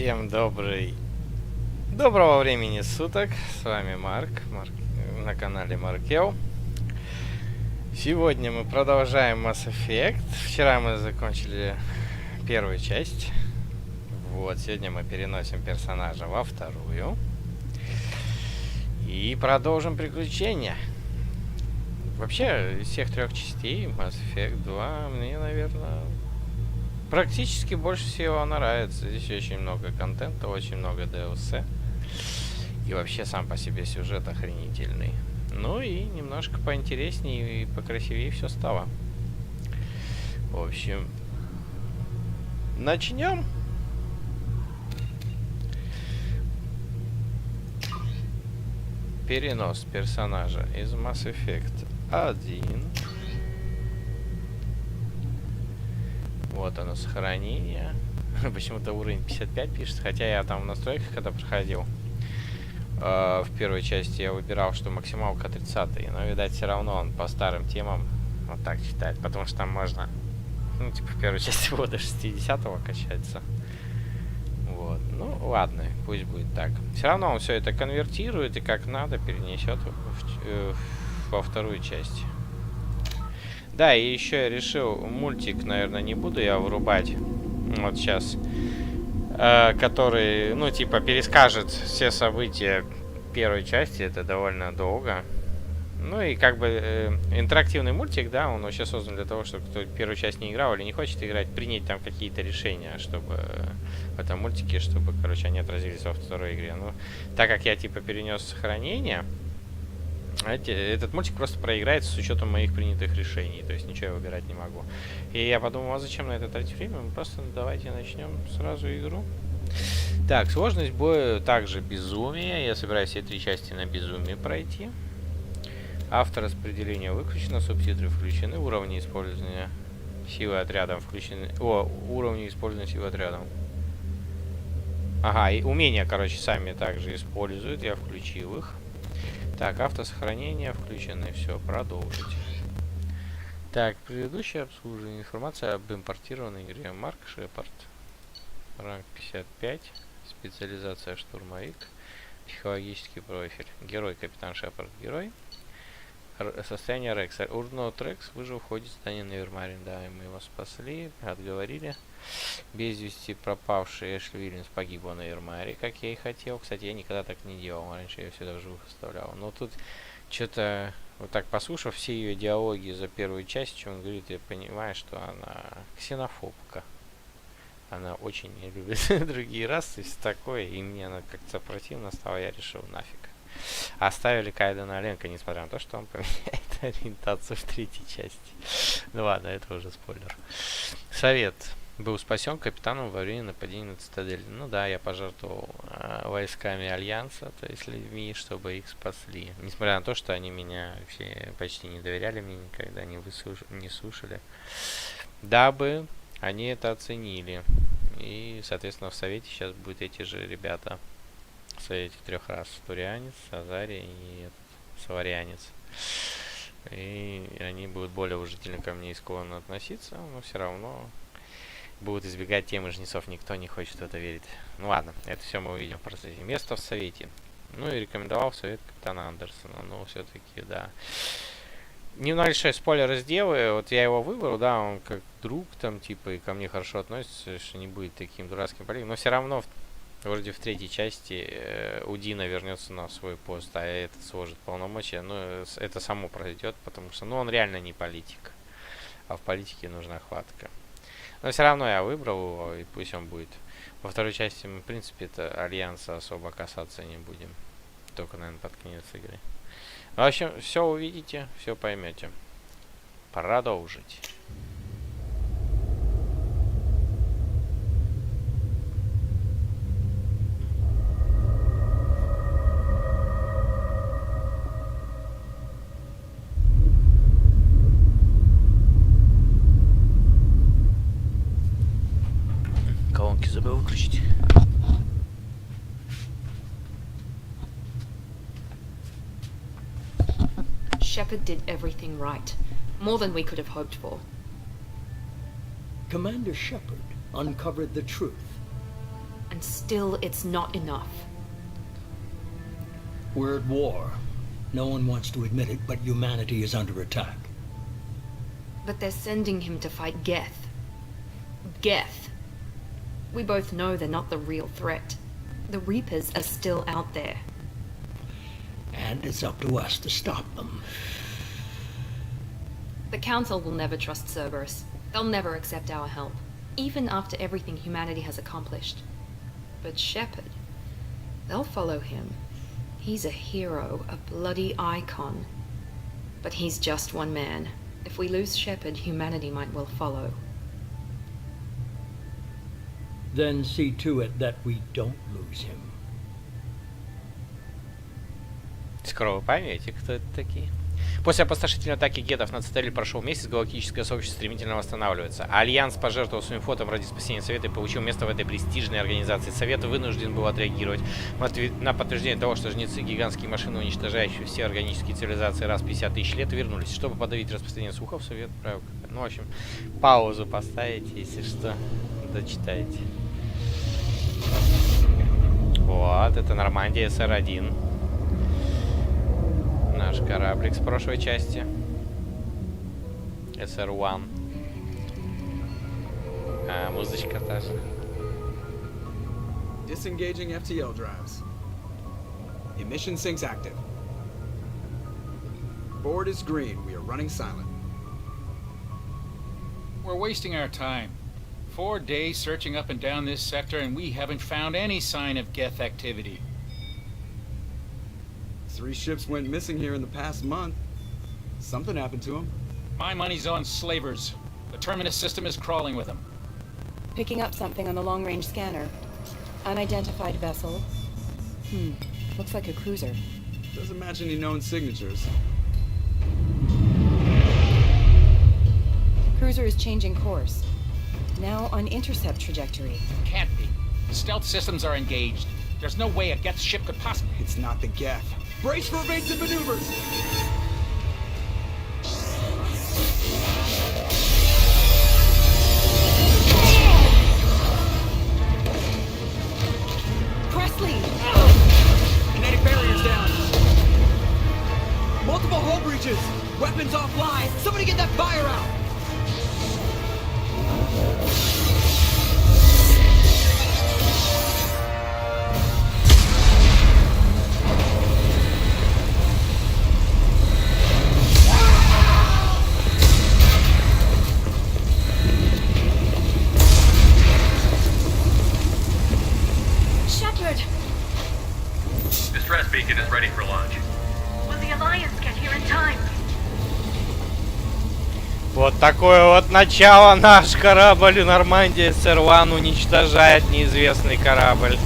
Всем доброго времени суток. С вами Марк на канале Маркел. Сегодня мы продолжаем Mass Effect. Вчера мы закончили первую часть. Вот, сегодня мы переносим персонажа во вторую. И продолжим приключения. Вообще, из всех трех частей Mass Effect 2 мне, наверное, практически больше всего нравится. Здесь очень много контента, очень много DLC. И вообще сам по себе сюжет охренительный. Ну и немножко поинтереснее и покрасивее все стало. В общем, начнем. Перенос персонажа из Mass Effect 1. Вот оно, сохранение. Почему-то уровень 55 пишет, хотя я там в настройках, когда проходил в первой части, я выбирал, что максималка 30, но, видать, все равно он по старым темам вот так читает, потому что там можно, ну, типа, в первой части было до 60-го качаться. Вот, ну, ладно, пусть будет так. Все равно он все это конвертирует и как надо перенесет во вторую часть. Да, и еще я решил, мультик, наверное, не буду я вырубать вот сейчас, который, ну, типа, перескажет все события первой части, это довольно долго. Ну, и как бы интерактивный мультик, да, он вообще создан для того, чтобы кто первую часть не играл или не хочет играть, принять там какие-то решения, чтобы в этом мультике, чтобы, короче, они отразились во второй игре. Ну, так как я, типа, перенес сохранение, этот мультик просто проиграется с учетом моих принятых решений, то есть ничего я выбирать не могу. И я подумал, а зачем на это тратить время? Мы просто давайте начнем сразу игру. Так, сложность боя также безумие. Я собираюсь все три части на безумие пройти. Автораспределение выключено, субтитры включены, уровни использования силы отрядом включены. Уровни использования силы отрядом. Ага, и умения, короче, сами также используют, я включил их. Так, автосохранение включено, все, продолжить. Так, предыдущее обслуживание. Информация об импортированной игре. Марк Шепард. Ранг 55. Специализация штурмовик. Психологический профиль. Герой капитан Шепард. Герой. Состояние Рекса. Урнот Рекс выжил в ходе здания на Вермарин. Да, мы его спасли, отговорили. Без вести пропавший Эшли Уильямс погибла на Вермаре, как я и хотел. Кстати, я никогда так не делал. Раньше я всегда в живых оставлял. Но тут что-то, вот так послушав все ее диалоги за первую часть, что он говорит, я понимаю, что она ксенофобка. Она очень не любит другие расы, все такое. И мне она как-то противно стала, я решил нафиг. Оставили Кайдена Оленко, несмотря на то, что он поменяет ориентацию в третьей части. Ну ладно, это уже спойлер. Совет. Был спасен капитаном во время нападения на цитадель. Ну да, я пожертвовал войсками Альянса, то есть людьми, чтобы их спасли. Несмотря на то, что они меня вообще почти не доверяли, мне никогда не слушали. Дабы они это оценили. И, соответственно, в Совете сейчас будут эти же ребята. Совете трех рас. Турианец, Азарий и Саварианец. И они будут более уважительно ко мне и склонны относиться, но все равно будут избегать темы жнецов. Никто не хочет в это верить. Ну ладно, это все мы увидим в процессе. Место в Совете. Ну и рекомендовал совет капитана Андерсона. Но все-таки, да. Небольшой спойлер сделаю. Вот я его выбрал, да, он как друг там, типа, и ко мне хорошо относится, что не будет таким дурацким политиком. Но все равно вроде в третьей части Удина вернется на свой пост, а этот сложит полномочия. Но это само пройдет, потому что, ну, он реально не политик. А в политике нужна хватка. Но все равно я выбрал его, и пусть он будет. Во второй части мы, в принципе, это Альянса особо касаться не будем. Только, наверное, под конец игры. В общем, все увидите, все поймете. Продолжить. Колонки забыл выключить. Shepard did everything right. More than we could have hoped for. Commander Shepard uncovered the truth. And and still it's not enough. We're at war. No one wants to admit it, but humanity is under attack. But they're sending him to fight Geth. Geth. We both know they're not the real threat. The Reapers are still out there. And it's up to us to stop them. The Council will never trust Cerberus. They'll never accept our help, even after everything humanity has accomplished. But Shepard, they'll follow him. He's a hero, a bloody icon. But he's just one man. If we lose Shepard, humanity might well follow. Then see to it that we don't lose him. Скоро вы поймете, кто это такие. После опустошительной атаки гетов на цитадель прошел месяц, галактическое сообщество стремительно восстанавливается. Альянс пожертвовал своим флотом ради спасения Совета и получил место в этой престижной организации. Совет вынужден был отреагировать на подтверждение того, что жнецы, гигантские машины, уничтожающие все органические цивилизации раз в 50 тысяч лет, вернулись. Чтобы подавить распространение слухов, Совет правил... Ну, в общем, паузу поставите, если что, дочитайте. Вот, это Нормандия СР-1. Наш кораблик с прошлой части. SR-1. Музычка та же. Disengaging FTL drives. Emission sinks active. Board is green. We are running silent. We're wasting our time. 4 days searching up and down this sector, and we haven't found any sign of Geth activity. 3 ships went missing here in the past month. Something happened to them. My money's on slavers. The Terminus system is crawling with them. Picking up something on the long-range scanner. Unidentified vessel. Looks like a cruiser. Doesn't match any known signatures. Cruiser is changing course. Now on intercept trajectory. Can't be. The stealth systems are engaged. There's no way a Geth ship could possibly... It's not the Geth. Brace for evasive maneuvers! Presley! Kinetic barriers down! Multiple hull breaches! Weapons offline! Somebody get that fire out! Distress beacon is ready for launch. Will the Alliance get here in time? Вот такое вот начало. Наш корабль Нормандия СР-1 уничтожает неизвестный корабль.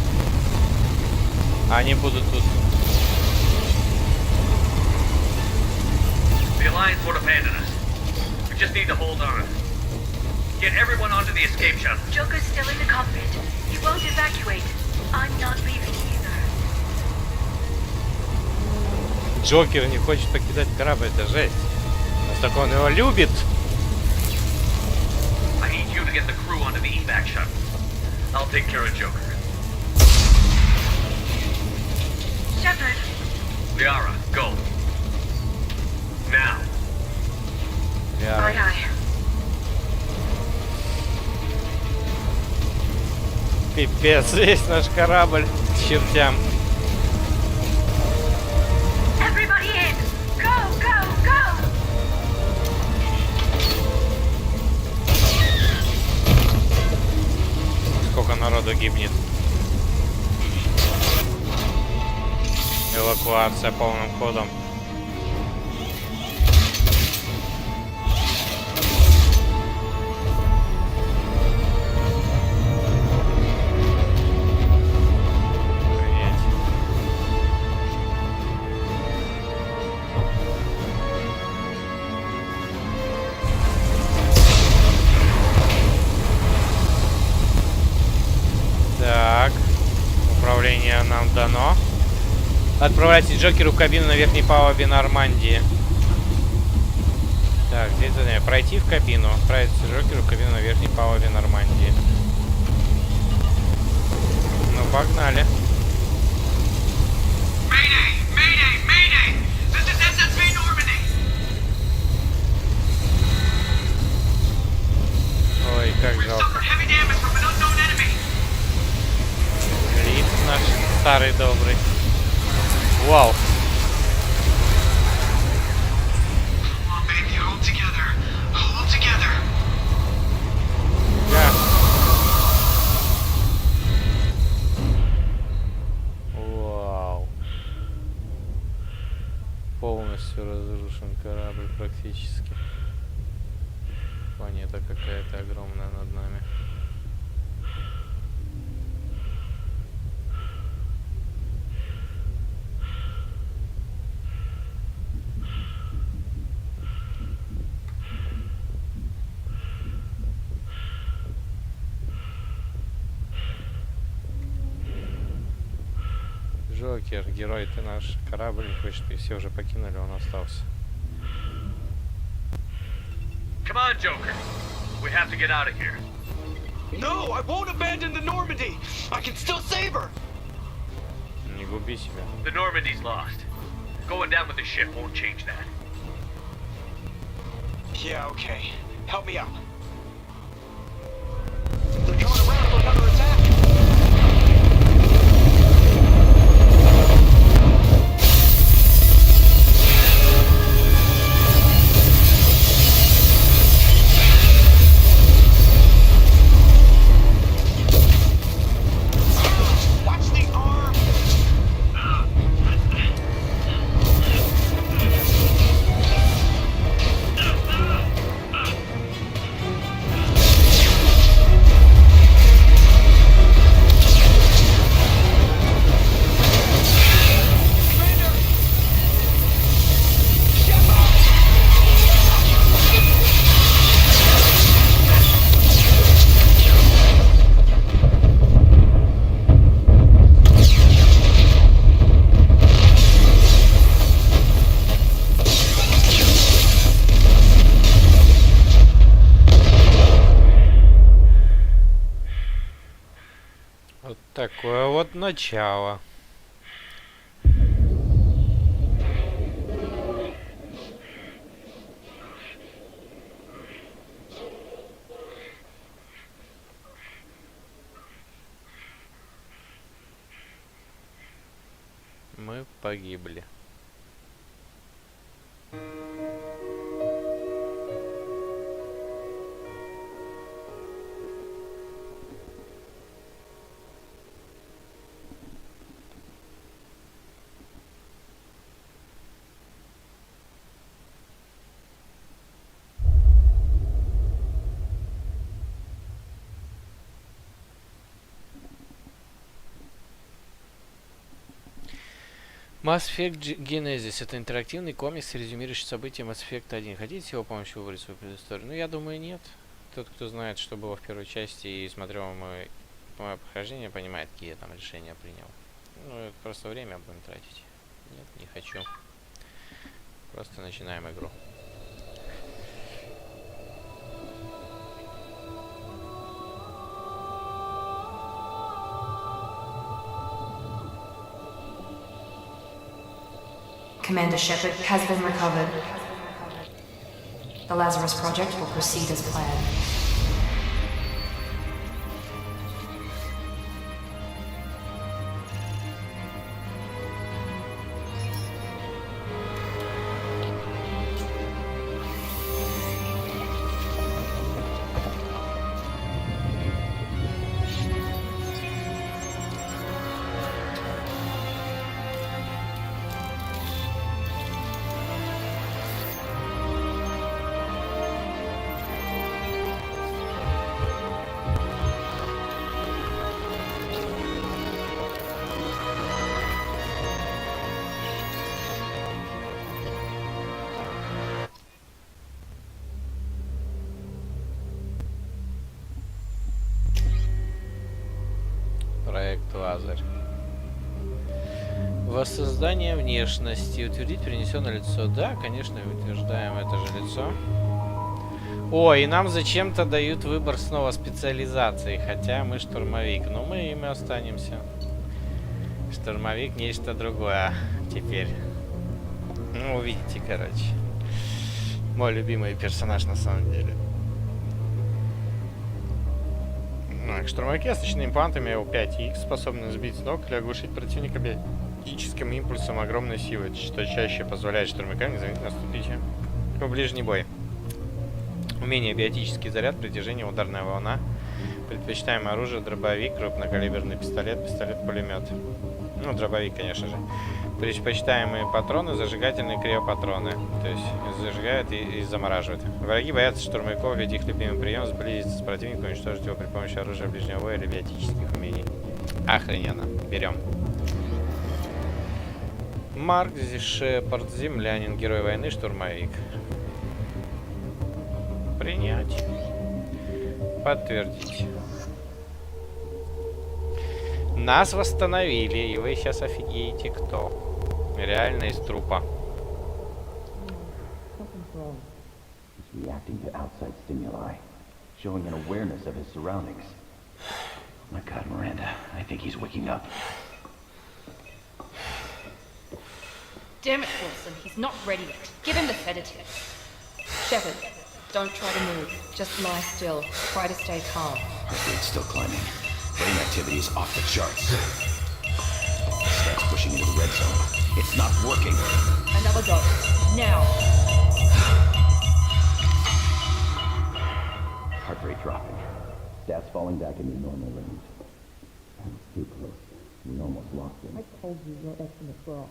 Они будут тут. The Alliance won't abandon us. We just need to hold on. Get everyone onto the escape shuttle. Joker's still in the cockpit. He won't evacuate. I'm not leaving either. Джокер не хочет покидать корабль, это жесть. Настолько он его любит. I need you to get the crew onto the evac shuttle. I'll take care of Joker. Shepard, Liara, go. Now. aye aye. Пипец, весь наш корабль к чертям. Everybody in! Go, go, go! Сколько народу гибнет. Эвакуация полным ходом. Так, управление нам дано. Отправляйте Джокеру в кабину на верхней палубе Нормандии. Так, здесь задание. Пройти в кабину. Отправить Джокеру в кабину на верхней палубе Нормандии. погнали. Mayday! Mayday! Mayday! This is SSV Normandy! Ой, как We've жалко. suffered heavy damage from an unknown enemy. Лифт наш старый добрый. Вау. Come on, baby, hold together. Hold together. Да. Вау. Полностью разрушен корабль практически. Планета какая-то огромная над нами. Джокер, герой, ты наш корабль, хочешь, ты все уже покинули, он остался. Come on, Joker. We have to get out of here. No, I won't abandon the Normandy. I can still save her. Не губи себя. The Normandy's lost. Going down with the ship won't change that. Yeah, okay. Help me out. They're coming around for another attack. Watch the arm. Вот такое вот начало. Мы погибли. Mass Effect Genesis — это интерактивный комикс, резюмирующий события Mass Effect 1. Хотите с его помощью выбрать свою предысторию? Ну, я думаю, нет. Тот, кто знает, что было в первой части и смотрел мое прохождение, понимает, какие я там решения принял. Ну, это просто время будем тратить. Нет, не хочу. Просто начинаем игру. Commander Shepard has been recovered. The Lazarus Project will proceed as planned. Проект Лазарь. Воссоздание внешности. Утвердить перенесенное лицо. Да, конечно, утверждаем это же лицо. О, и нам зачем-то дают выбор снова специализации. Хотя мы штурмовик. Но мы ими останемся. Штурмовик нечто другое теперь. Ну, увидите, короче. Мой любимый персонаж на самом деле. Штурмовики с точными имплантами L5X способны сбить с ног или оглушить противника биотическим импульсом огромной силы, что чаще позволяет штурмовикам незаметно вступить в ближний бой. Умение биотический заряд, притяжение, ударная волна. Предпочитаемое оружие дробовик, крупнокалиберный пистолет, пистолет-пулемет. Ну, дробовик, конечно же. Предпочитаемые патроны, зажигательные криопатроны. То есть зажигают и замораживают. Враги боятся штурмовиков, ведь их любимый прием сблизиться с противником, уничтожить его при помощи оружия ближнего боя или биотических умений. Охрененно. Берем. Марк Шепард, землянин, герой войны, штурмовик. Принять. Подтвердить. Нас восстановили, и вы сейчас офигеете, кто. Реально из трупа. He's reacting to outside stimuli, showing an awareness of his surroundings. My God, Miranda, I think he's waking up. Damn it, Wilson, he's not ready yet. Give him the sedative. Shepard, don't try to move. Just lie still. Try to stay calm. Heart rate's still climbing. Brain activity is off the charts. Starts pushing into the red zone. It's not working. Another go. Now. Heart rate dropping. Stats falling back into normal range. That was too close. We almost lost him. I told you your estimates were off.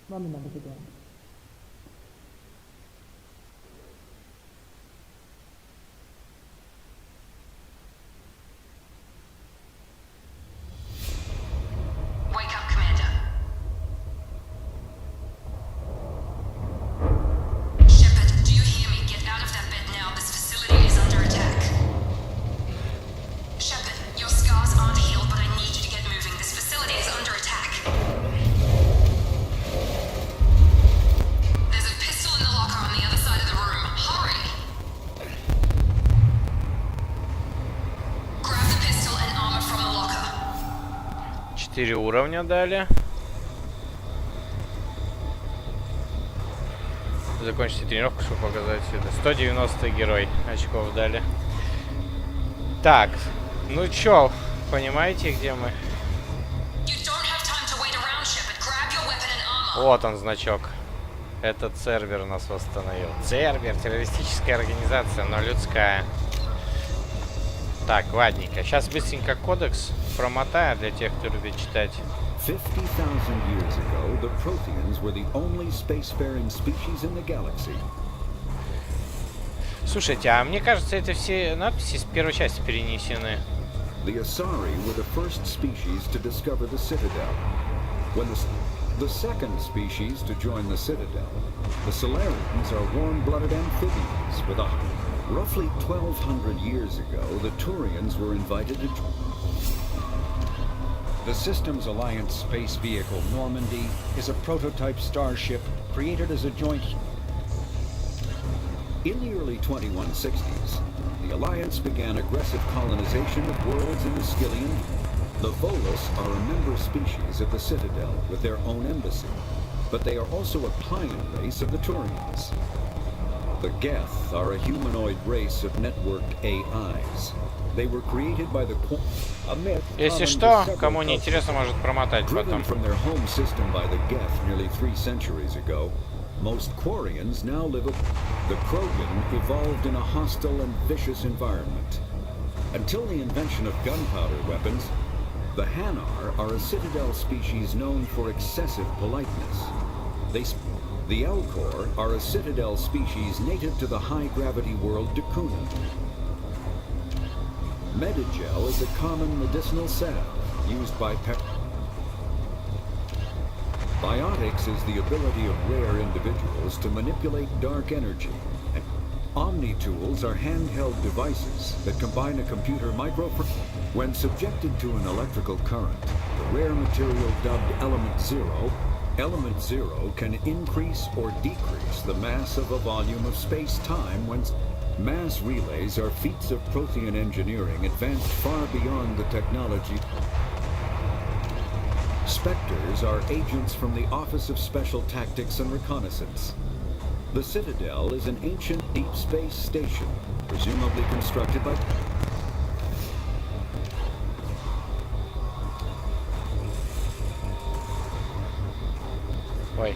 Run the numbers again. Wake up, Commander. Shepard, do you hear me? Get out of that bed now. This facility is under attack. Shepard, your scars aren't healed, but I need you to get moving. This facility is under attack. There's a pistol in the locker on the other side of the room. Hurry! Grab the pistol and armor from the locker. 4 уровня дали. Закончите тренировку, чтобы показать это. 190 герой очков дали. Так, ну чё, понимаете, где мы? You don't have time to wait around, Shepard. Grab your weapon and armor. Вот он, значок. Этот сервер нас восстановил. Сервер, террористическая организация, но людская. Так, ладненько. Сейчас быстренько кодекс промотаю для тех, кто любит читать. 50,000 years ago, the Protheans were the only spacefaring species in the galaxy. Слушайте, а мне кажется, это все надписи с первой части перенесены. The Asari were the first species to discover the Citadel. When the second species to join the Citadel, the Solarians are warm-blooded amphibians with a... Roughly 1,200 years ago, the Turians were invited to... The Systems Alliance space vehicle Normandy is a prototype starship created as a joint... In the early 2160s, the Alliance began aggressive colonization of worlds in the Skillian. The Volus are a member species of the Citadel with their own embassy, but they are also a client race of the Turians. The Geth are a humanoid race of networked AIs. They were created by the... Если что, кому не интересно, может промотать потом. Driven from their home system by the Geth nearly 3 centuries ago, most Quarians now live... The Krogan evolved in a hostile and vicious environment. Until the invention of gunpowder weapons, the Hanar are a Citadel species known for excessive politeness. The Elcor are a Citadel species native to the high-gravity world Dakuna. Medigel is a common medicinal salve used by Biotics is the ability of rare individuals to manipulate dark energy. And Omni-tools are handheld devices that combine a computer When subjected to an electrical current, the rare material dubbed Element Zero can increase or decrease the mass of a volume of space-time when... Mass relays are feats of Prothean engineering advanced far beyond the technology. Spectres are agents from the Office of Special Tactics and Reconnaissance. The Citadel is an ancient deep space station, presumably constructed by... Ой.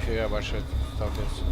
Нифига большой сталкивается.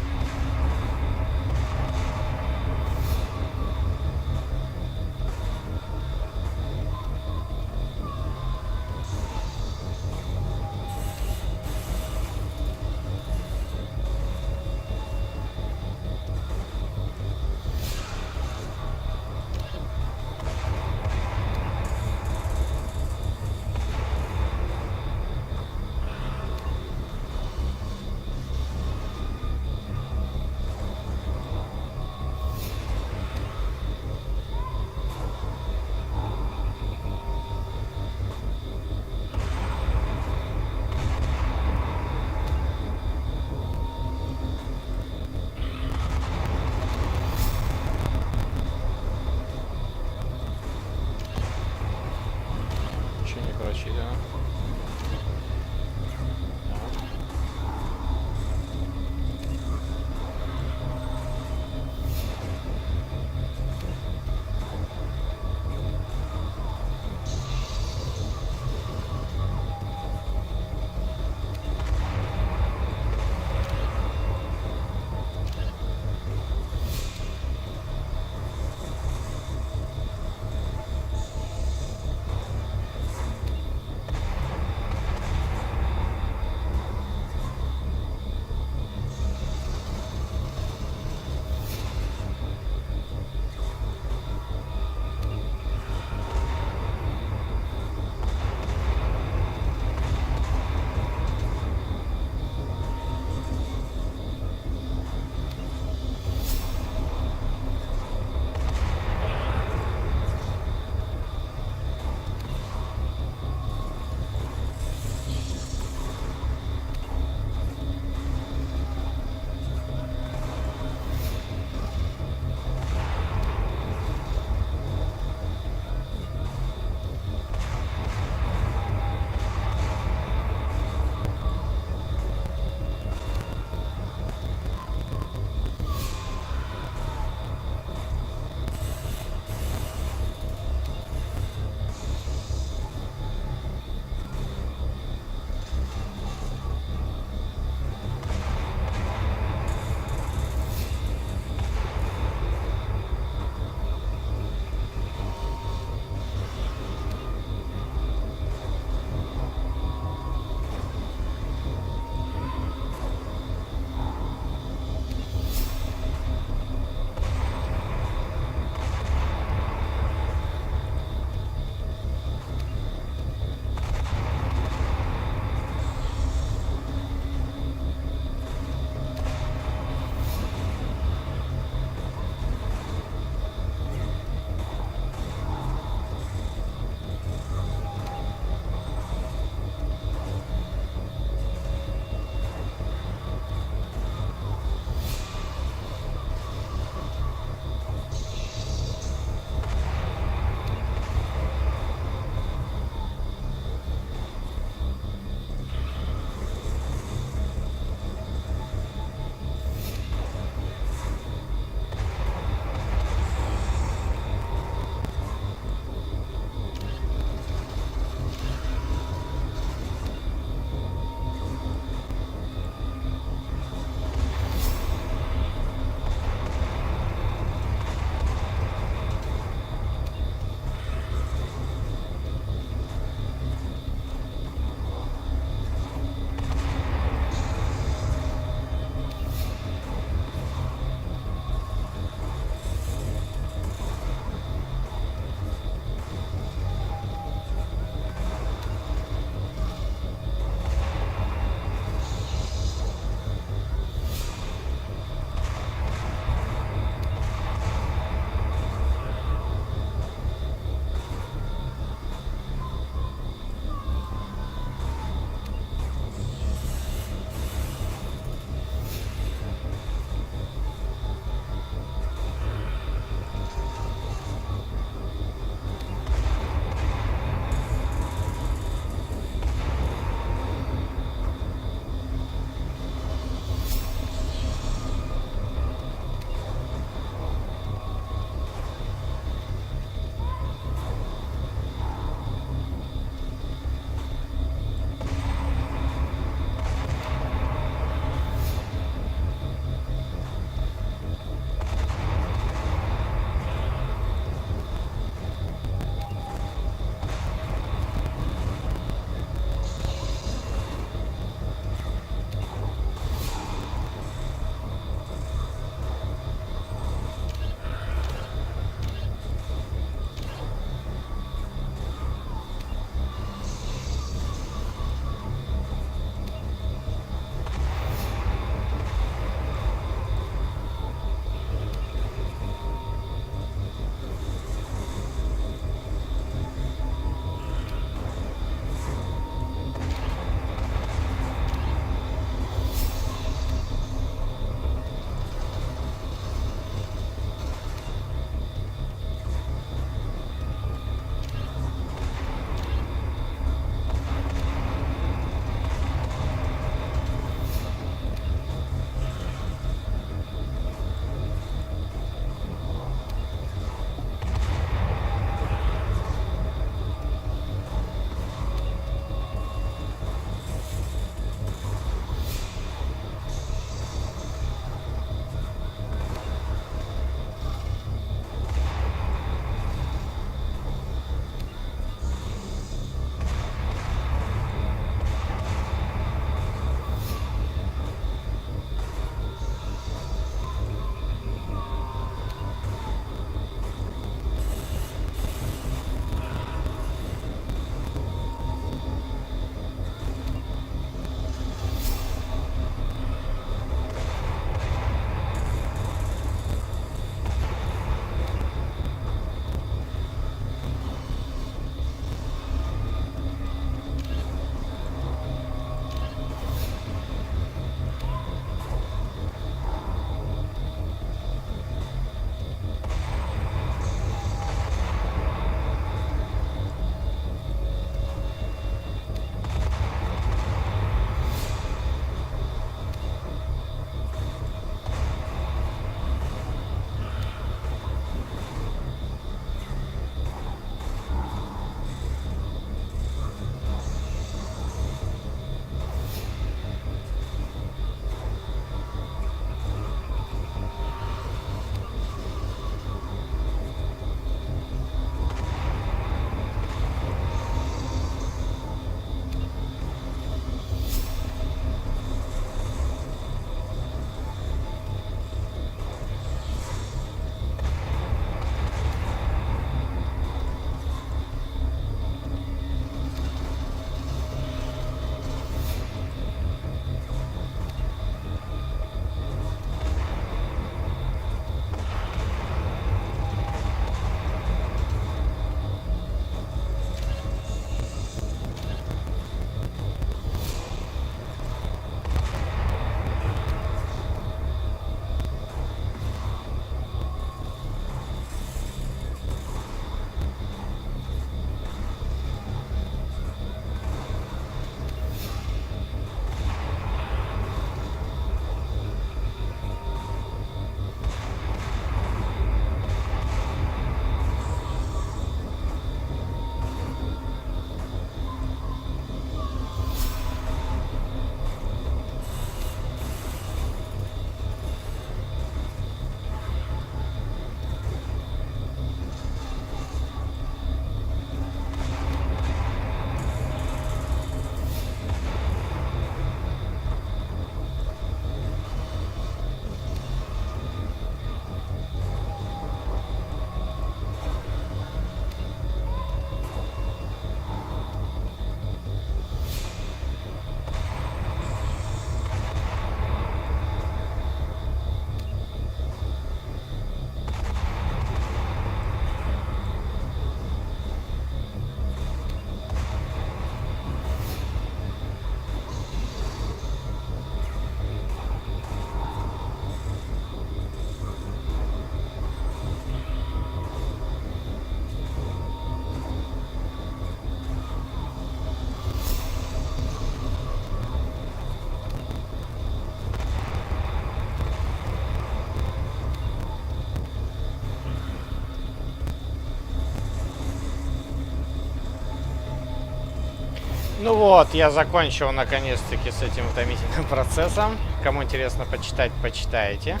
Ну вот, я закончил наконец-таки с этим утомительным процессом. Кому интересно почитать, почитайте.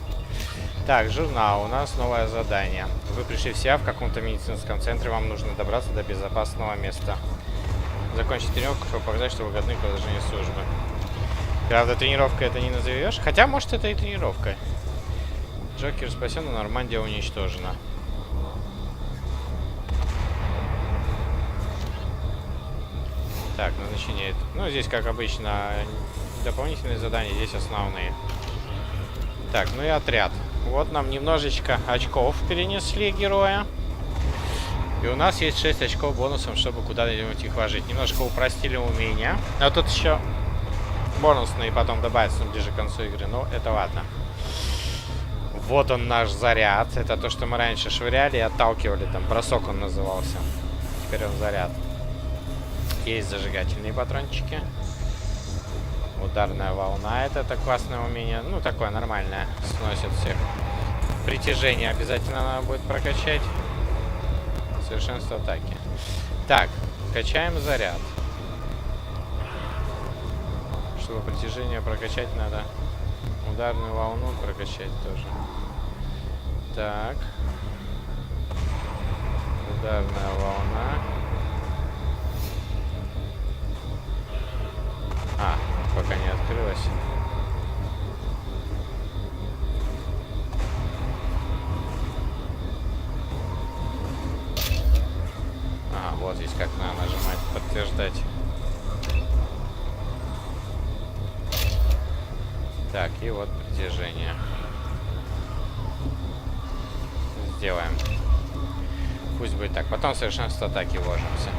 Так, журнал. У нас новое задание. Вы пришли в себя в каком-то медицинском центре. Вам нужно добраться до безопасного места. Закончить тренировку, чтобы показать, что вы годны к продолжению службы. Правда, тренировка это не назовешь. Хотя, может, это и тренировка. Джокер спасен, но Нормандия уничтожена. Так, назначение. Ну, здесь, как обычно, дополнительные задания, здесь основные. Так, ну и отряд. Вот нам немножечко очков перенесли героя. И у нас есть 6 очков бонусом, чтобы куда-нибудь их вложить. Немножко упростили умения. Но тут еще бонусные потом добавятся ближе к концу игры. Ну, это ладно. Вот он наш заряд. Это то, что мы раньше швыряли и отталкивали. Там бросок он назывался. Теперь он заряд. Есть зажигательные патрончики. Ударная волна. Это классное умение. Ну, такое нормальное. Сносит всех. Притяжение обязательно надо будет прокачать. Совершенство атаки. Так, качаем заряд. Чтобы притяжение прокачать, надо ударную волну прокачать тоже. Так. Ударная волна. А, пока не открылась. Ага, вот здесь как надо нажимать, подтверждать. Так, и вот притяжение. Сделаем. Пусть будет так. Потом совершенство атаки вложимся.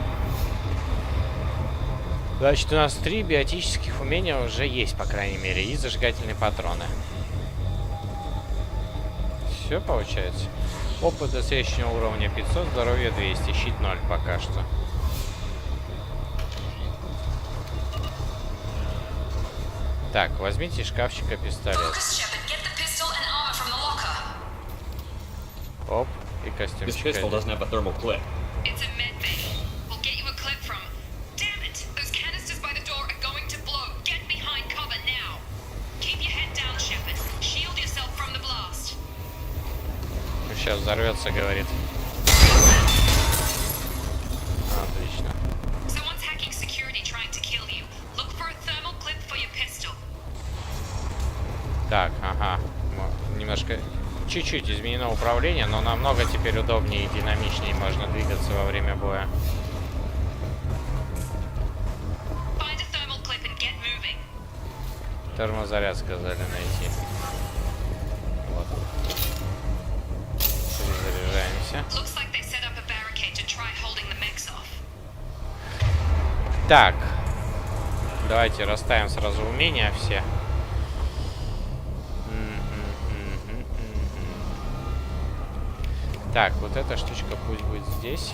Значит, у нас 3 биотических умения уже есть, по крайней мере, и зажигательные патроны. Все получается. Опыт до следующего уровня 500, здоровье 200, щит 0 пока что. Так, возьмите из шкафчика пистолет. Оп, и костюмчик. Сейчас взорвется, говорит. Отлично. Так, ага. Немножко, чуть-чуть изменено управление, но намного теперь удобнее и динамичнее можно двигаться во время боя. Термозаряд сказали найти. Вот. Перезаряжаемся. Так. Давайте расставим сразу умения все. Так, вот эта штучка пусть будет здесь.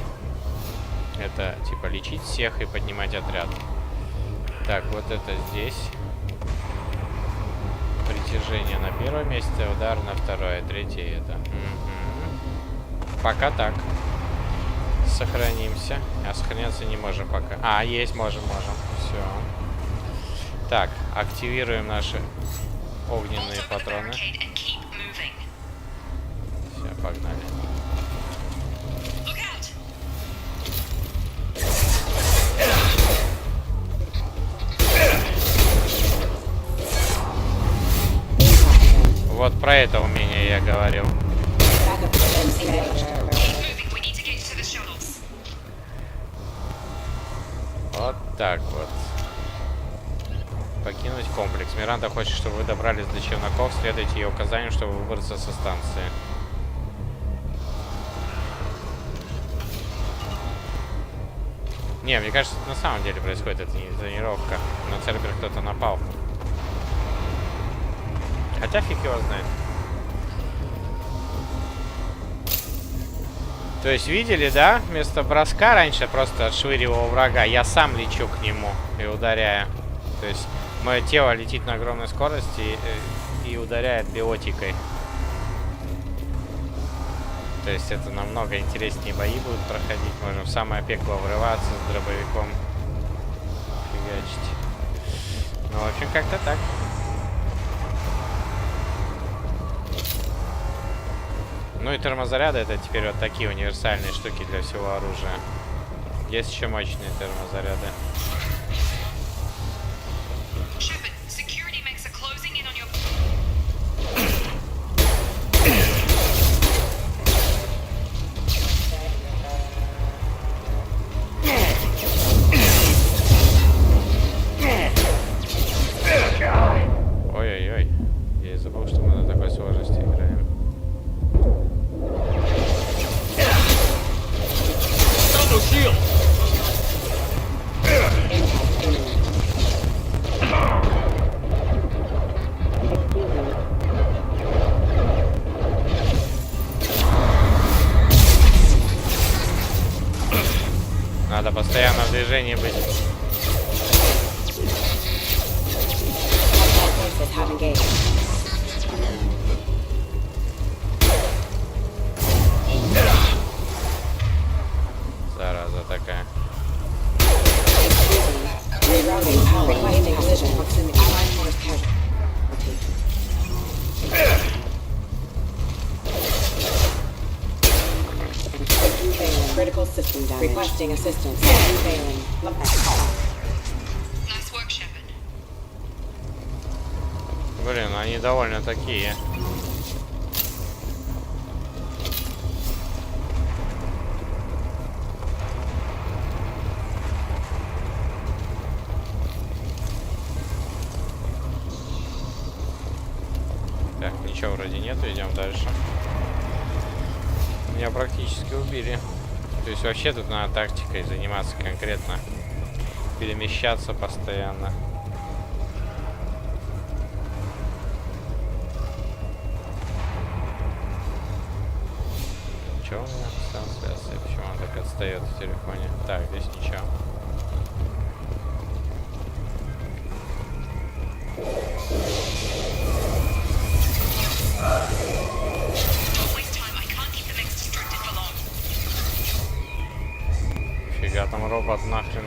Это типа лечить всех и поднимать отряд. Так, вот это здесь. Притяжение на первом месте, удар на второе, третье это. Пока так. Сохранимся. А сохраняться не можем пока. А, есть, можем. Все. Так, активируем наши огненные патроны. Все, погнали. Вот про это умение я говорил. Вот так вот. Покинуть комплекс. Миранда хочет, чтобы вы добрались до челноков. Следуйте ее указаниям, чтобы выбраться со станции. Не, мне кажется, на самом деле происходит это не тренировка. На Цербер кто-то напал. Хотя фиг его знает. То есть, видели, да? Вместо броска раньше просто отшвыривал врага. Я сам лечу к нему и ударяю. То есть, мое тело летит на огромной скорости и ударяет биотикой. То есть, это намного интереснее бои будут проходить. Можем в самое пекло врываться с дробовиком. фигачить. Ну, в общем, как-то так. Ну и термозаряды — это теперь вот такие универсальные штуки для всего оружия. Есть еще мощные термозаряды. Ой-ой-ой. Я и забыл, что мы на такой сложности играем. Надо постоянно в движении быть. Зараза такая. Critical system damage. Requesting assistance. Nice work, Shepard. Блин, они довольно такие. Так, ничего вроде нет, идем дальше. Меня практически убили. То есть вообще тут надо тактикой заниматься конкретно. Перемещаться постоянно. Что у меня с трансляцией? Почему он так отстает в телефоне? Так, здесь ничего. Фига там робот нахрен.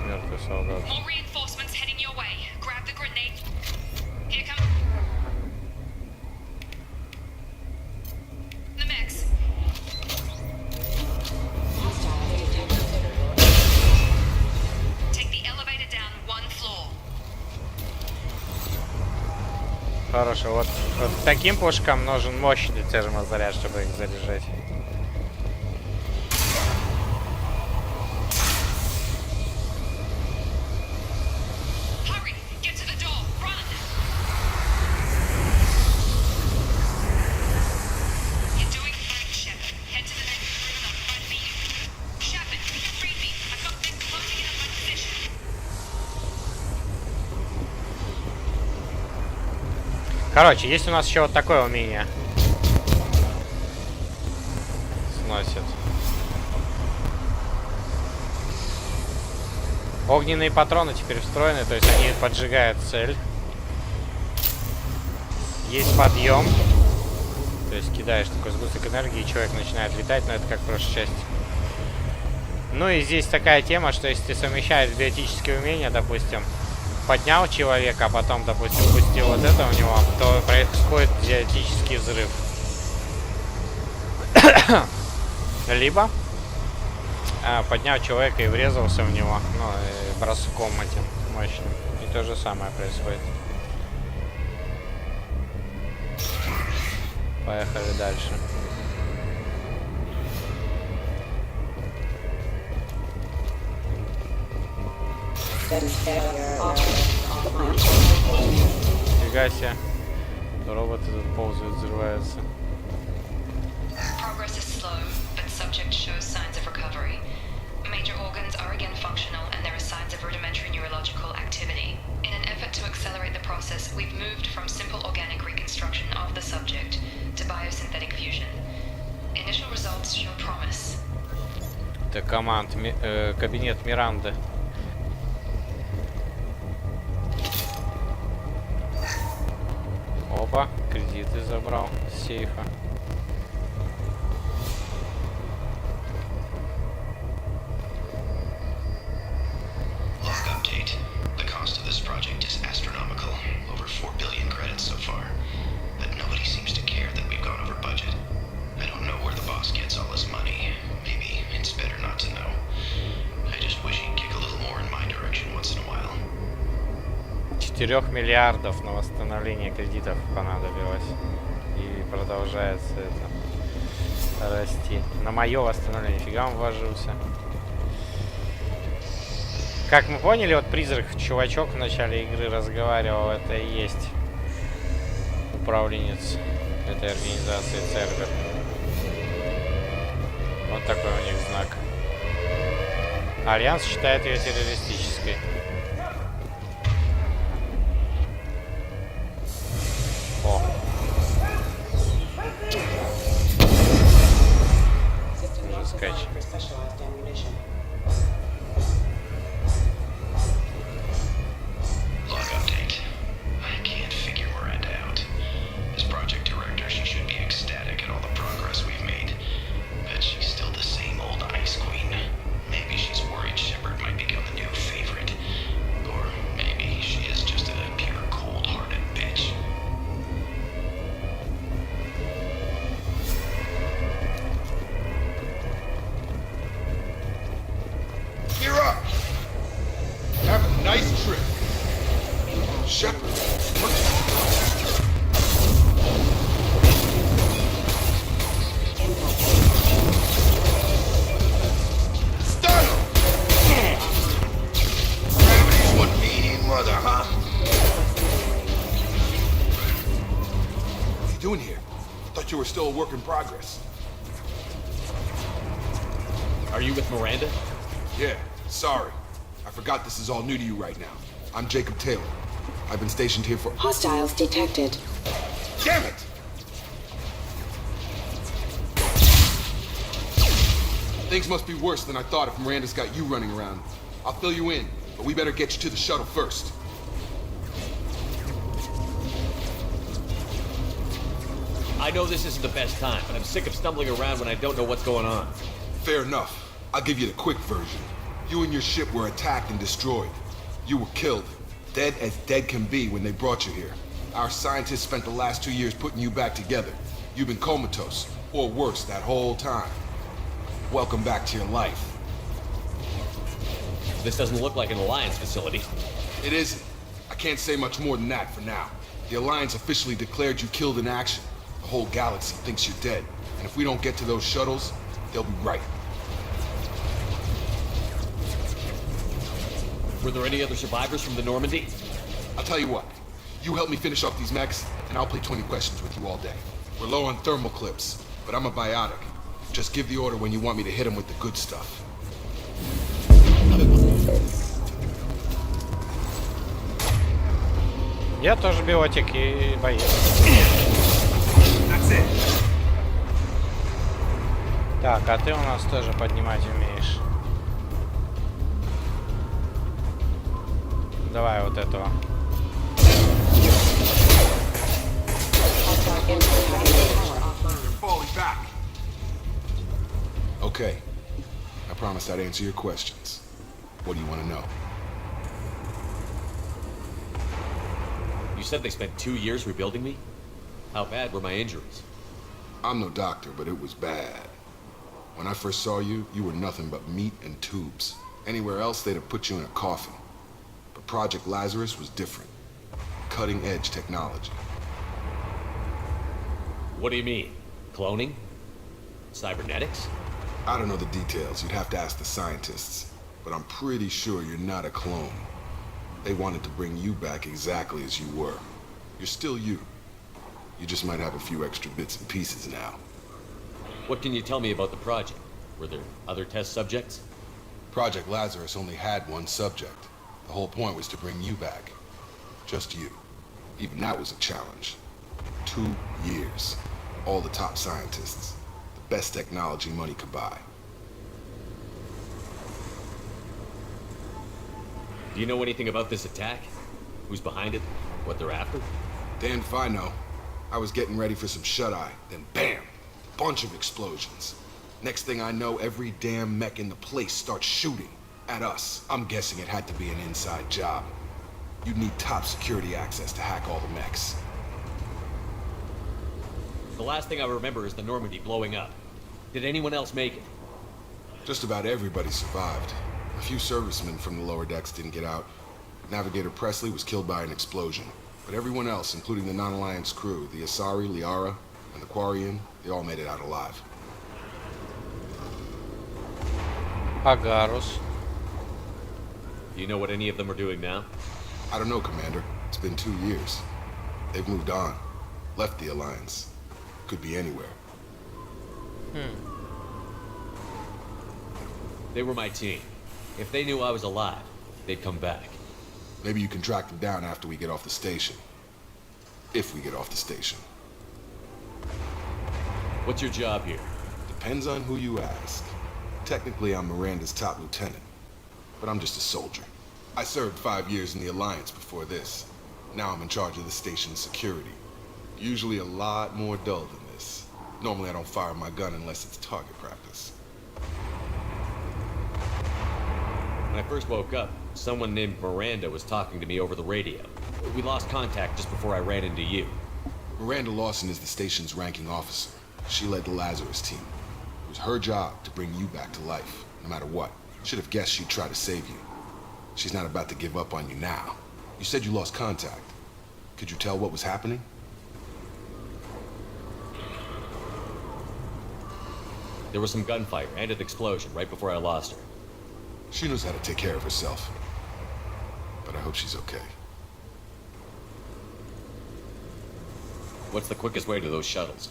Мертвый солдат. Хорошо, вот таким пушкам нужен мощный термозаряд, чтобы их заряжать. Короче, есть у нас еще вот такое умение. Сносит. Огненные патроны теперь встроены, то есть они поджигают цель. Есть подъем. То есть кидаешь такой сгусток энергии, и человек начинает летать, но это как в прошлой части. Ну и здесь такая тема, что если ты совмещаешь биотические умения, допустим, поднял человека, а потом, допустим, пустил вот это у него, то происходит биотический взрыв. Либо поднял человека и врезался в него, ну, и броском этим мощным. И то же самое происходит. Поехали дальше. Фига себе. Роботы тут ползают, взрываются. Progress is slow, but subject shows signs of recovery. Major organs are again functional and there are signs of rudimentary neurological activity. In an effort to accelerate the process, we've moved from simple organic reconstruction of the subject to biosynthetic fusion. Initial results show promise. Это кабинет Миранды. Опа, кредиты забрал с сейфа. Log update. The cost of this project is astronomical. Over 4 billion credits so far. But nobody seems to care that we've gone over budget. I don't know where the boss gets all his money. Maybe it's better not to know. I just wish he'd kick a little more in my direction once in a while. 4 миллиардов на восстановление кредитов понадобилось. И продолжается это расти. На мое восстановление. Фига он вложился. Как мы поняли, вот призрак чувачок в начале игры разговаривал. Это и есть управленец этой организации Цербер. Вот такой у них знак. Альянс считает ее террористической. О. Уже скачет. Log update. I can't figure Miranda out. As project director, she should be ecstatic at all the progress we've made. But she's still the same old ice queen. Maybe she's worried Shepard might become the new favorite. Or maybe she is just a pure cold-hearted bitch. Gear up! Have a nice trip. Shepard, stun him! Gravity's one mean mother, huh? What are you doing here? Thought you were still a work in progress. Are you with Miranda? Yeah, sorry. I forgot this is all new to you right now. I'm Jacob Taylor. I've been stationed here for— Hostiles detected. Damn it! Things must be worse than I thought if Miranda's got you running around. I'll fill you in, but we better get you to the shuttle first. I know this isn't the best time, but I'm sick of stumbling around when I don't know what's going on. Fair enough. I'll give you the quick version. You and your ship were attacked and destroyed. You were killed. Dead as dead can be when they brought you here. Our scientists spent the last 2 years putting you back together. You've been comatose, or worse, that whole time. Welcome back to your life. This doesn't look like an Alliance facility. It isn't. I can't say much more than that for now. The Alliance officially declared you killed in action. The whole galaxy thinks you're dead. And if we don't get to those shuttles, they'll be right. Were there any other survivors from the Normandy? I'll tell you what. You help me finish off these mechs, and I'll play 20 questions with you all day. We're low on thermal clips, but I'm a biotic. Just give the order when you want me to hit them with the good stuff. Я тоже биотик и боец. Так, а ты у нас тоже поднимать умеешь. Давай вот этого. Okay. I promised I'd answer your questions. What do you want to know? You said they spent 2 years rebuilding me? How bad were my injuries? I'm no doctor, but it was bad. When I first saw you, you were nothing but meat and tubes. Anywhere else, they'd have put you in a coffin. But Project Lazarus was different. Cutting-edge technology. What do you mean? Cloning? Cybernetics? I don't know the details. You'd have to ask the scientists. But I'm pretty sure you're not a clone. They wanted to bring you back exactly as you were. You're still you. You just might have a few extra bits and pieces now. What can you tell me about the project? Were there other test subjects? Project Lazarus only had one subject. The whole point was to bring you back. Just you. Even that was a challenge. 2 years. All the top scientists. The best technology money could buy. Do you know anything about this attack? Who's behind it? What they're after? Damned if I know. I was getting ready for some shut-eye, then bam! Bunch of explosions. Next thing I know, every damn mech in the place starts shooting at us. I'm guessing it had to be an inside job. You'd need top security access to hack all the mechs. The last thing I remember is the Normandy blowing up. Did anyone else make it? Just about everybody survived. A few servicemen from the lower decks didn't get out. Navigator Presley was killed by an explosion. But everyone else, including the non-Alliance crew, the Asari, Liara, and the Quarian, they all made it out alive. Агарус. Do you know what any of them are doing now? I don't know, Commander. It's been 2 years. They've moved on. Left the Alliance. Could be anywhere. They were my team. If they knew I was alive, they'd come back. Maybe you can track them down after we get off the station. If we get off the station. What's your job here? Depends on who you ask. Technically, I'm Miranda's top lieutenant. But I'm just a soldier. I served 5 years in the Alliance before this. Now I'm in charge of the station's security. Usually a lot more dull than this. Normally I don't fire my gun unless it's target practice. When I first woke up, someone named Miranda was talking to me over the radio. We lost contact just before I ran into you. Miranda Lawson is the station's ranking officer. She led the Lazarus team. It was her job to bring you back to life, no matter what. Should have guessed she'd try to save you. She's not about to give up on you now. You said you lost contact. Could you tell what was happening? There was some gunfire and an explosion right before I lost her. She knows how to take care of herself. But I hope she's okay. What's the quickest way to those shuttles?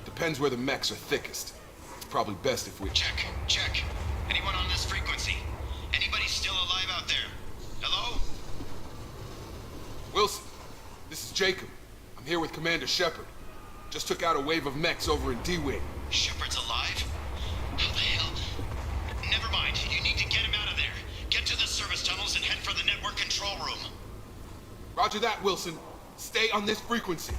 Depends where the mechs are thickest. It's probably best if we... Check. Anyone on this frequency? Anybody still alive out there? Hello? Wilson, this is Jacob. I'm here with Commander Shepard. Just took out a wave of mechs over in D-Wing. Shepard's alive? How the hell? Never mind. You need to get him out of there. Get to the service tunnels and head for the network control room. Roger that, Wilson. Stay on this frequency.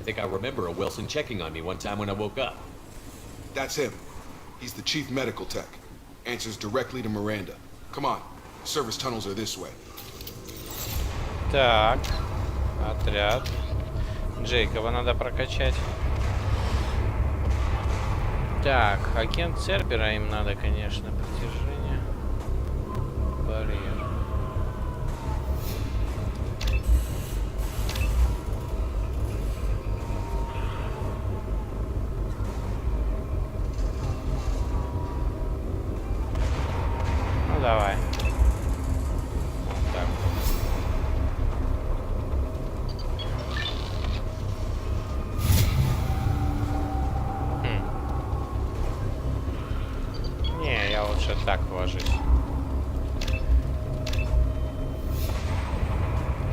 I think I remember a Wilson checking on me one time when I woke up. That's him. He's the chief medical tech. Answers directly to Miranda. Come on. Service tunnels are this way. Так. Отряд. Джейкоба надо прокачать. Так, агент Цербера им надо, конечно, притяжение. Барьер. Ну давай. Вот так. Не, я лучше так вложусь.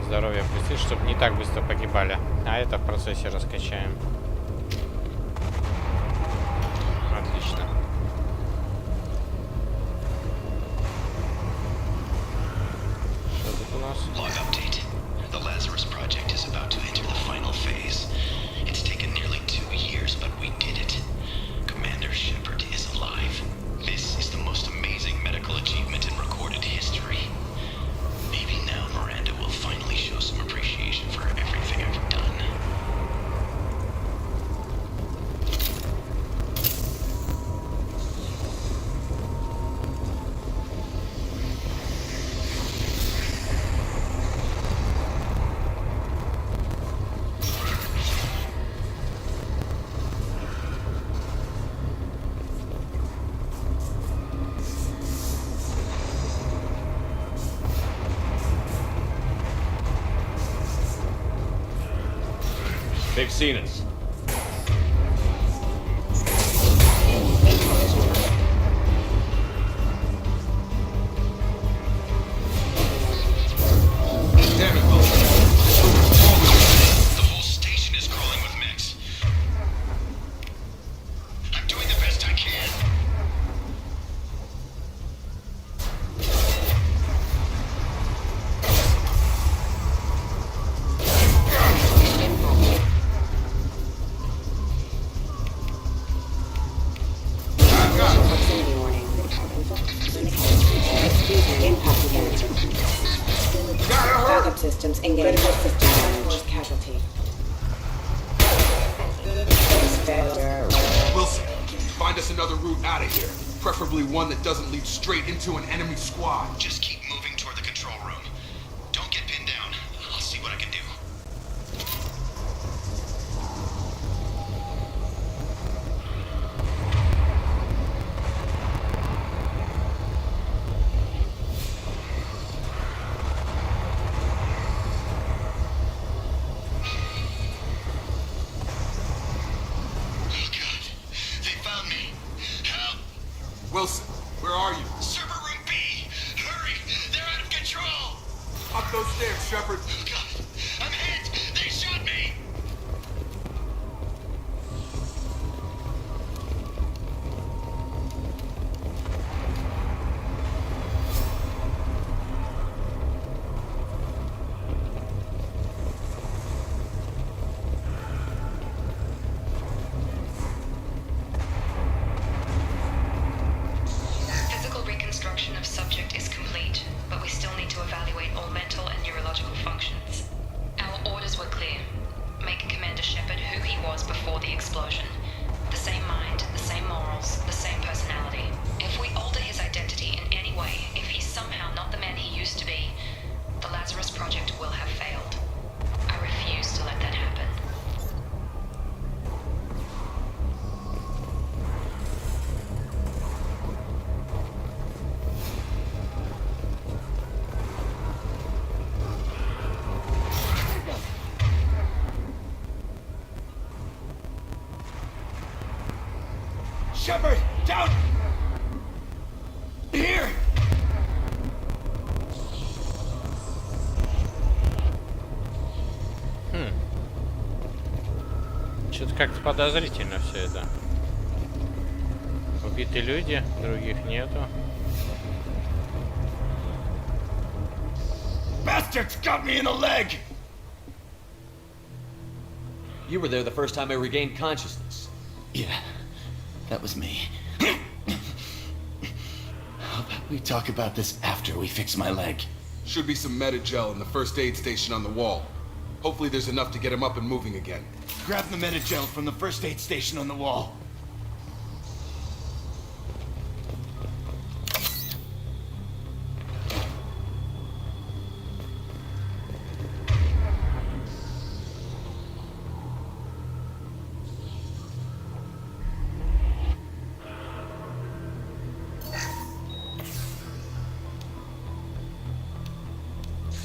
Здоровье пустить, чтобы не так быстро погибали. А это в процессе раскачаем. Отлично. Что тут у нас? Log update. The Lazarus project is about to enter the final phase. It's taken nearly 2 years, but we did it. Commander Shepard is alive. This is the most amazing medical achievement in recorded history. Maybe now Miranda will finally show some appreciation for everything I've done. They've seen us. Damn it, Wilson. The whole station is crawling with mechs. I'm doing the best I can. systems engaged. Critical system damage. Casualty. Wilson, find us another route out of here. Preferably one that doesn't lead straight into an enemy squad. Just keep moving toward the control room. Don't get pinned down. I'll see what I can do. Wilson, where are you? Server room B! Hurry! They're out of control! Up those stairs, Shepard. Oh God! I'm hit! They shot me! Reconstruction of subject is complete, but we still need to evaluate all mental and neurological functions. Our orders were clear. Make Commander Shepard who he was before the explosion. The same mind, the same morals, the same personality. If we alter his identity in any way, if he's somehow not the man he used to be, the Lazarus Project will have failed. I refuse to let that happen. Shepard, down! Here! Что-то как-то подозрительно все это. Убиты люди, других нету. Bastards got me in the leg! You were there the first time I regained consciousness. Yeah, that was me. How about we talk about this after we fix my leg? Should be some Metagel in the first aid station on the wall. Hopefully there's enough to get him up and moving again. Grab the Metagel from the first aid station on the wall.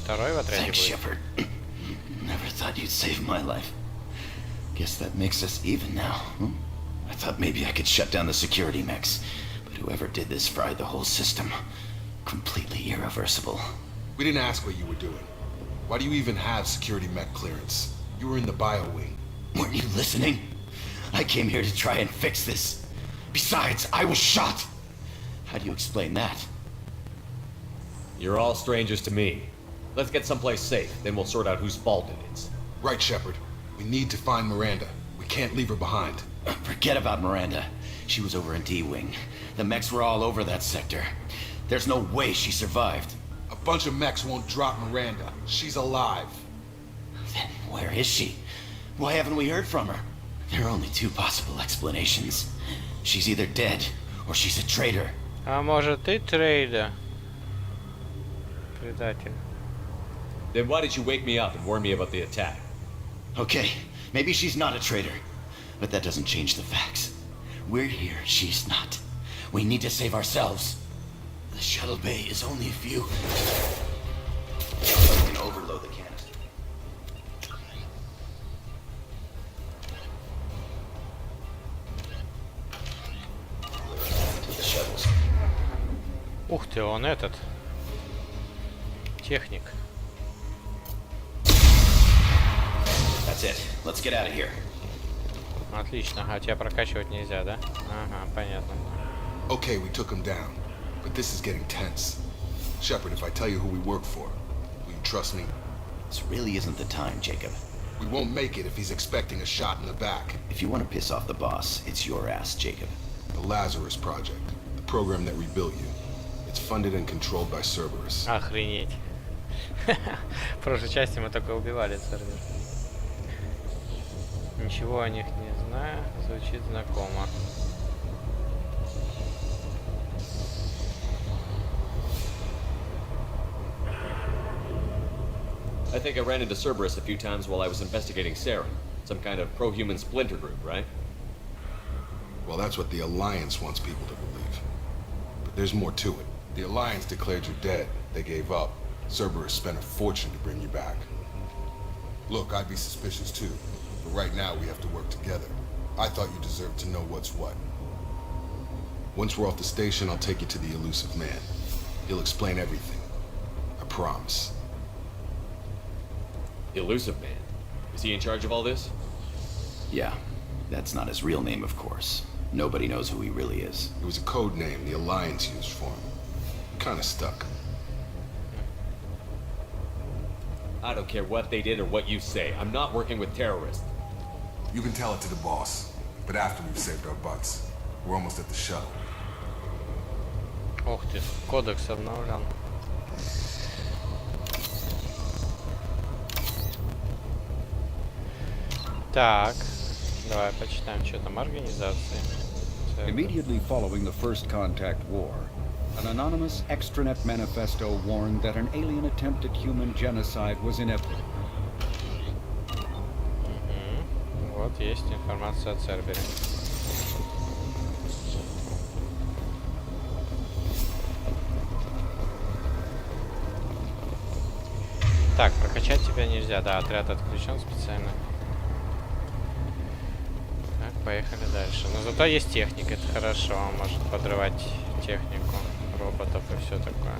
Второй в отряде Thanks, будет. Shepard. Never thought you'd save my life. Guess that makes us even now. I thought maybe I could shut down the security mechs, but whoever did this fried the whole system. Completely irreversible. We didn't ask what you were doing. Why do you even have security mech clearance? You were in the bio wing. Weren't you listening? I came here to try and fix this. Besides, I was shot. How do you explain that? You're all strangers to me. Let's get someplace safe, then we'll sort out whose fault it is. Right, Shepard. We need to find Miranda. We can't leave her behind. Forget about Miranda. She was over in D-Wing. The mechs were all over that sector. There's no way she survived. A bunch of mechs won't drop Miranda. She's alive. Then where is she? Why haven't we heard from her? There are only two possible explanations. She's either dead, or she's a traitor. А может ты трейдер? Предатель. Then why did you wake me up and warn me about the attack? Okay, maybe she's not a traitor, but that doesn't change the facts. We're here, she's not. We need to save ourselves. The shuttle bay is only a few... I'm gonna overload the canister. To the shuttles. Ух ты, он этот. Техник. That's it. Let's get out of here. Отлично. А тебя прокачивать нельзя, да? Ага, понятно. Okay, we took him down. But this is getting tense. Shepard, if I tell you who we work for, will you trust me? This really isn't the time, Jacob. We won't make it if he's expecting a shot in the back. If you want to piss off the boss, it's your ass, Jacob. The Lazarus Project. The program that rebuilt you. It's funded and controlled by Cerberus. Охренеть. В прошлой части мы только убивали сервер. Ничего о них не знаю. Звучит знакомо. I think I ran into Cerberus a few times while I was investigating Saren. Some kind of pro-human splinter group, right? Well, that's what the Alliance wants people to believe. But there's more to it. The Alliance declared you dead. They gave up. Cerberus spent a fortune to bring you back. Look, I'd be suspicious too. But right now we have to work together. I thought you deserved to know what's what. Once we're off the station, I'll take you to the elusive man. He'll explain everything. I promise. Elusive Man? Is he in charge of all this? Yeah. That's not his real name, of course. Nobody knows who he really is. It was a code name the Alliance used for him. Kinda stuck. I don't care what they did or what you say. I'm not working with terrorists. You can tell it to the boss. But after we've saved our butts. We're almost at the shuttle. Ух ты, кодекс обновлен. Так, давай почитаем, что там организации. Immediately following the First Contact War, an anonymous extranet manifesto warned that an alien attempt at human genocide was inevitable. Вот есть информация о Цербере. Так, прокачать тебя нельзя, да, отряд отключен специально. Так, поехали дальше. Но зато есть техника, это хорошо, он может подрывать технику роботов и все такое.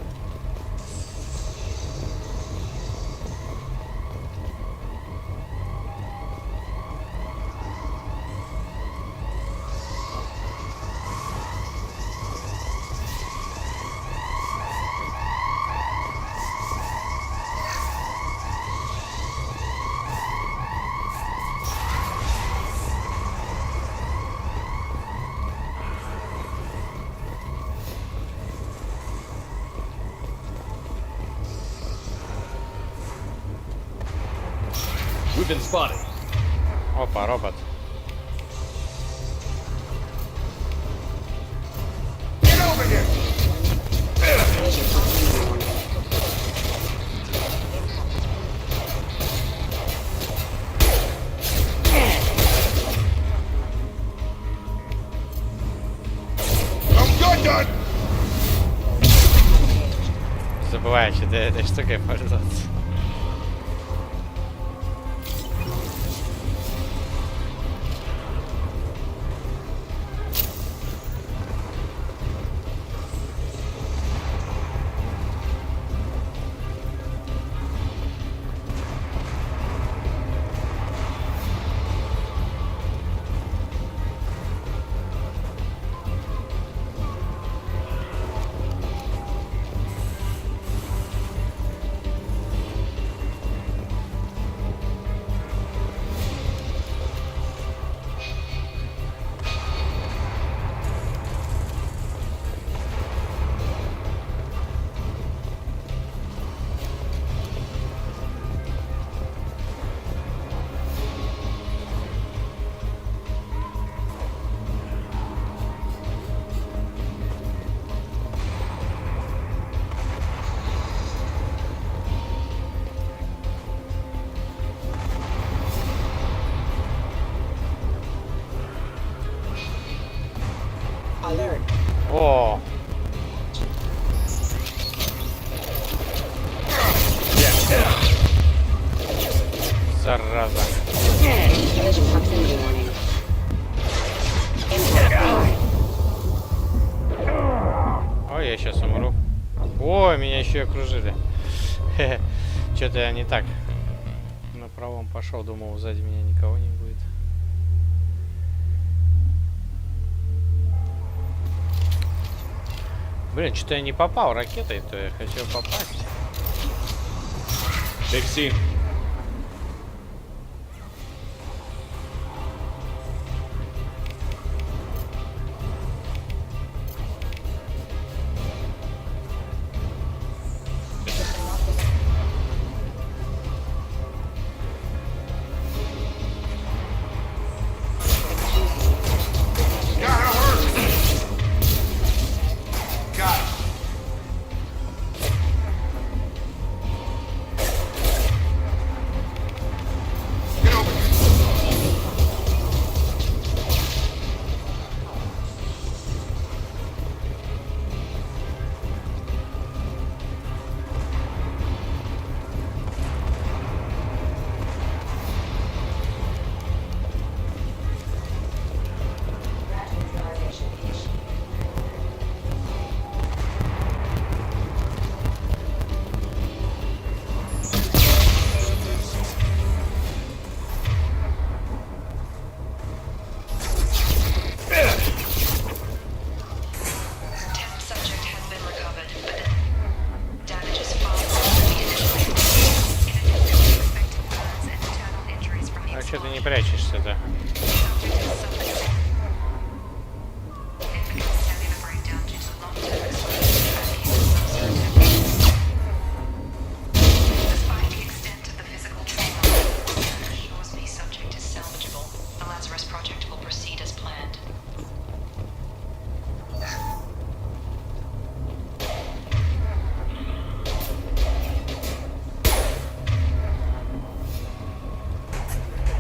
We've been spotted. Опа, робот. Get over here! Забываю, что этой штукой пользоваться. О! Зараза. Ой, я сейчас умру. Ой, меня еще и окружили. Что-то я не так на правом пошел, думал, сзади меня никого не будет. Блин, что-то я не попал ракетой, то я хотел попасть. Fixie. что ты не прячешься-то?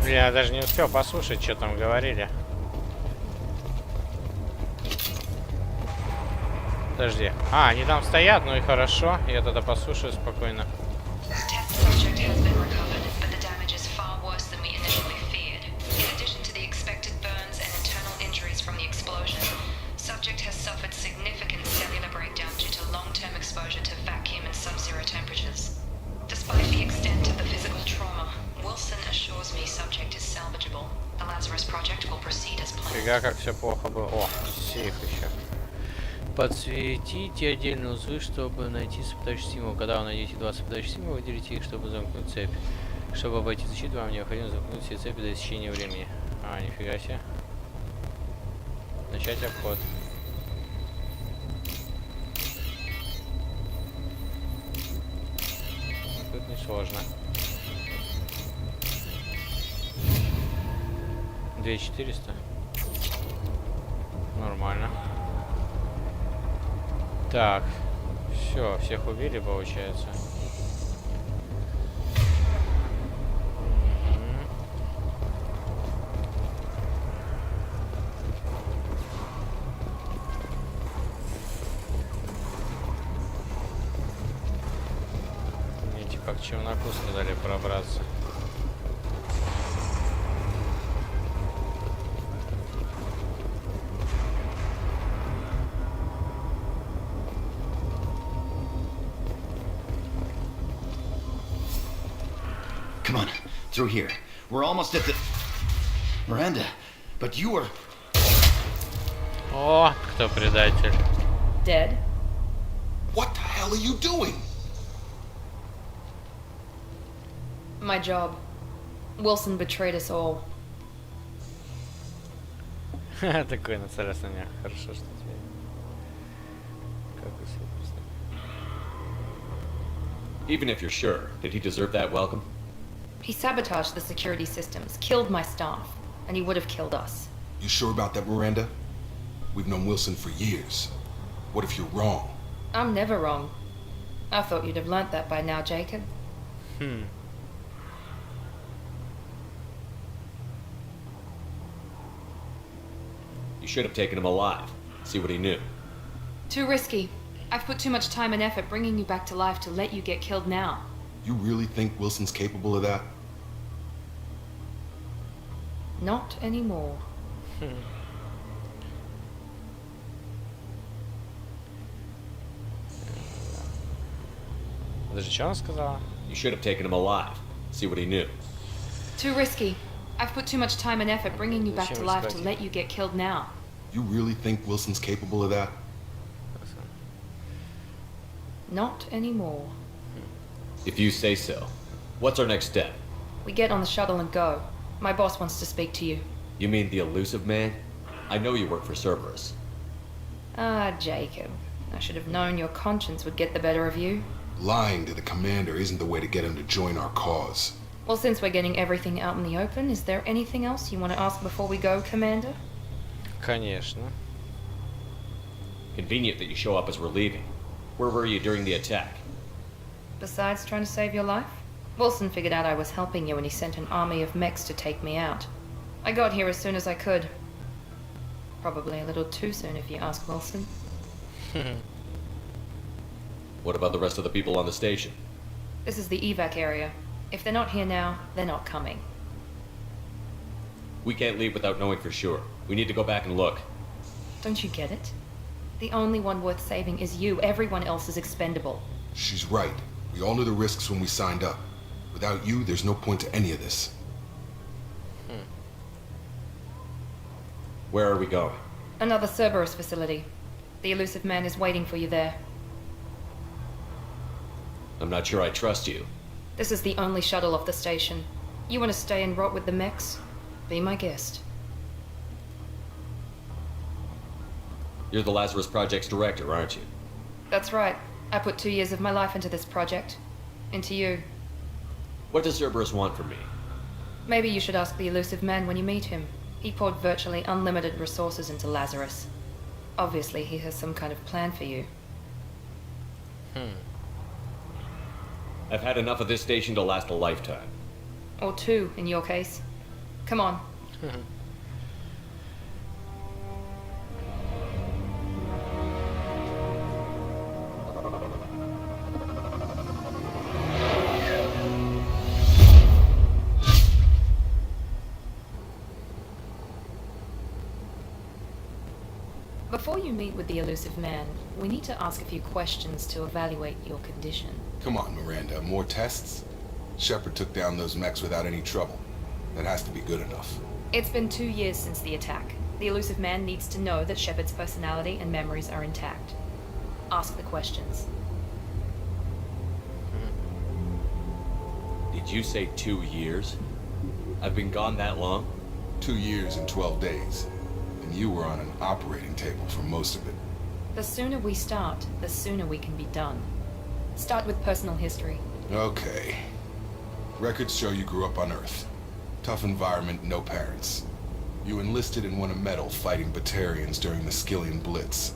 Я даже не успел послушать, что там говорили. Подожди. А, они там стоят, ну и хорошо. Я тогда послушаю спокойно. Фига, как все плохо было. О, сейф еще. Подсветите отдельные узлы, чтобы найти соподающий стимул. Когда вы найдете 2 соподающих стимула, выделите их, чтобы замкнуть цепь. Чтобы обойти защиту, вам необходимо замкнуть все цепи до истечения времени. А, нифига себе. Начать обход. Тут несложно. 2400. Нормально. Так. Все, всех убили, получается. Мне типа к челноку сказали пробраться. Come on, through here. We're almost at the... Miranda, but you are... О, кто предатель? Dead? What the hell are you doing? My job. Wilson betrayed us all. Такой нацелился на меня. Хорошо, что тебе. Как вы себе представляете? Even if you're sure, did he deserve that welcome? He sabotaged the security systems, killed my staff, and he would have killed us. You sure about that, Miranda? We've known Wilson for years. What if you're wrong? I'm never wrong. I thought you'd have learnt that by now, Jacob. You should have taken him alive. See what he knew. Too risky. I've put too much time and effort bringing you back to life to let you get killed now. You really think Wilson's capable of that? Not anymore. Подожди, что она сказала? You should have taken him alive. See what he knew. Too risky. I've put too much time and effort bringing you back to life to let you get killed now. You really think Wilson's capable of that? Not anymore. If you say so. What's our next step? We get on the shuttle and go. My boss wants to speak to you. You mean the elusive man? I know you work for Cerberus. Ah, Jacob. I should have known your conscience would get the better of you. Lying to the commander isn't the way to get him to join our cause. Well, since we're getting everything out in the open, is there anything else you want to ask before we go, Commander? Конечно. Convenient that you show up as we're leaving. Where were you during the attack? Besides trying to save your life? Wilson figured out I was helping you and he sent an army of mechs to take me out. I got here as soon as I could. Probably a little too soon if you ask Wilson. What about the rest of the people on the station? This is the evac area. If they're not here now, they're not coming. We can't leave without knowing for sure. We need to go back and look. Don't you get it? The only one worth saving is you. Everyone else is expendable. She's right. We all knew the risks when we signed up. Without you, there's no point to any of this. Where are we going? Another Cerberus facility. The elusive man is waiting for you there. I'm not sure I trust you. This is the only shuttle off the station. You want to stay and rot with the mechs? Be my guest. You're the Lazarus Project's director, aren't you? That's right. I put 2 years of my life into this project. Into you. What does Cerberus want from me? Maybe you should ask the elusive man when you meet him. He poured virtually unlimited resources into Lazarus. Obviously, he has some kind of plan for you. I've had enough of this station to last a lifetime. Or 2, in your case. Come on. Before you meet with the elusive man, we need to ask a few questions to evaluate your condition. Come on, Miranda. More tests? Shepard took down those mechs without any trouble. That has to be good enough. It's been 2 years since the attack. The elusive man needs to know that Shepard's personality and memories are intact. Ask the questions. Did you say 2 years? I've been gone that long? 2 years and 12 days. And you were on an operating table for most of it. The sooner we start, the sooner we can be done. Start with personal history. Okay. Records show you grew up on Earth. Tough environment, no parents. You enlisted and won a medal fighting Batarians during the Skillian Blitz.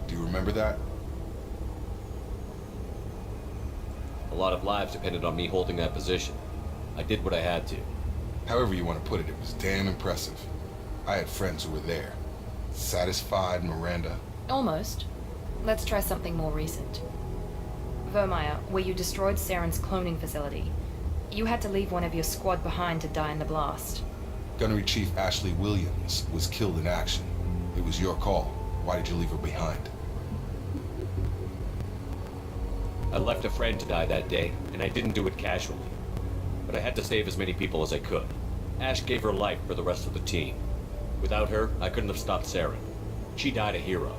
Do you remember that? A lot of lives depended on me holding that position. I did what I had to. However you want to put it, it was damn impressive. I had friends who were there. Satisfied, Miranda? Almost. Let's try something more recent. Vermeer, where you destroyed Saren's cloning facility. You had to leave one of your squad behind to die in the blast. Gunnery Chief Ashley Williams was killed in action. It was your call. Why did you leave her behind? I left a friend to die that day, and I didn't do it casually. But I had to save as many people as I could. Ash gave her life for the rest of the team. Without her, I couldn't have stopped Saren. She died a hero.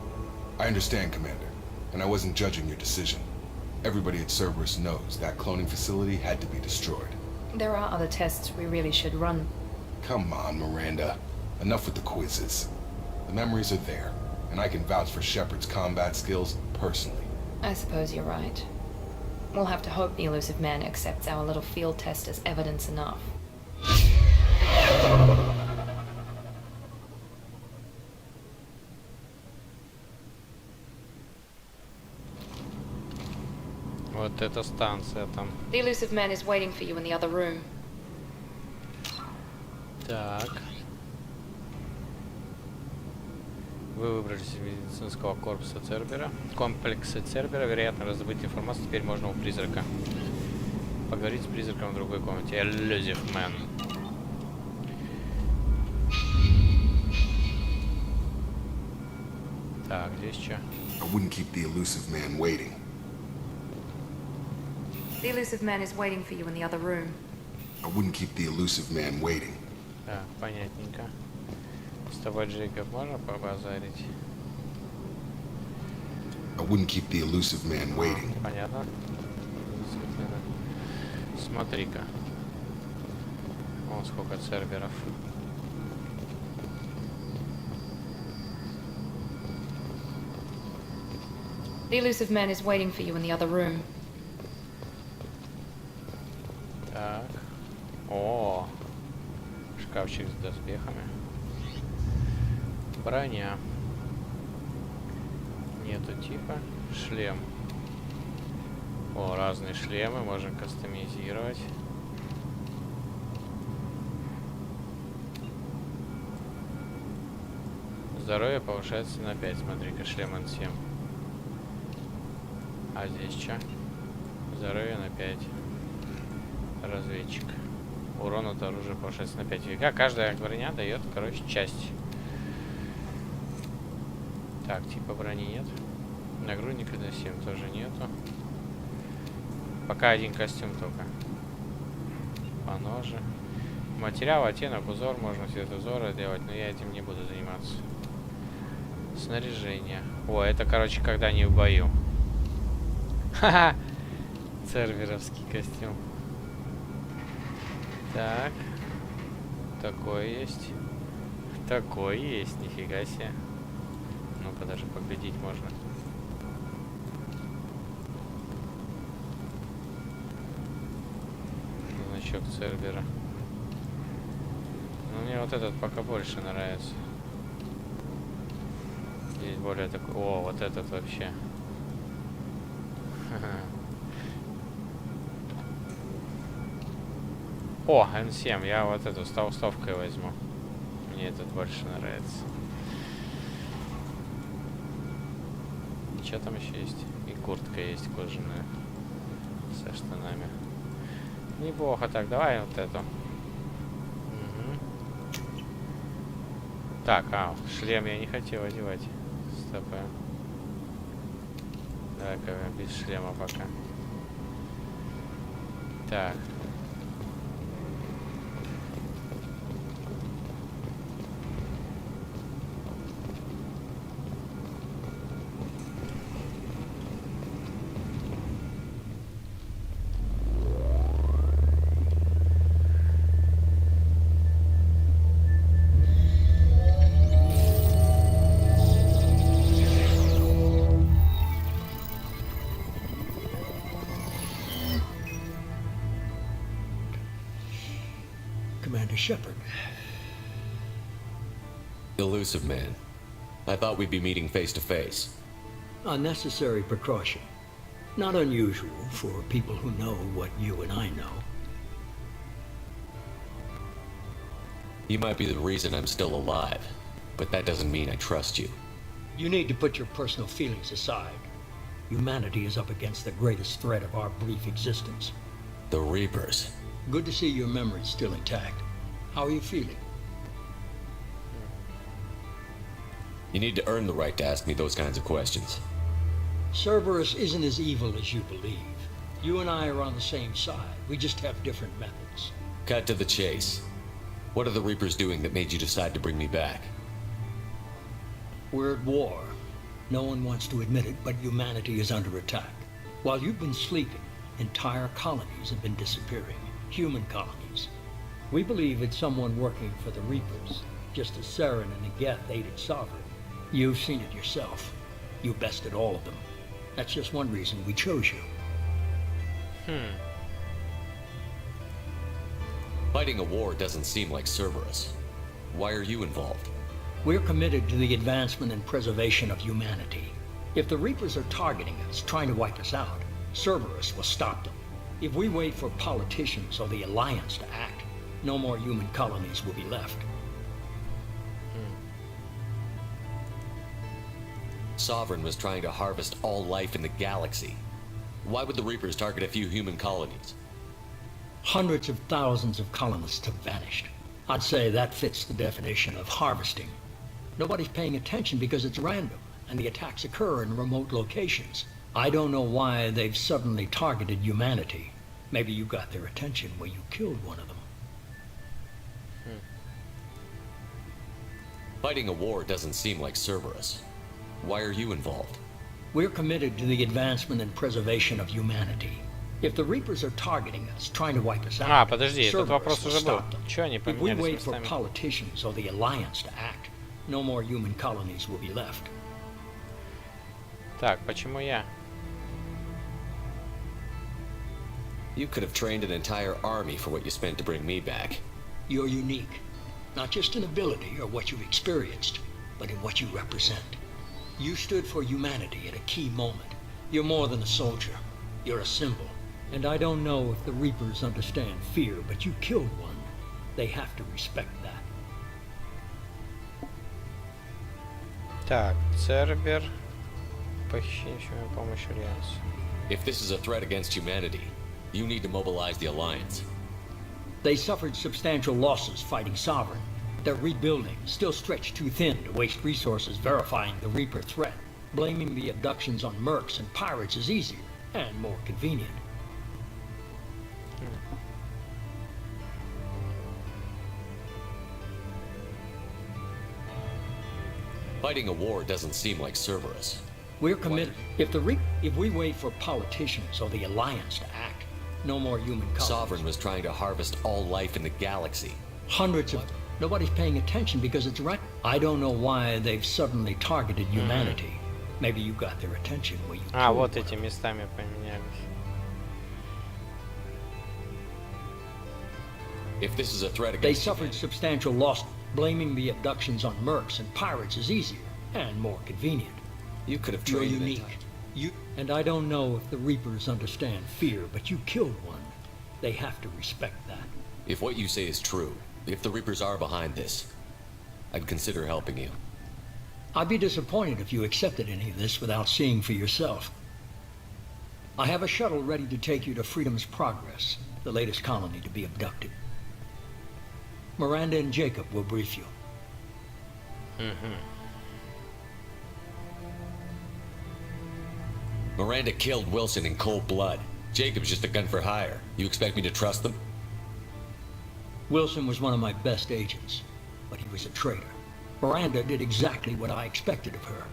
I understand, Commander, and I wasn't judging your decision. Everybody at Cerberus knows that cloning facility had to be destroyed. There are other tests we really should run. Come on, Miranda. Enough with the quizzes. The memories are there, and I can vouch for Shepard's combat skills personally. I suppose you're right. We'll have to hope the elusive man accepts our little field test as evidence enough. Вот эта станция там. The elusive man is waiting for you in the other room. Так. Вы выбрались из медицинского корпуса Цербера. Комплекса Цербера. Вероятно, раздобыть информацию теперь можно у призрака. Поговорить с призраком в другой комнате. Elusive Man. Так, здесь что? I wouldn't keep the elusive man waiting. The elusive man is waiting for you in the other room. I wouldn't keep the elusive man waiting. Так, понятненько. С тобой, Джейкоб, можно побазарить? I wouldn't keep the elusive man waiting. Понятно. Смотри-ка. Вон сколько церберов. The elusive man is waiting for you in the other room. Так. О, шкафчик с доспехами. Броня. Нету типа. Шлем. О, разные шлемы можно кастомизировать. Здоровье повышается на 5. Смотри-ка, шлем N7. А здесь что? Здоровье на 5. Разведчик. Урон от оружия повышается на 5 века. Каждая броня дает, короче, часть. Так, типа брони нет. Нагрудника до 7 тоже нету. Пока один костюм только. Поножи. Материал, оттенок, узор. Можно цвет узора делать, но я этим не буду заниматься. Снаряжение. О, это, короче, когда не в бою. Ха-ха! Церберовский костюм. Так. Такое есть. Такое есть, нифига себе. Ну-ка, даже поглядеть можно. Значок Цербера. Ну, мне вот этот пока больше нравится. Здесь более такой... О, вот этот вообще. О, N7. Я вот эту с толстовкой возьму. Мне этот больше нравится. Что там еще есть? И куртка есть кожаная. Со штанами. Неплохо. Так, давай вот эту. Угу. Так, шлем я не хотел одевать. Стопэ. Давай-ка без шлема пока. Так. Commander Shepard. Elusive man. I thought we'd be meeting face to face. A necessary precaution. Not unusual for people who know what you and I know. You might be the reason I'm still alive, but that doesn't mean I trust you. You need to put your personal feelings aside. Humanity is up against the greatest threat of our brief existence. The Reapers. Good to see your memory's still intact. How are you feeling? You need to earn the right to ask me those kinds of questions. Cerberus isn't as evil as you believe. You and I are on the same side. We just have different methods. Cut to the chase. What are the Reapers doing that made you decide to bring me back? We're at war. No one wants to admit it, but humanity is under attack. While you've been sleeping, entire colonies have been disappearing. Human colonies. We believe it's someone working for the Reapers, just as Saren and Geth aided Sovereign. You've seen it yourself. You bested all of them. That's just one reason we chose you. Fighting a war doesn't seem like Cerberus. Why are you involved? We're committed to the advancement and preservation of humanity. If the Reapers are targeting us, trying to wipe us out, Cerberus will stop them. If we wait for politicians or the Alliance to act, no more human colonies will be left. Sovereign was trying to harvest all life in the galaxy. Why would the Reapers target a few human colonies? Hundreds of thousands of colonists have vanished. I'd say that fits the definition of harvesting. Nobody's paying attention because it's random, and the attacks occur in remote locations. I don't know why they've suddenly targeted humanity. Maybe you got their attention when you killed one of them. Fighting a war doesn't seem like Cerberus. Why are you involved? We're committed to the advancement and preservation of humanity. If the Reapers are targeting us, trying to wipe us out, подожди, этот вопрос уже был. Чё они if we поменялись wait for местами? politicians or the Alliance to act, no more human colonies will be left. Так, почему я? You could have trained an entire army for what you spent to bring me back. You're unique, not just in ability or what you've experienced, but in what you represent. You stood for humanity at a key moment. You're more than a soldier. You're a symbol. And I don't know if the Reapers understand fear, but you killed one. They have to respect that. Так, Цербер. Похищение помощь Альянсу. If this is a threat against humanity, you need to mobilize the Alliance. They suffered substantial losses fighting Sovereign. They're rebuilding, still stretched too thin to waste resources verifying the Reaper threat. Blaming the abductions on mercs and pirates is easier and more convenient. Fighting a war doesn't seem like Cerberus. We're committed. If we wait for politicians or the Alliance to act, No more human colonies. Sovereign was trying to harvest all life in the galaxy. Hundreds of... Nobody's paying attention because it's right. I don't know why they've suddenly targeted humanity. Maybe you got their attention when you killed вот one. эти местами поменялись. If this is a threat They against suffered substantial loss. Blaming the abductions on mercs and pirates is easier and more convenient. You could have You're trained them in unique. And I don't know if the Reapers understand fear, but you killed one. They have to respect that. If what you say is true, if the Reapers are behind this, I'd consider helping you. I'd be disappointed if you accepted any of this without seeing for yourself. I have a shuttle ready to take you to Freedom's Progress, the latest colony to be abducted. Miranda and Jacob will brief you. Miranda killed Wilson in cold blood. Jacob's just a gun for hire. You expect me to trust them? Wilson was one of my best agents, but he was a traitor. Miranda did exactly what I expected of her,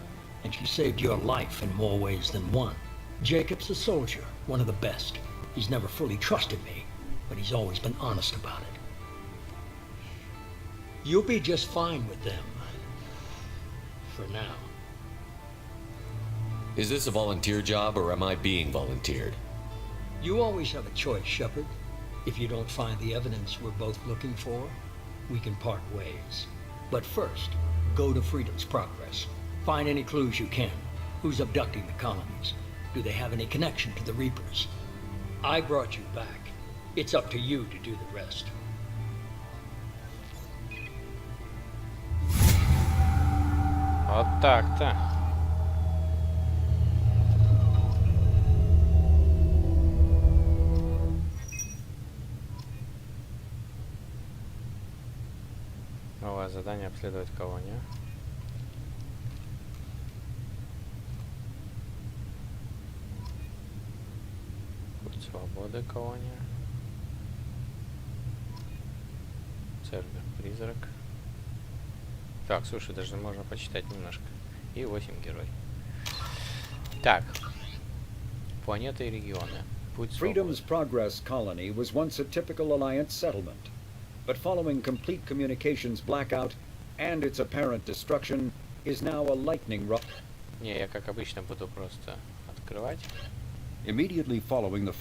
and she saved your life in more ways than one. Jacob's a soldier, one of the best. He's never fully trusted me, but he's always been honest about it. You'll be just fine with them. For now. Is this a volunteer job, or am I being volunteered? You always have a choice, Shepard. If you don't find the evidence we're both looking for, we can part ways. But first, go to Freedom's Progress. Find any clues you can. Who's abducting the colonies? Do they have any connection to the Reapers? I brought you back. It's up to you to do the rest. Вот так-то. Новое задание — обследовать колонию. Путь свободы, колония. Цербер-призрак. Так, слушай, даже можно почитать немножко. И 8 герой. Так. Планеты и регионы. Путь свободы. Freedom's Progress colony was once a typical Alliance settlement, but following complete communications blackout and its apparent destruction, is now a lightning rod. Не, я как обычно буду просто открывать. Immediately following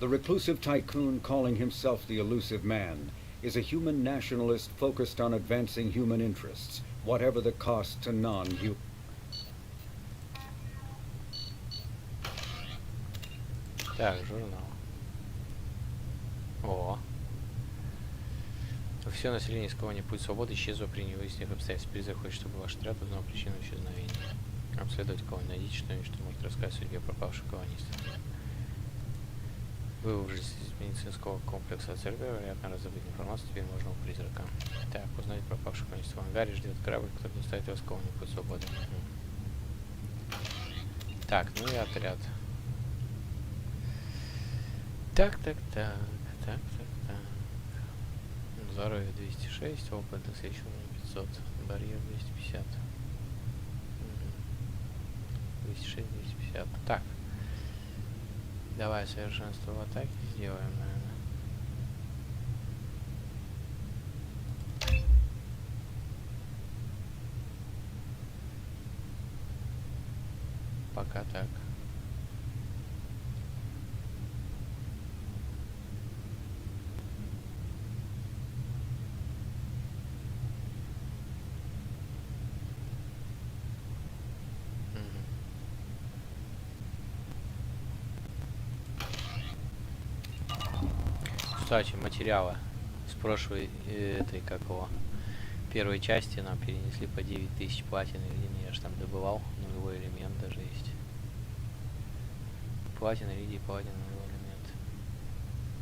the reclusive tycoon calling himself the Elusive Man is a human nationalist focused on advancing human interests, whatever the cost to non-human. Так, журнал. О. Все население из колонии Путь Свободы исчезло при невыясненных обстоятельствах. Призрак хочет, чтобы ваш отряд узнал причину исчезновения. Обследовать колонию. Найдите что-нибудь, что может рассказать о судьбе пропавших колонистов. Выважившись из медицинского комплекса Цербера, вероятно, раздобыть информацию теперь можно у призрака. Так, узнать пропавших колонистов. В ангаре ждет корабль, который доставит вас в колонию Путь Свободы. Так, ну и отряд. Так. Здоровье 206, опыт досвечивания 500, барьер 250. 206, 250. Так. Давай совершенство в атаке сделаем, наверное. Пока так. Кстати, материалы с прошлой этой, как его, первой части нам перенесли по 9000 платины. Или я же там добывал, нулевой элемент даже есть. Платина, лидий, платина, нулевой элемент.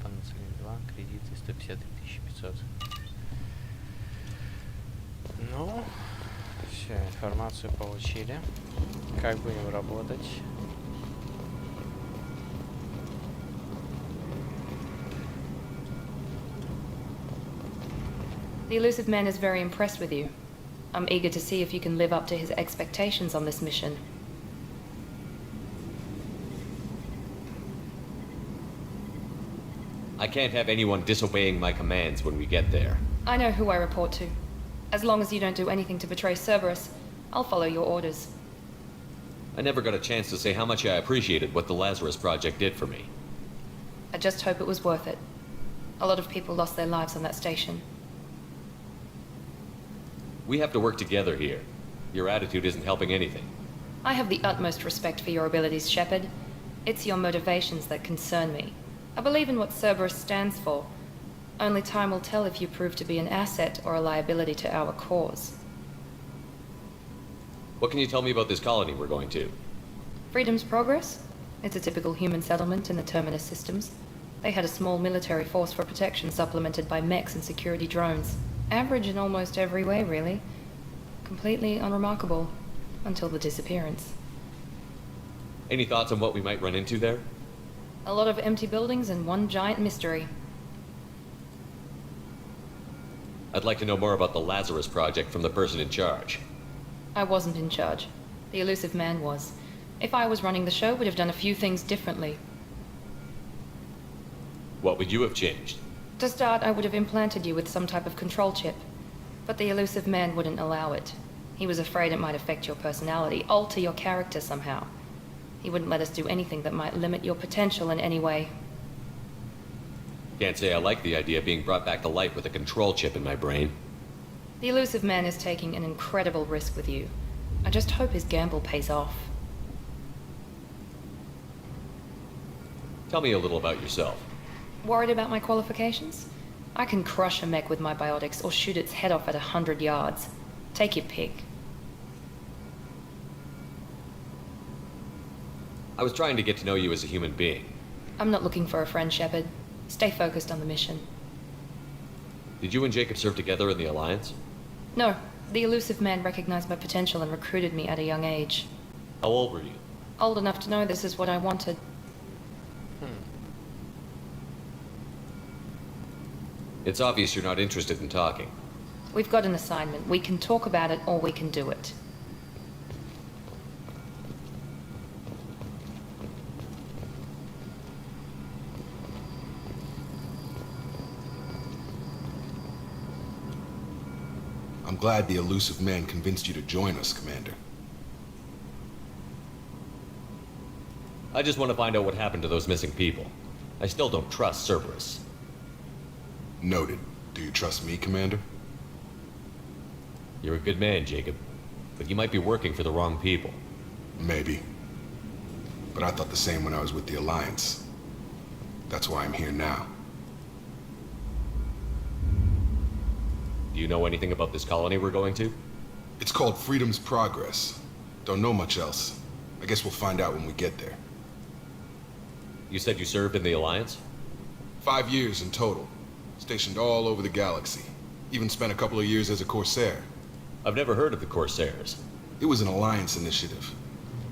Панацелин 2, кредиты 153 500. Ну, все, информацию получили. Как будем работать? The Elusive Man is very impressed with you. I'm eager to see if you can live up to his expectations on this mission. I can't have anyone disobeying my commands when we get there. I know who I report to. As long as you don't do anything to betray Cerberus, I'll follow your orders. I never got a chance to say how much I appreciated what the Lazarus Project did for me. I just hope it was worth it. A lot of people lost their lives on that station. We have to work together here. Your attitude isn't helping anything. I have the utmost respect for your abilities, Shepard. It's your motivations that concern me. I believe in what Cerberus stands for. Only time will tell if you prove to be an asset or a liability to our cause. What can you tell me about this colony we're going to? Freedom's Progress? It's a typical human settlement in the Terminus systems. They had a small military force for protection supplemented by mechs and security drones. Average in almost every way, really. Completely unremarkable. Until the disappearance. Any thoughts on what we might run into there? A lot of empty buildings and one giant mystery. I'd like to know more about the Lazarus Project from the person in charge. I wasn't in charge. The elusive man was. If I was running the show, we'd have done a few things differently. What would you have changed? To start, I would have implanted you with some type of control chip. But the elusive man wouldn't allow it. He was afraid it might affect your personality, alter your character somehow. He wouldn't let us do anything that might limit your potential in any way. Can't say I like the idea of being brought back to life with a control chip in my brain. The elusive man is taking an incredible risk with you. I just hope his gamble pays off. Tell me a little about yourself. Worried about my qualifications? I can crush a mech with my biotics or shoot its head off at 100 yards. Take your pick. I was trying to get to know you as a human being. I'm not looking for a friend, Shepard. Stay focused on the mission. Did you and Jacob serve together in the Alliance? No. The elusive man recognized my potential and recruited me at a young age. How old were you? Old enough to know this is what I wanted. It's obvious you're not interested in talking. We've got an assignment. We can talk about it or we can do it. I'm glad the elusive man convinced you to join us, Commander. I just want to find out what happened to those missing people. I still don't trust Cerberus. Noted. Do you trust me, Commander? You're a good man, Jacob. But you might be working for the wrong people. Maybe. But I thought the same when I was with the Alliance. That's why I'm here now. Do you know anything about this colony we're going to? It's called Freedom's Progress. Don't know much else. I guess we'll find out when we get there. You said you served in the Alliance? 5 years in total. Stationed all over the galaxy. Even spent a couple of years as a Corsair. I've never heard of the Corsairs. It was an Alliance initiative.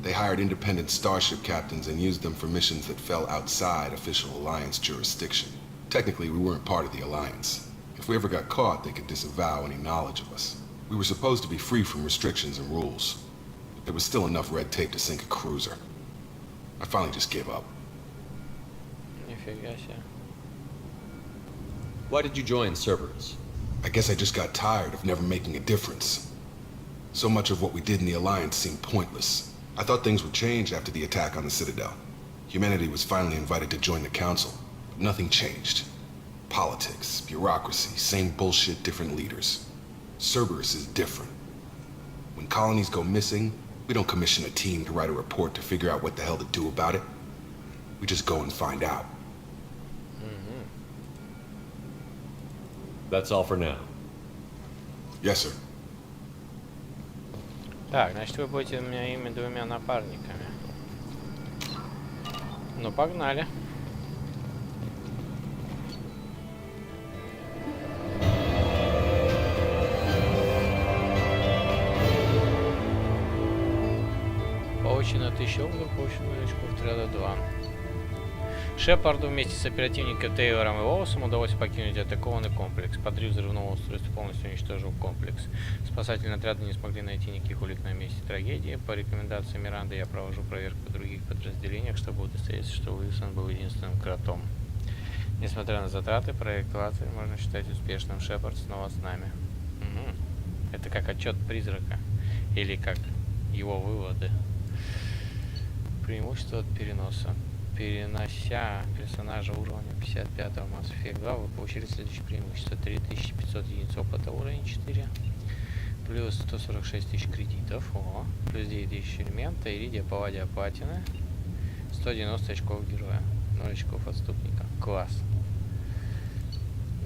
They hired independent starship captains and used them for missions that fell outside official Alliance jurisdiction. Technically, we weren't part of the Alliance. If we ever got caught, they could disavow any knowledge of us. We were supposed to be free from restrictions and rules. But there was still enough red tape to sink a cruiser. I finally just gave up. Why did you join Cerberus? I guess I just got tired of never making a difference. So much of what we did in the Alliance seemed pointless. I thought things would change after the attack on the Citadel. Humanity was finally invited to join the Council, but nothing changed. Politics, bureaucracy, same bullshit, different leaders. Cerberus is different. When colonies go missing, we don't commission a team to write a report to figure out what the hell to do about it. We just go and find out. That's all for now. Yes, sir. Так, значит, вы будете моими двумя напарниками. Ну, погнали. Получено 1000 опыта, получено новичков отряда 2. Шепарду вместе с оперативником Тейлором и Лоусом удалось покинуть атакованный комплекс. Подрыв взрывного устройства полностью уничтожил комплекс. Спасательные отряды не смогли найти никаких улик на месте трагедии. По рекомендации Миранды я провожу проверку в других подразделениях, чтобы удостовериться, что Уилсон был единственным кротом. Несмотря на затраты, проект Латвии можно считать успешным. Шепард снова с нами. Угу. Это как отчет призрака. Или как его выводы. Преимущество от переноса. Перенося персонажа уровня 55 Mass Effect 2, вы получили следующее преимущество. 3500 единиц опыта уровень 4. Плюс 146 тысяч кредитов. О, плюс 9000 элемента. Иридия Палладия Платины. 190 очков героя. 0 очков отступника. Класс.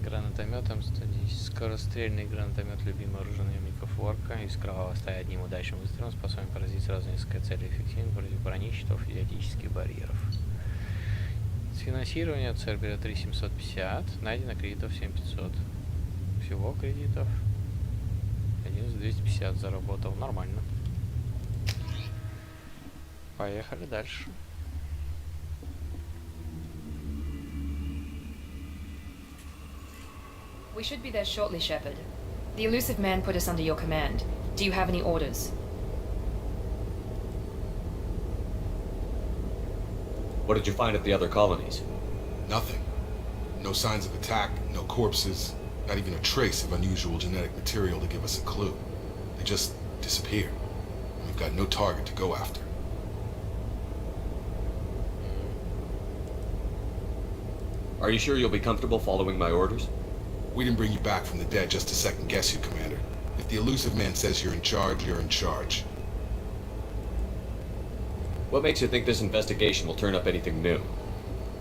Гранатометом 110. Скорострельный гранатомет, любимое оружие наемников Ворка. Из кровавого стая одним удачным выстрелом способен поразить сразу несколько целей, эффективен против брони, щитов и диатических барьеров. С финансирования от Цербера 3750. Найдено кредитов 7500. Всего кредитов 11250 заработал. Нормально. Поехали дальше. We should be there shortly, Shepard. The elusive man put us under your command. Do you have any orders? What did you find at the other colonies? Nothing. No signs of attack, no corpses, not even a trace of unusual genetic material to give us a clue. They just disappear. We've got no target to go after. Are you sure you'll be comfortable following my orders? We didn't bring you back from the dead just to second guess you, Commander. If the elusive man says you're in charge, you're in charge. What makes you think this investigation will turn up anything new?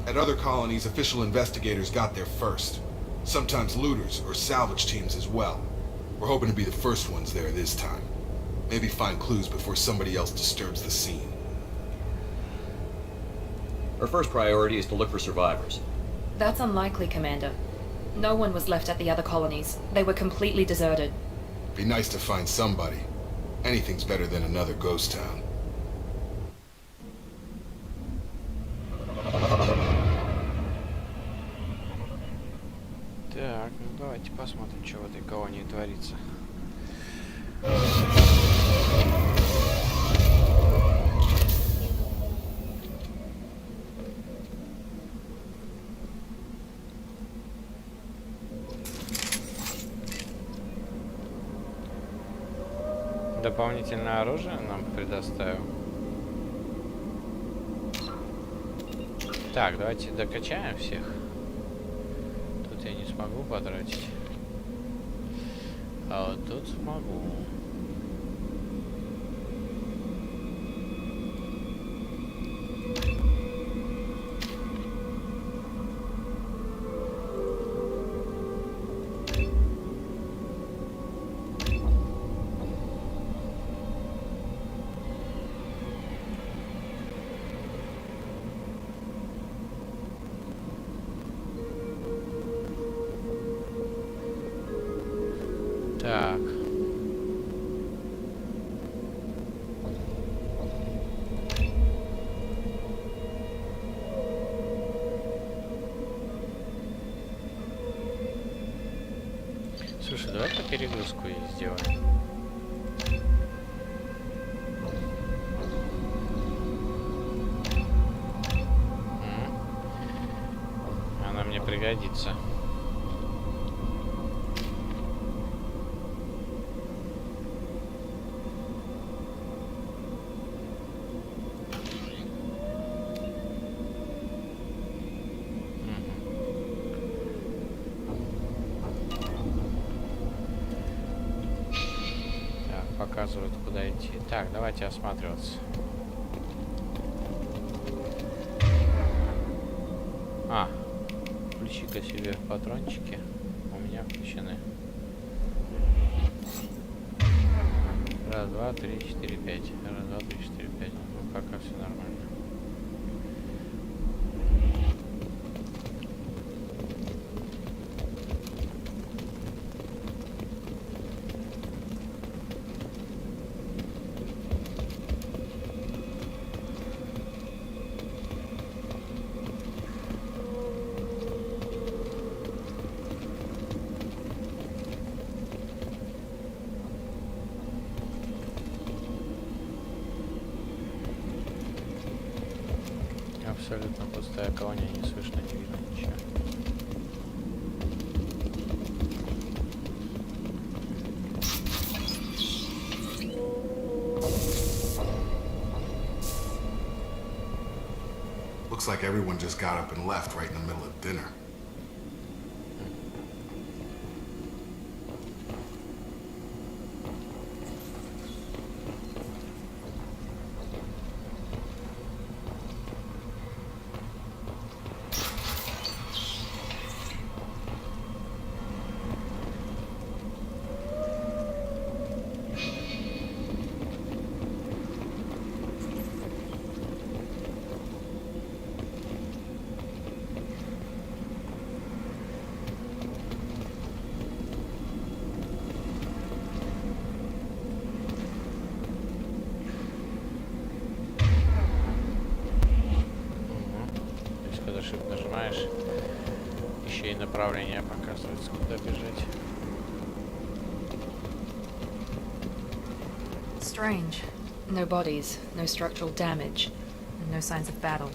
At other colonies, official investigators got there first. Sometimes looters or salvage teams as well. We're hoping to be the first ones there this time. Maybe find clues before somebody else disturbs the scene. Our first priority is to look for survivors. That's unlikely, Commander. No one was left at the other colonies. They were completely deserted. Be nice to find somebody. Anything's better than another ghost town. Так, ну давайте посмотрим, что в этой колонии творится. Дополнительное оружие нам предоставил. Так, давайте докачаем всех. Тут я не смогу потратить. А вот тут смогу. Так. Слушай, давай-ка перегрузку сделаем. Она мне пригодится. Показывают, куда идти. Так, давайте осматриваться. А, включи-ка себе патрончики. У меня включены. Раз, два, три, четыре, пять. Раз, два, три, четыре, пять. Ну, пока все нормально. Абсолютно пустая колония, не слышно, не видно ничего. Looks like everyone just got up and left right in the middle of dinner. Shift нажимаешь, еще и направление показывается, куда бежать. Strange. No bodies, no structural damage, and no signs of battle.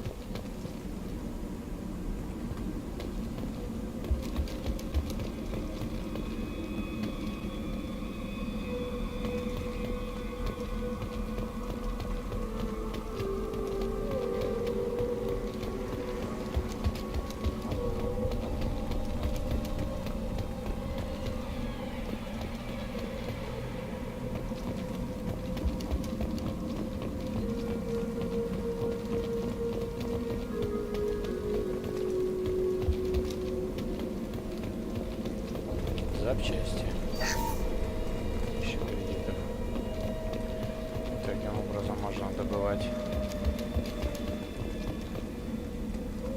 Запчасти. Еще кредитов. Таким образом можно добывать.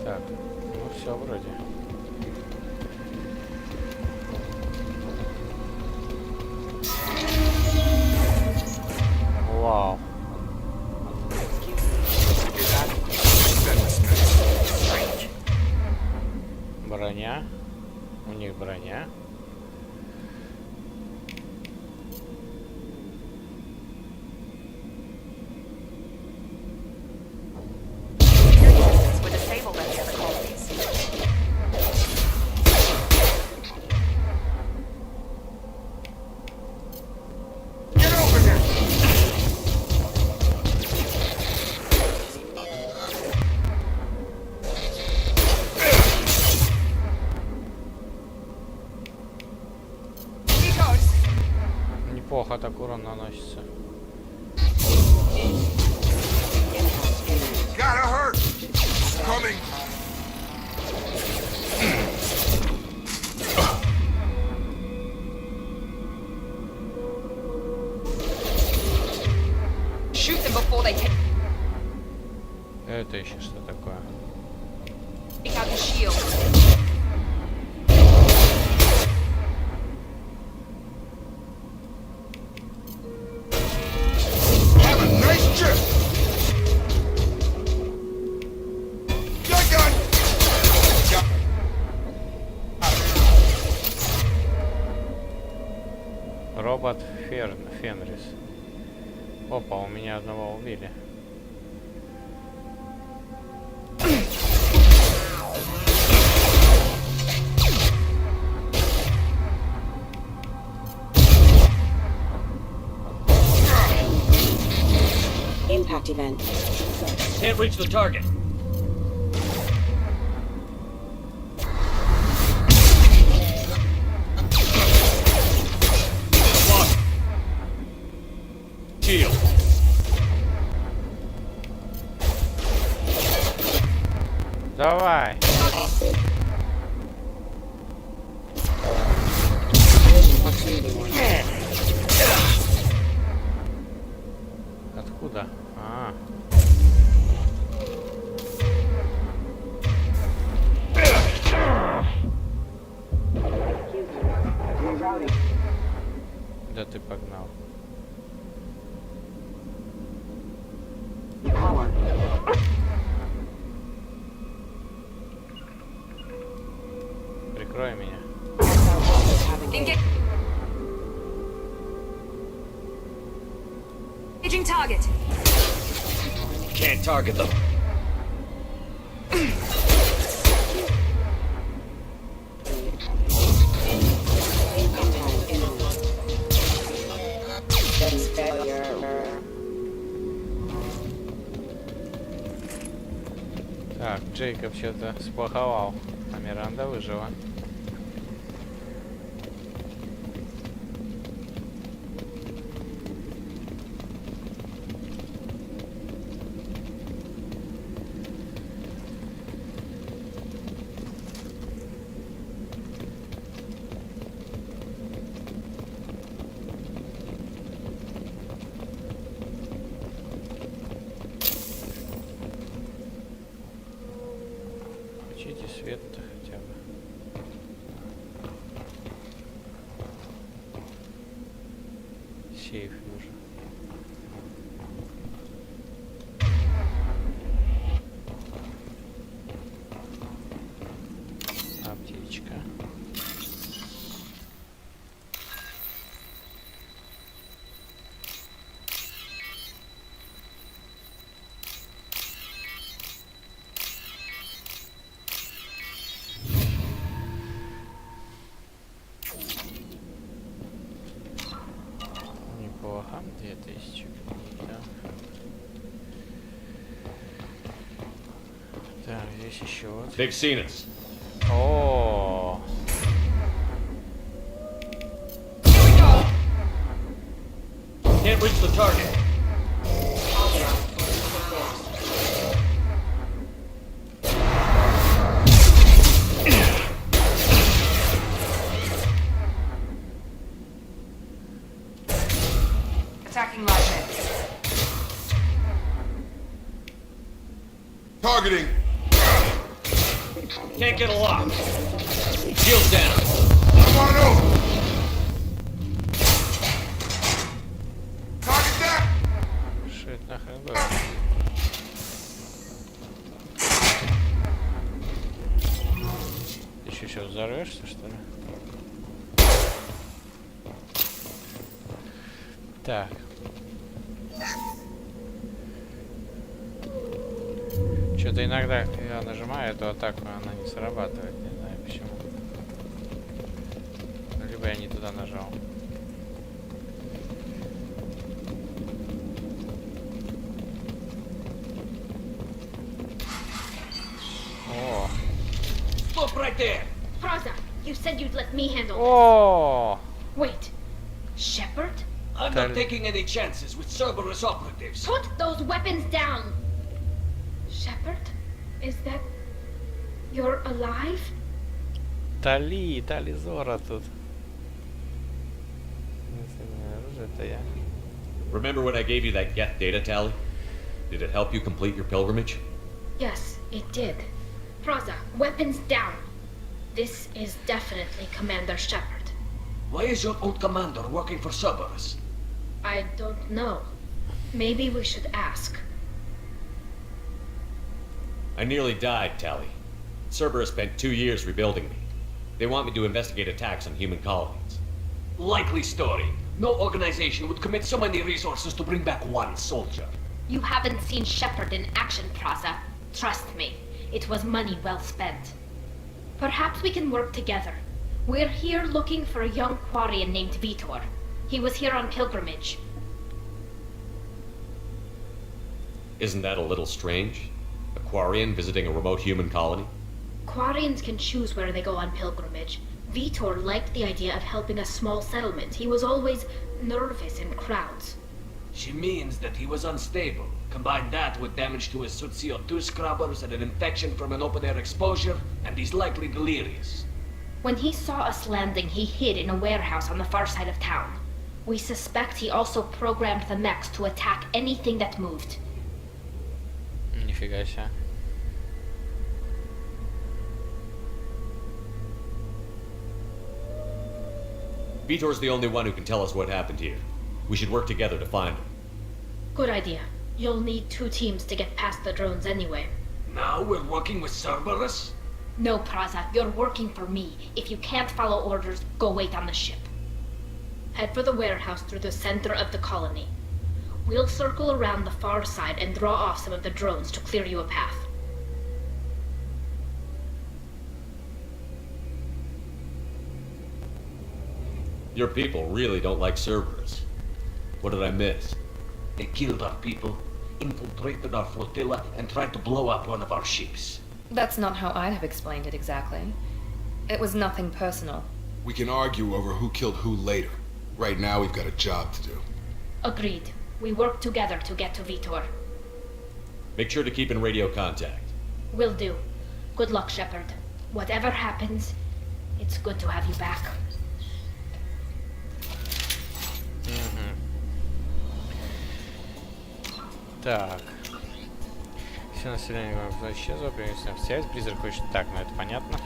Так, ну все вроде. Вау. Броня. У них броня. Неплохо так урон наносится. Gotta hurt! Coming! Shoot them before they take. Это еще что такое? Take out the shield. Робот Фенрис. Опа, у меня одного убили. Impact event. Can't reach the target. Shield. Давай. Откуда? А. Да ты погнал. Прикрой меня. Engaging target. Can't target them. Джейкоб что-то сплоховал, а Миранда выжила. Включите свет-то хотя бы. Сейф нужен. Аптечка. Неплохо. 2000 книга. Так, здесь еще вот. They've seen us. О, Can't reach the target. Attacking Logic. Targeting. Can't get a lock. Shields down. Wide open. Target that. что это нахрен было? Ты еще сейчас взорвешься, что ли? Так. Что-то иногда, я нажимаю эту атаку, она не срабатывает, не знаю почему. Либо я не туда нажал. О. Stop right there! Praza, you said you'd let me handle this. О. Wait, Shepard? I'm not taking any chances with Cerberus operatives. Put those weapons down! Shepard? Is that... You're alive? Тали Зора тут. Это я. Remember when I gave you that Geth data tally? Did it help you complete your pilgrimage? Yes, it did. Praza, weapons down. This is definitely Commander Shepard. Why is your old commander working for Cerberus? I don't know. Maybe we should ask. I nearly died, Tally. Cerberus spent 2 years rebuilding me. They want me to investigate attacks on human colonies. Likely story. No organization would commit so many resources to bring back one soldier. You haven't seen Shepard in action, Praza. Trust me, it was money well spent. Perhaps we can work together. We're here looking for a young Quarian named Vitor. He was here on pilgrimage. Isn't that a little strange? A Quarian visiting a remote human colony? Quarians can choose where they go on pilgrimage. Vitor liked the idea of helping a small settlement. He was always nervous in crowds. She means that he was unstable. Combine that with damage to his suit CO2 scrubbers and an infection from an open-air exposure, and he's likely delirious. When he saw us landing, he hid in a warehouse on the far side of town. We suspect he also programmed the mechs to attack anything that moved. Нифига себе. Vitor's the only one who can tell us what happened here. We should work together to find him. Good idea. You'll need 2 teams to get past the drones anyway. Now we're working with Cerberus? No, Praza, you're working for me. If you can't follow orders, go wait on the ship. Head for the warehouse through the center of the colony. We'll circle around the far side and draw off some of the drones to clear you a path. Your people really don't like Cerberus. What did I miss? They killed our people, infiltrated our flotilla, and tried to blow up one of our ships. That's not how I'd have explained it exactly. It was nothing personal. We can argue over who killed who later. Right now, we've got a job to do. Agreed. We work together to get to Vitor. Make sure to keep in radio contact. Will do. Good luck, Shepard. Whatever happens, it's good to have you back. Так. Все население исчезло, приместно связь. Призрак хочет... Так, ну это понятно.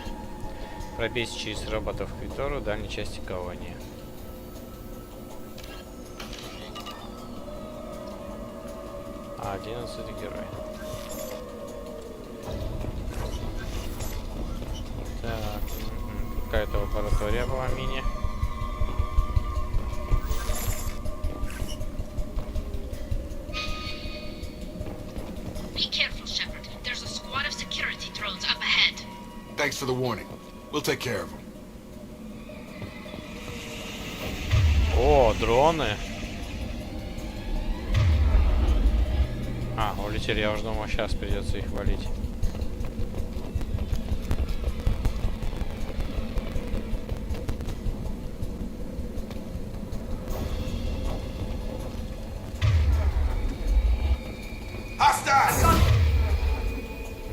Пробейся через роботов к Витору, дальней части колонии. А 11 герой. Так, какая-то лаборатория была мини. Be careful, Shepard. There's a squad of security drones up ahead. Thanks for the warning. We'll take care of them. О, дроны. А, улетели, я уже думал, сейчас придется их валить.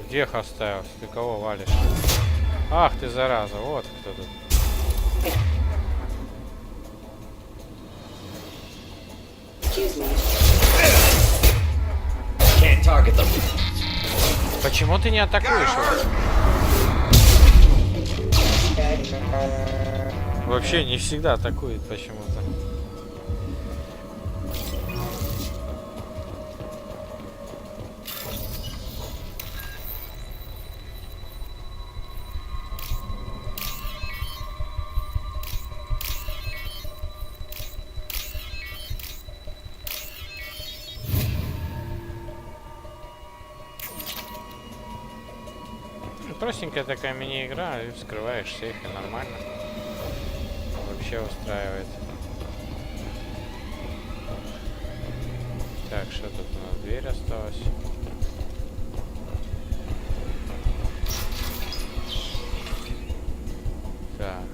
Где Хостайлс? Ты кого валишь? Ах ты зараза, вот кто тут. Почему ты не атакуешь его? Вообще не всегда атакует почему-то. Простенькая такая мини-игра, и вскрываешь сейф, и нормально. Вообще устраивает. Так, что тут у нас? Дверь осталась. Так.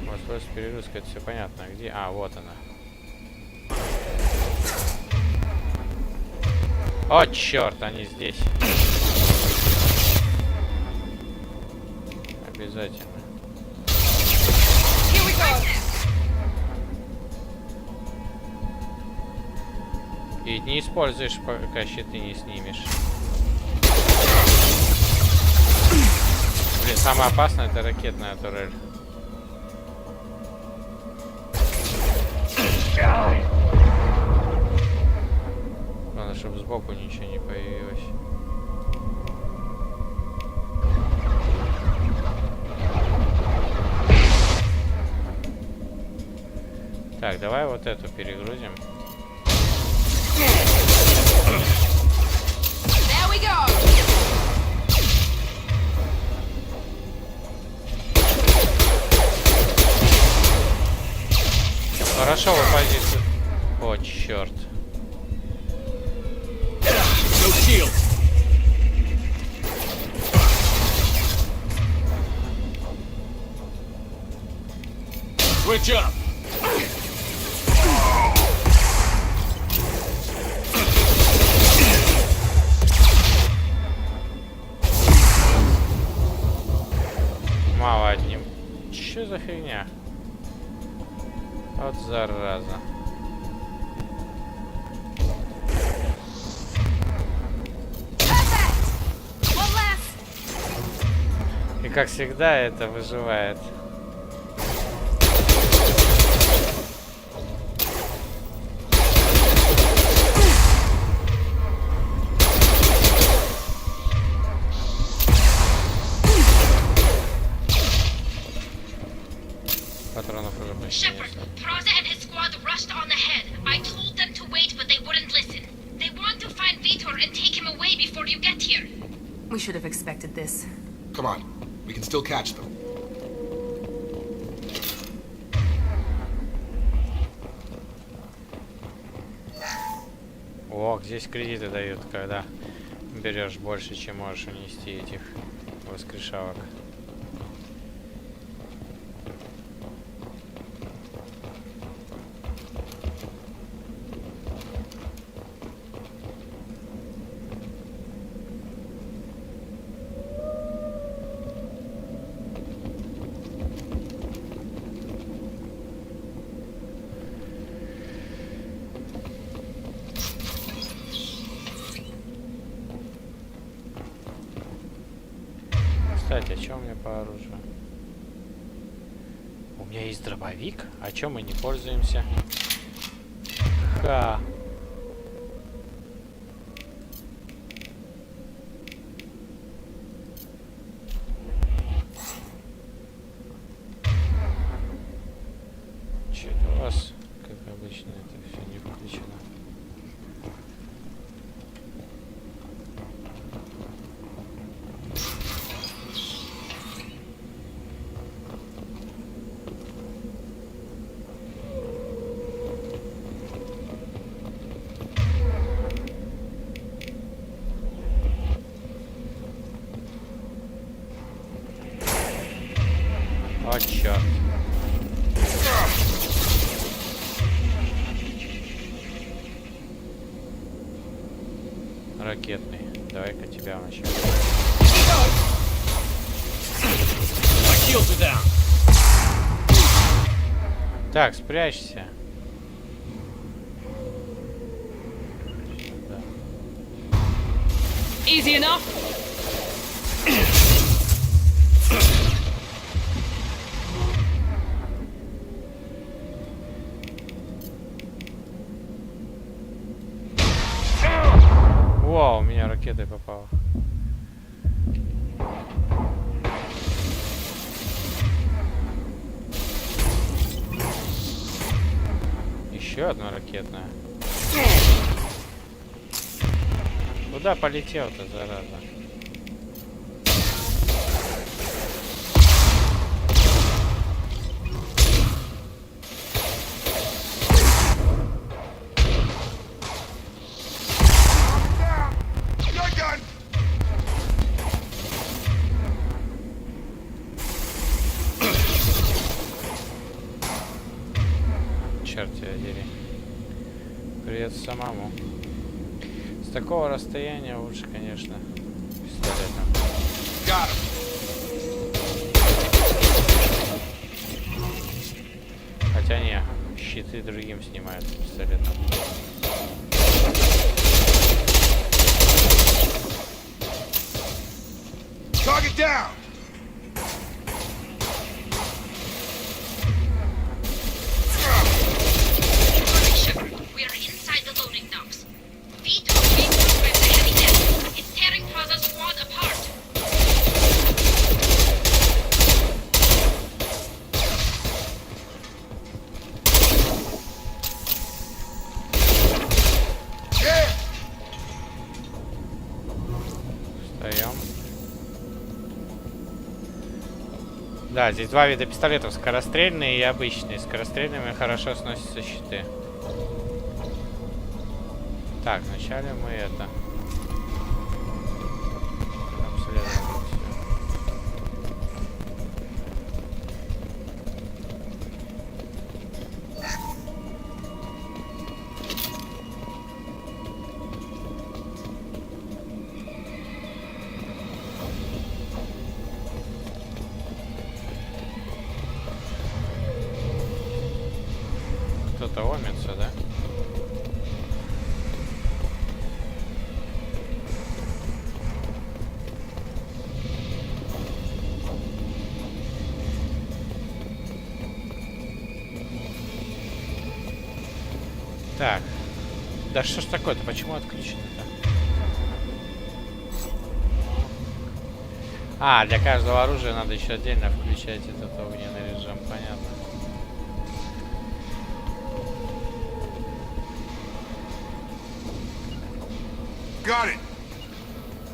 Воспользоваться перегрузкой, это все понятно. Где? А, вот она. О, черт, они здесь. Обязательно. И не используешь, пока щиты не снимешь. Блин, самое опасное это ракетная турель. Главное, чтобы сбоку ничего не появилось. Так, давай вот эту перегрузим. Хорошо, в позицию. О, черт. Switch up. Мало одним. Что за фигня? Вот зараза. И как всегда это выживает. Патронов уже почти нет. Praza and his squad rushed on ahead. I told them to wait, but they wouldn't listen. They want to find Vitor and take him away before you get here. We should have expected this. Come on, we can still catch them. О, здесь кредиты дают, когда берешь больше, чем можешь унести этих воскрешалок. Кстати, а что у меня по оружию? У меня есть дробовик? А чем мы не пользуемся? Ха. Что-то у вас, как обычно, это все не включено. О, черт. Ракетный. Давай-ка тебя начнем. Так, спрячься. Easy enough. Вау, у меня ракетой попала. Еще одна ракетная. Куда полетел-то, зараза? Черт тебя дери. Привет самому. С такого расстояния лучше, конечно, пистолетом. Хотя не, щиты другим снимают пистолетом. Target down! We are inside the loading docks. V2 is being struck by the heavy death. It's tearing Plaza's squad apart. Встаем. Да, здесь два вида пистолетов, скорострельные и обычные. Скорострельными хорошо сносятся щиты. Так, вначале мы это обследуем все. Кто-то ломится, да? Так. Да что ж такое-то? Почему отключено-то? А, для каждого оружия надо еще отдельно включать этот огненный режим. Понятно. Got it!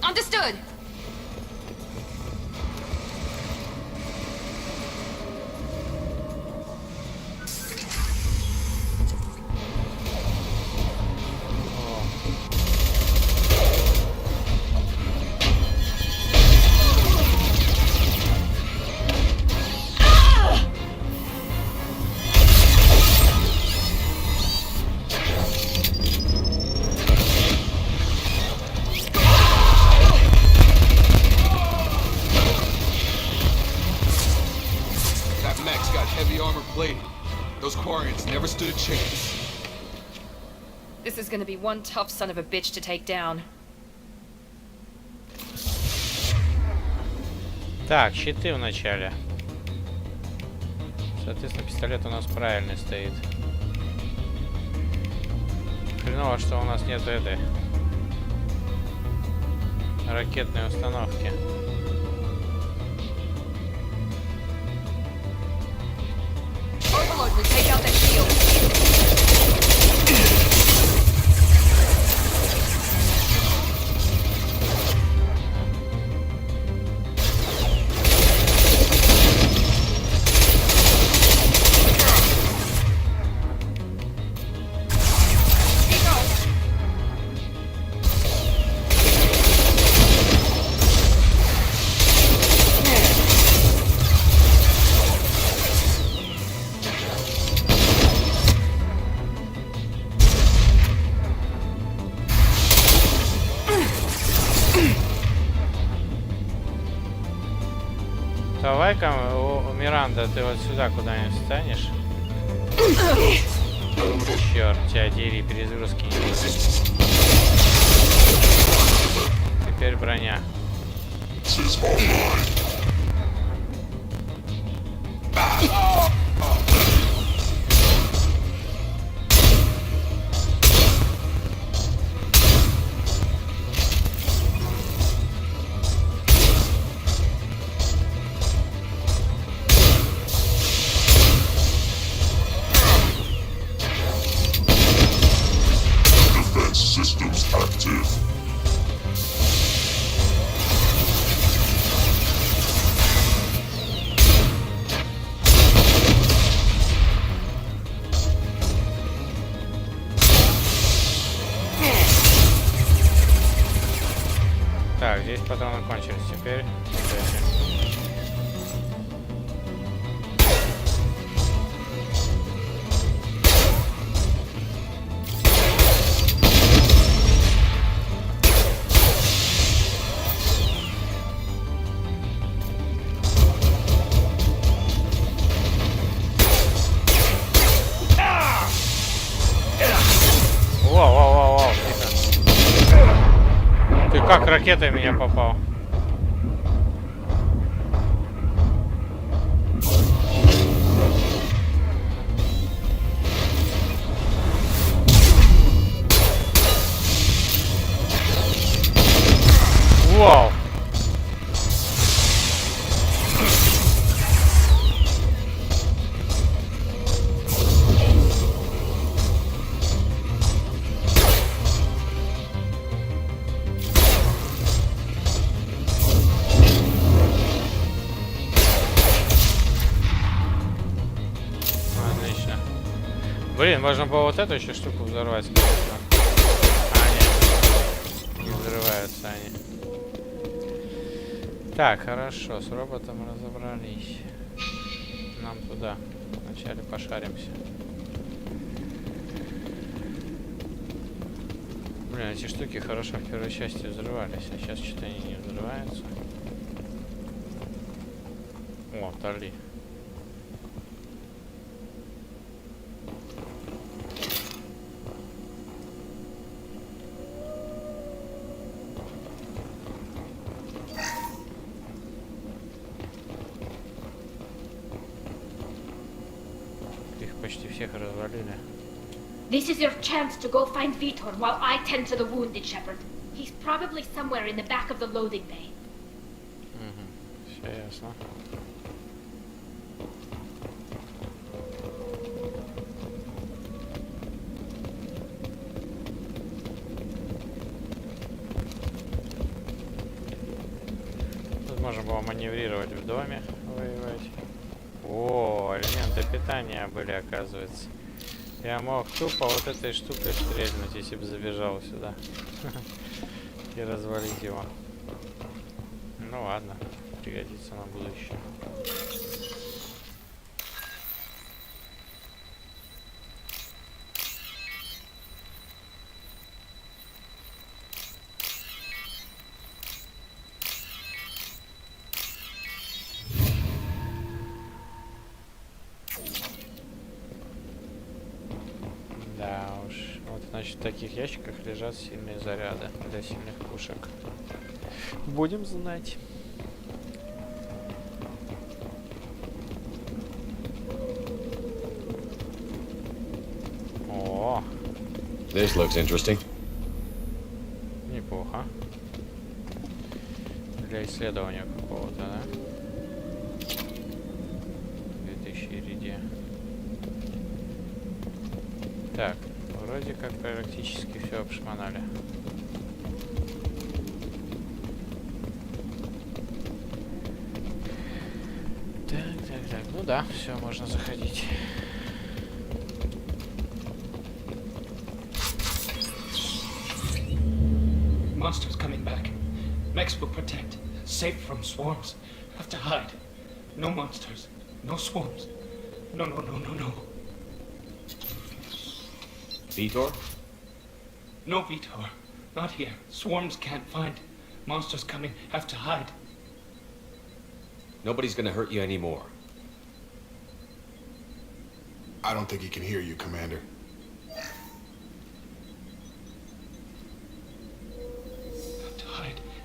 Understood. overplayed it. Those Quarians never stood a chance. This is gonna be one tough son of a bitch to take down. Так, щиты в начале. Соответственно, пистолет у нас правильный стоит. Хреново, что у нас нет этой ракетной установки. Overlord will take out that shield. Давай-ка, Миранда, ты вот сюда куда-нибудь встанешь. Черт, тебя дери, перезагрузки не будет. Теперь броня. Systems active. Так, здесь патроны кончились. Теперь Воу, ты как ракетой меня попал? Вау! Блин, можно было вот эту еще штуку взорвать. А, нет. Не взрываются они. Так, хорошо, с роботом разобрались. Нам туда. Вначале пошаримся. Блин, эти штуки хорошо в первой части взрывались, а сейчас что-то они не взрываются. О, Тали. Почти всех развалили. This is your chance to go find Vitor while I tend to the wounded, Shepard. He's probably somewhere in the back of the loading bay. Все ясно. Тут можно было маневрировать в доме, воевать. О, элементы питания были, оказывается. Я мог тупо вот этой штукой стрельнуть, если бы забежал сюда. И развалить его. Ну ладно, пригодится на будущее. Да уж. Вот, значит, в таких ящиках лежат сильные заряды для сильных пушек. Будем знать. О, This looks interesting. неплохо. Для исследования какого-то, да? 2000 ириди. Так, вроде как практически все обшмонали. Так. Ну да, все, можно заходить. Monsters coming back. Mechs will protect. Safe from swarms. Have to hide. No monsters. No swarms. No. Vitor? No Vitor. Not here. Swarms can't find. Monsters coming. Have to hide. Nobody's gonna hurt you anymore. I don't think he can hear you, Commander.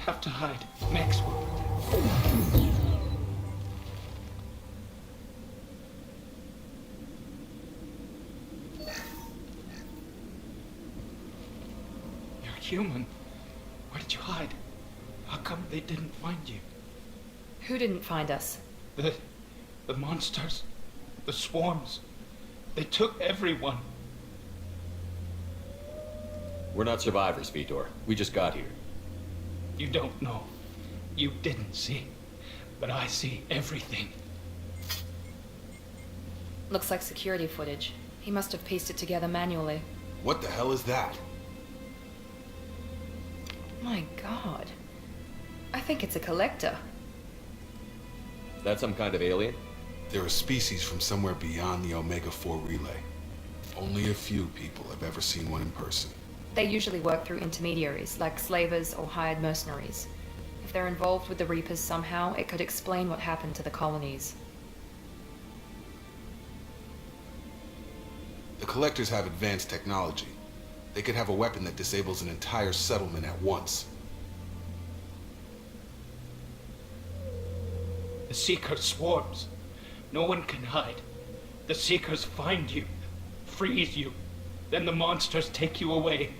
Have to hide. Mechs will protect. You're human. Where did you hide? How come they didn't find you? Who didn't find us? The monsters. The swarms. They took everyone. We're not survivors, Vitor. We just got here. You don't know. You didn't see. But I see everything. Looks like security footage. He must have pieced it together manually. What the hell is that? My god. I think it's a collector. Is that some kind of alien? They're a species from somewhere beyond the Omega-4 relay. Only a few people have ever seen one in person. They usually work through intermediaries, like slavers or hired mercenaries. If they're involved with the Reapers somehow, it could explain what happened to the colonies. The Collectors have advanced technology. They could have a weapon that disables an entire settlement at once. The Seeker swarms. No one can hide. The Seekers find you, freeze you, then the monsters take you away.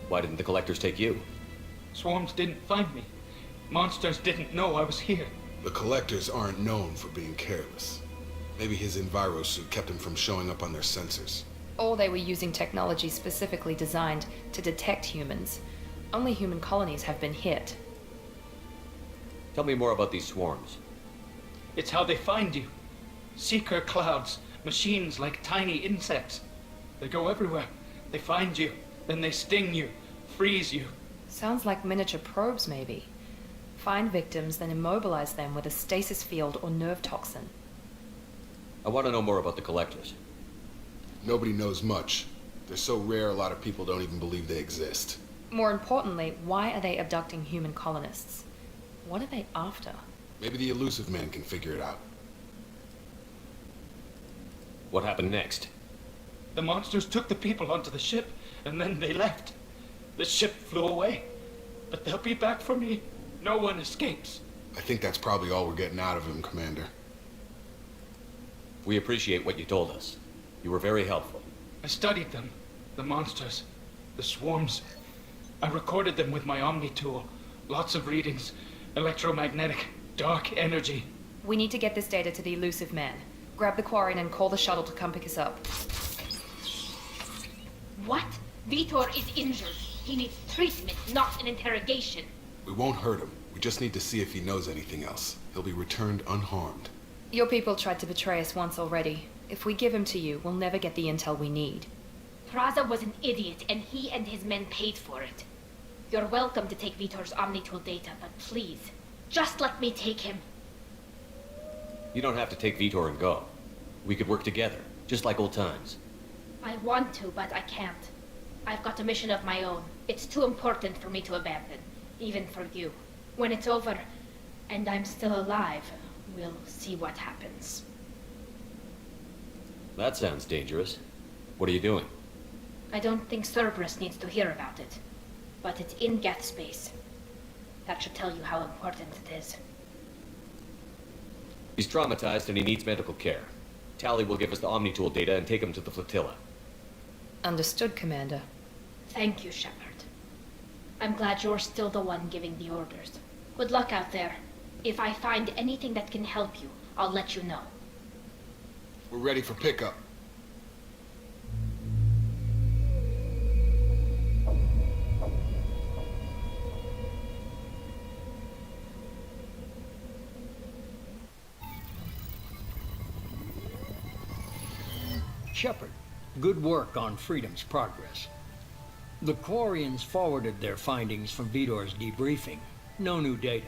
Why didn't the Collectors take you? Swarms didn't find me. Monsters didn't know I was here. The Collectors aren't known for being careless. Maybe his enviro suit kept him from showing up on their sensors. Or they were using technology specifically designed to detect humans. Only human colonies have been hit. Tell me more about these swarms. It's how they find you. Seeker clouds, machines like tiny insects. They go everywhere. They find you, then they sting you, freeze you. Sounds like miniature probes, maybe. Find victims, then immobilize them with a stasis field or nerve toxin. I want to know more about the Collectors. Nobody knows much. They're so rare a lot of people don't even believe they exist. More importantly, why are they abducting human colonists? What are they after? Maybe the elusive man can figure it out. What happened next? The monsters took the people onto the ship, and then they left. The ship flew away. But they'll be back for me. No one escapes. I think that's probably all we're getting out of him, Commander. We appreciate what you told us. You were very helpful. I studied them. The monsters. The swarms. I recorded them with my Omni tool. Lots of readings. Electromagnetic. Dark energy. We need to get this data to the elusive man. Grab the quarry and call the shuttle to come pick us up. What? Vitor is injured. He needs treatment, not an interrogation. We won't hurt him. We just need to see if he knows anything else. He'll be returned unharmed. Your people tried to betray us once already. If we give him to you, we'll never get the intel we need. Praza was an idiot, and he and his men paid for it. You're welcome to take Vitor's Omnitool data, but please, just let me take him. You don't have to take Vitor and go. We could work together, just like old times. I want to, but I can't. I've got a mission of my own. It's too important for me to abandon, even for you. When it's over, and I'm still alive, We'll see what happens. That sounds dangerous. What are you doing? I don't think Cerberus needs to hear about it, but it's in Geth space. That should tell you how important it is. He's traumatized and he needs medical care. Tally will give us the Omni-tool data and take him to the flotilla. Understood, Commander. Thank you, Shepard. I'm glad you're still the one giving the orders. Good luck out there. If I find anything that can help you, I'll let you know. We're ready for pickup. Shepard, good work on Freedom's progress. The Quarians forwarded their findings from Vidor's debriefing. No new data,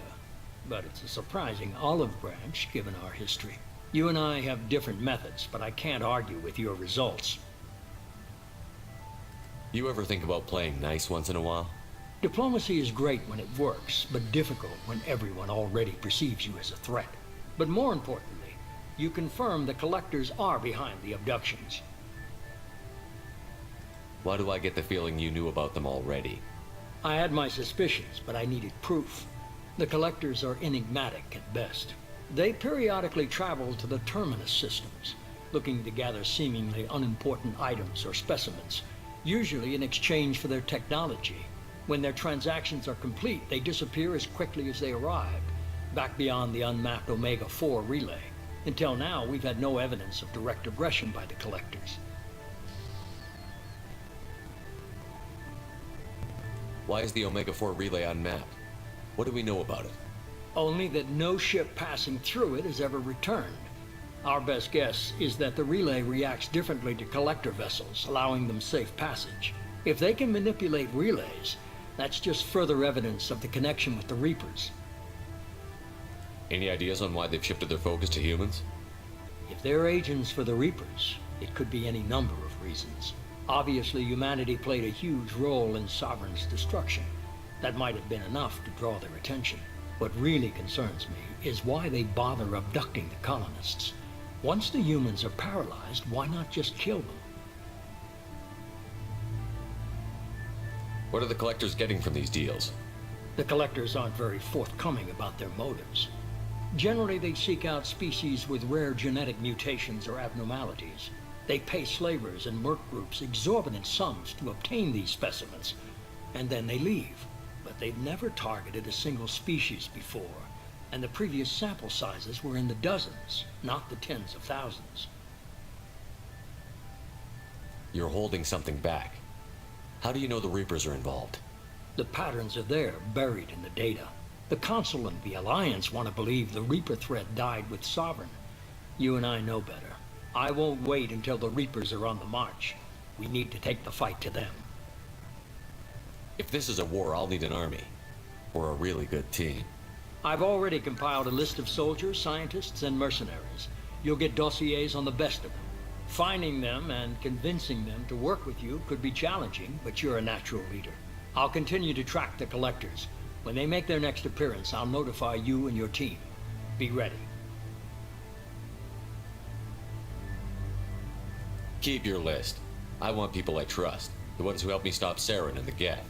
but it's a surprising olive branch given our history. You and I have different methods, but I can't argue with your results. You ever think about playing nice once in a while? Diplomacy is great when it works, but difficult when everyone already perceives you as a threat. But more importantly, you confirm the Collectors are behind the abductions. Why do I get the feeling you knew about them already? I had my suspicions, but I needed proof. The Collectors are enigmatic at best. They periodically travel to the Terminus systems, looking to gather seemingly unimportant items or specimens, usually in exchange for their technology. When their transactions are complete, they disappear as quickly as they arrived, back beyond the unmapped Omega-4 relay. Until now, we've had no evidence of direct aggression by the Collectors. Why is the Omega-4 relay unmapped? What do we know about it? Only that no ship passing through it has ever returned. Our best guess is that the relay reacts differently to Collector vessels, allowing them safe passage. If they can manipulate relays, that's just further evidence of the connection with the Reapers. Any ideas on why they've shifted their focus to humans? If they're agents for the Reapers, it could be any number of reasons. Obviously, humanity played a huge role in Sovereign's destruction. That might have been enough to draw their attention. What really concerns me is why they bother abducting the colonists. Once the humans are paralyzed, why not just kill them? What are the Collectors getting from these deals? The Collectors aren't very forthcoming about their motives. Generally, they seek out species with rare genetic mutations or abnormalities. They pay slavers and merc groups exorbitant sums to obtain these specimens, and then they leave. But they've never targeted a single species before, and the previous sample sizes were in the dozens, not the tens of thousands. You're holding something back. How do you know the Reapers are involved? The patterns are there, buried in the data. The Council and the Alliance want to believe the Reaper threat died with Sovereign. You and I know better. I won't wait until the Reapers are on the march. We need to take the fight to them. If this is a war, I'll need an army. Or a really good team. I've already compiled a list of soldiers, scientists, and mercenaries. You'll get dossiers on the best of them. Finding them and convincing them to work with you could be challenging, but you're a natural leader. I'll continue to track the Collectors. When they make their next appearance, I'll notify you and your team. Be ready. Keep your list. I want people I trust. The ones who helped me stop Saren and the Geth.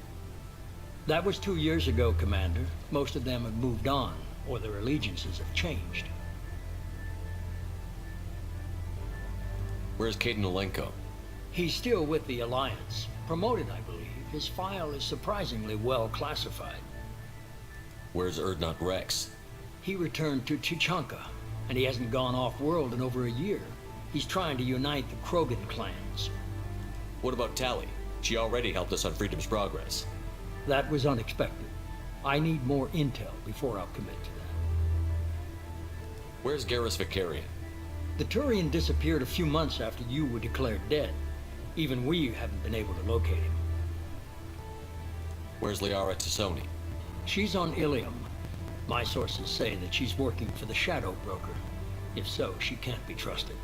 That was 2 years ago, Commander. Most of them have moved on, or their allegiances have changed. Where's Caden Alenko? He's still with the Alliance. Promoted, I believe. His file is surprisingly well classified. Where's Erdnot Rex? He returned to Chichanka, and he hasn't gone off-world in over a year. He's trying to unite the Krogan clans. What about Tally? She already helped us on Freedom's progress. That was unexpected. I need more intel before I'll commit to that. Where's Garrus Vicarian? The Turian disappeared a few months after you were declared dead. Even we haven't been able to locate him. Where's Liara Tassoni? She's on Ilium. My sources say that she's working for the Shadow Broker. If so, she can't be trusted.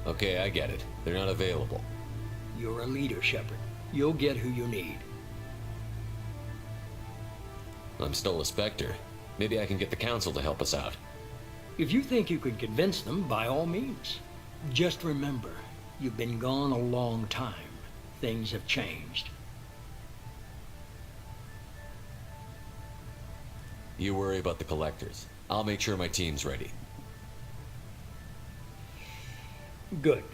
Okay, I get it. They're not available. You're a leader, Shepard. You'll get who you need. I'm still a Spectre. Maybe I can get the council to help us out. If you think you could convince them, by all means. Just remember, you've been gone a long time. Things have changed. You worry about the collectors. I'll make sure my team's ready. Good.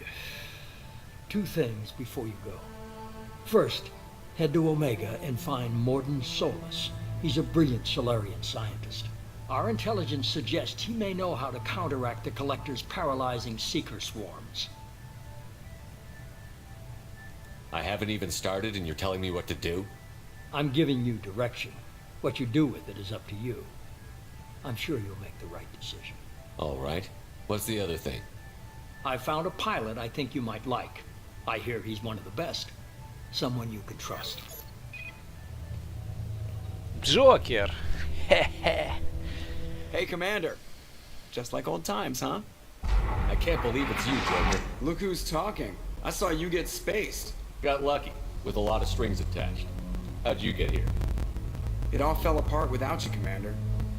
2 things before you go. First, head to Omega and find Morden Solus. He's a brilliant Solarian scientist. Our intelligence suggests he may know how to counteract the Collector's paralyzing Seeker swarms. I haven't even started and you're telling me what to do? I'm giving you direction. What you do with it is up to you. I'm sure you'll make the right decision. All right. What's the other thing? I found a pilot I think you might like. I hear he's one of the best. Someone you can trust. Джокер! Хе-хе. Hey, Commander. Just like old times, huh? I can't believe it's you, Joker. Look who's talking. I saw you get spaced. Got lucky, with a lot of strings attached. How'd you get here? It all fell apart without you, Commander.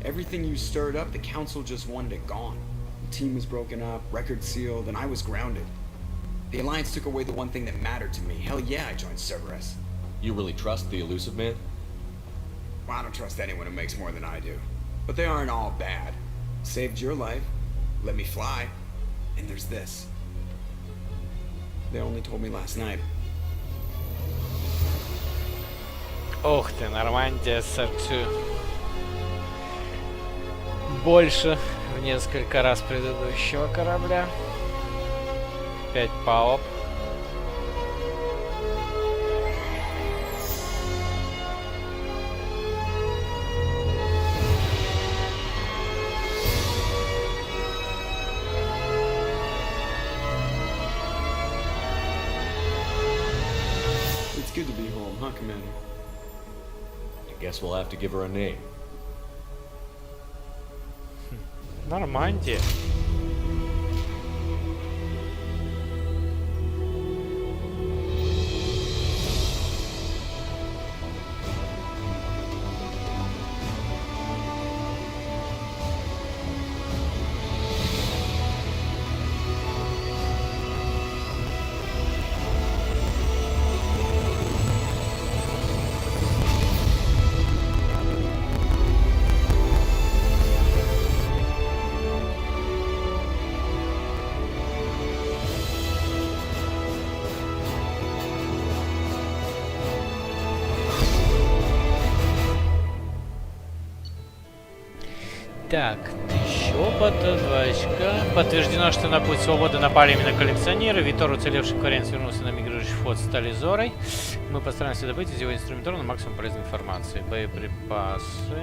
Everything you stirred up, the Council just wanted it gone. The team was broken up, record sealed, and I was grounded. The Alliance took away the one thing that mattered to me. Hell yeah, I joined Cerberus. You really trust the Elusive Man? Well, I don't trust anyone who makes more than I do. But they aren't all bad. Saved your life, let me fly, and there's this. They only told me last night. Ух ты, Нормандия серчу. Больше в несколько раз предыдущего корабля. 5 палуб. It's good to be home, huh, Commander? I guess we'll have to give her a name. Нормандия. Так, щепота, 2 очка. Подтверждено, что на путь свободы напали именно коллекционеры. Витор, уцелевший Кваренс, вернулся на мигрирующий флот с Тализорой. Мы постараемся добыть из его инструментора на максимум полезной информации. Боеприпасы.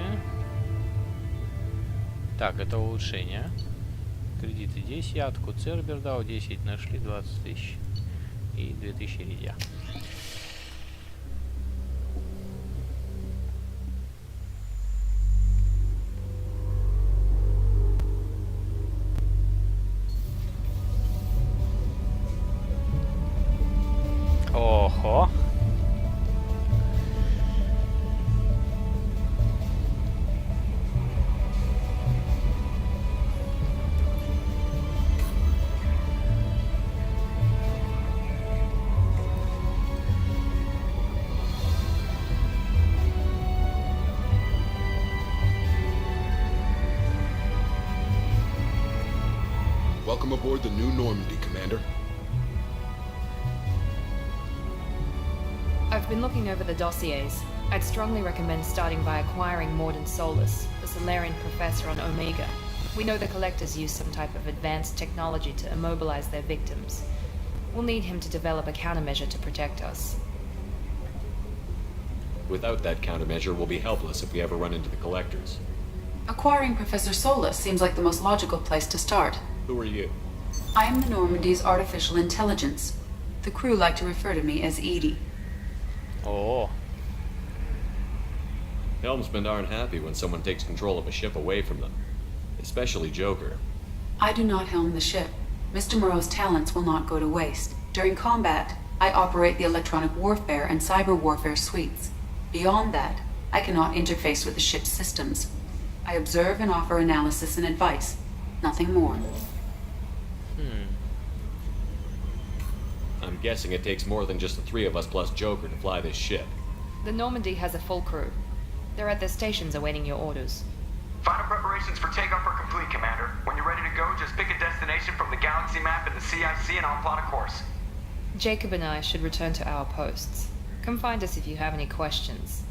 Так, это улучшение. Кредиты 10, ятку Цербердау 10 нашли, 20 тысяч. И 2000 ридья. Ого. Welcome aboard the new Normandy, Commander. I've been looking over the dossiers. I'd strongly recommend starting by acquiring Morden Solus, the Solarian professor on Omega. We know the Collectors use some type of advanced technology to immobilize their victims. We'll need him to develop a countermeasure to protect us. Without that countermeasure, we'll be helpless if we ever run into the Collectors. Acquiring Professor Solus seems like the most logical place to start. Who are you? I am the Normandy's artificial intelligence. The crew like to refer to me as Edie. Oh. Helmsmen aren't happy when someone takes control of a ship away from them. Especially Joker. I do not helm the ship. Mr. Moreau's talents will not go to waste. During combat, I operate the electronic warfare and cyber warfare suites. Beyond that, I cannot interface with the ship's systems. I observe and offer analysis and advice. Nothing more. I'm guessing it takes more than just the three of us plus Joker to fly this ship. The Normandy has a full crew. They're at their stations awaiting your orders. Final preparations for takeoff are complete, Commander. When you're ready to go, just pick a destination from the galaxy map in the CIC and I'll plot a course. Jacob and I should return to our posts. Come find us if you have any questions.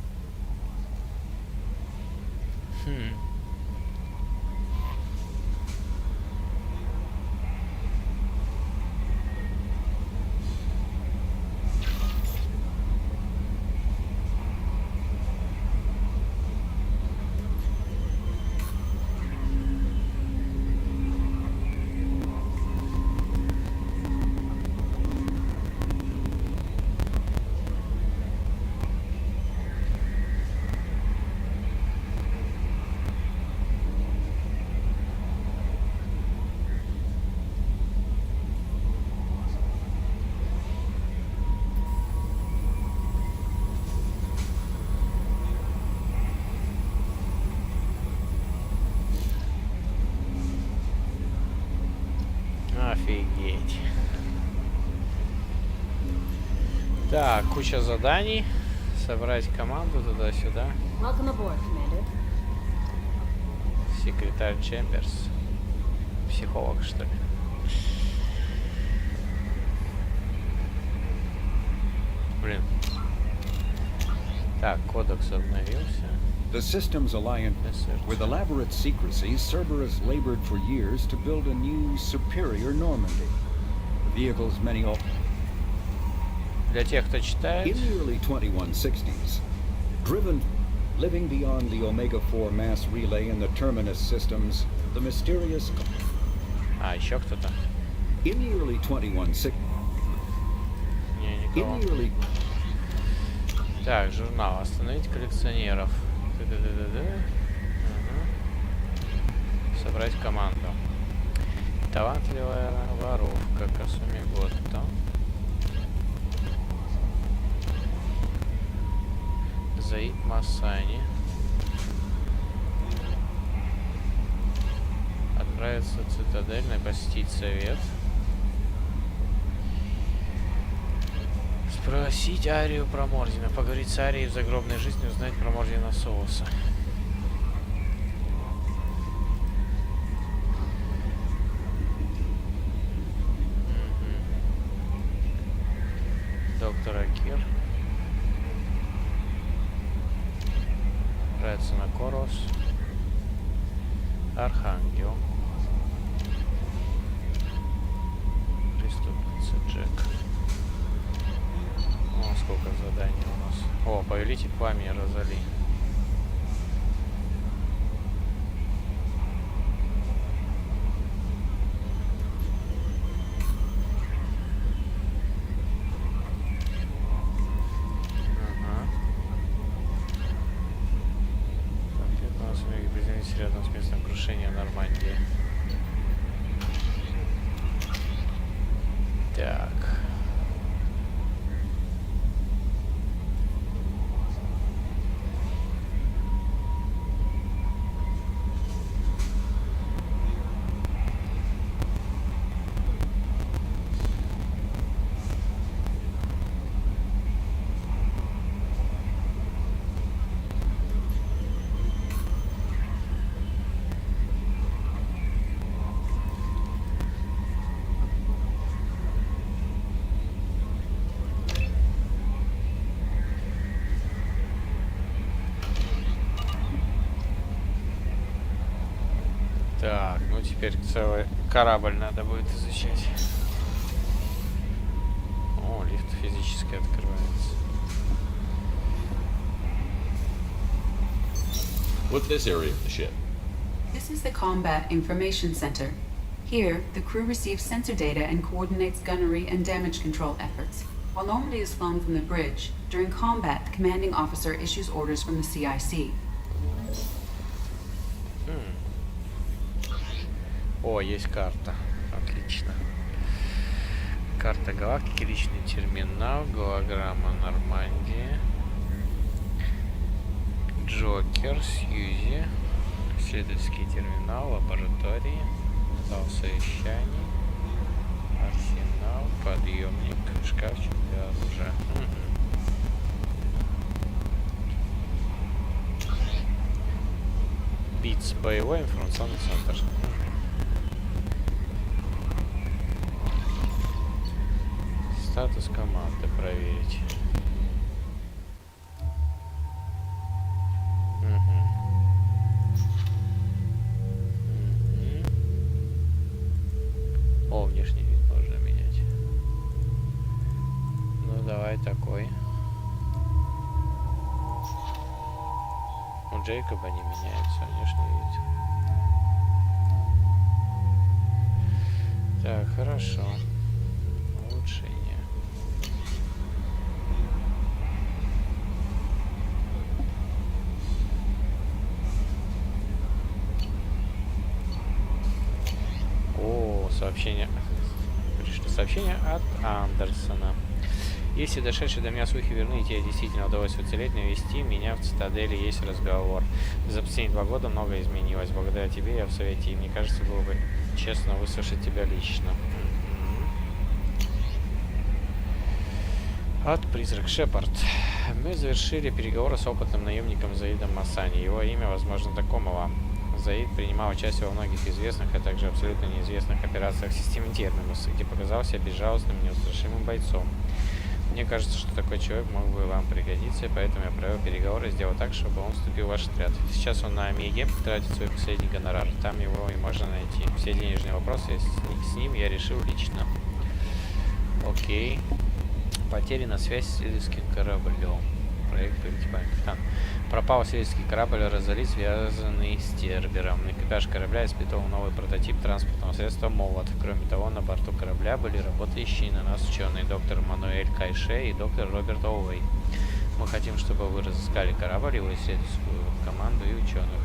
Офигеть. Так, куча заданий. Собрать команду туда-сюда. Welcome aboard, Commander. Секретарь Чемберс. Психолог, что ли? Блин. Так, кодекс обновился. The Systems Alliance, with elaborate secrecy, Cerberus labored for years to build a new, superior Normandy. The vehicle's many... Для тех, кто читает. In the early 2160s, driven, living beyond the Omega-4 mass relay and the Terminus systems, the mysterious... Еще кто-то. In the early 2160s... Не, никого. Так, журнал. Остановить коллекционеров. Собрать команду. Талантливая воровка. Касуми Готто. Заид Масани. Отправиться в цитадель, посетить совет. Спросить Арию про Мордина. Поговорить с Арией в загробной жизни, узнать про Мордина Соуса. Доктор Акир. Отправиться на Корос. Архангел. Преступница Джек. О, сколько заданий у нас. О, повелитель пламени Розали. Рядом с местом крушения Нормандии. Так. Так, ну теперь целый корабль надо будет изучать. О, лифт физически открывается. What's this area of the ship? This is the Combat Information Center. Here, the crew receives sensor data and coordinates gunnery and damage control efforts. While Normandy is flown from the bridge, during combat, the commanding officer issues orders from the CIC. О, есть карта. Отлично. Карта галактики, личный терминал, голограмма Нормандии. Джокер, Сьюзи, исследовательский терминал, лаборатории, зал совещаний, арсенал, подъемник, шкафчик для оружия. БИЦ, боевой информационный центр. Статус команды проверить. О, внешний вид можно менять. Ну давай такой. У Джейкоба не меняется внешний вид. Так, хорошо. Улучшение. О, сообщение. Пришло сообщение от Андерсона. Если дошедшие до меня слухи верны, и тебе действительно удалось уцелеть, навести меня в цитадели есть разговор. За последние 2 года многое изменилось. Благодаря тебе я в совете, и мне кажется, было бы честно выслушать тебя лично. От Призрак Шепард. Мы завершили переговоры с опытным наемником Заидом Масани. Его имя, возможно, знакомо вам. Заид принимал участие во многих известных, а также абсолютно неизвестных операциях в системе Терминус, где показался безжалостным, неустрашимым бойцом. Мне кажется, что такой человек мог бы вам пригодиться, и поэтому я провел переговоры и сделал так, чтобы он вступил в ваш отряд. Сейчас он на Омеге тратит свой последний гонорар. Там его и можно найти. Все денежные вопросы с ним я решил лично. Окей. Потери на связь с исследовательским кораблем. Проект «Капитан». Пропал исследовательский корабль, разорит, связанный с Тербером. Экипаж корабля испытывал новый прототип транспортного средства «Молот». Кроме того, на борту корабля были работающие на нас ученые доктор Мануэль Кайше и доктор Роберт Оуэй. Мы хотим, чтобы вы разыскали корабль, его исследовательскую команду и ученых.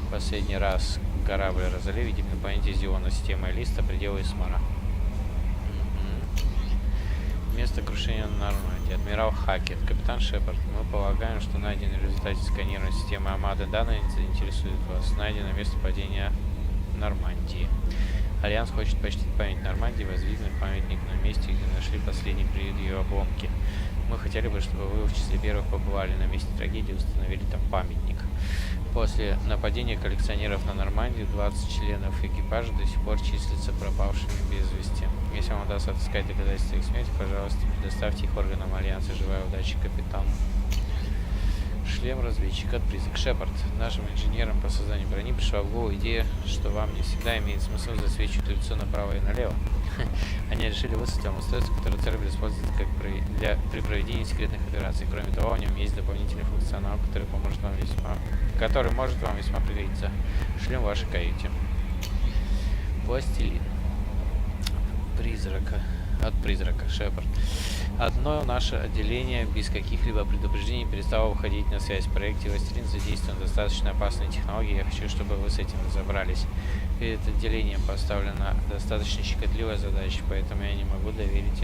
Последний раз корабль разорили, видимо, на планете Зиона, система Листа, пределы Исмара. Место крушения на Нормандии. Адмирал Хакет. Капитан Шепард. Мы полагаем, что найденные в результате сканирования системы Амады данные интересуют вас. Найдено место падения Нормандии. Альянс хочет почтить память Нормандии, воздвигнуть памятник на месте, где нашли последний приют ее обломки. Мы хотели бы, чтобы вы в числе первых побывали на месте трагедии и установили там памятник. После нападения коллекционеров на Нормандию 20 членов экипажа до сих пор числятся пропавшими без вести. Если вам удастся отыскать доказательства их смерти, пожалуйста, предоставьте их органам Альянса. Желаю удачи, капитан. Шлем разведчик от Призрак Шепард. Нашим инженерам по созданию брони пришла в голову идея, что вам не всегда имеет смысл засвечивать лицо направо и налево. Они решили выслать вам устройство, которое Цербер использует при проведении секретных операций. Кроме того, в нем есть дополнительный функционал, который может вам весьма пригодиться. Шлем в вашей каюте. Пластилин. От Призрака Шепард. Одно наше отделение без каких-либо предупреждений перестало выходить на связь. В проекте «Властелин» задействованы достаточно опасные технологии. Я хочу, чтобы вы с этим разобрались. Перед отделением поставлена достаточно щекотливая задача, поэтому я не могу доверить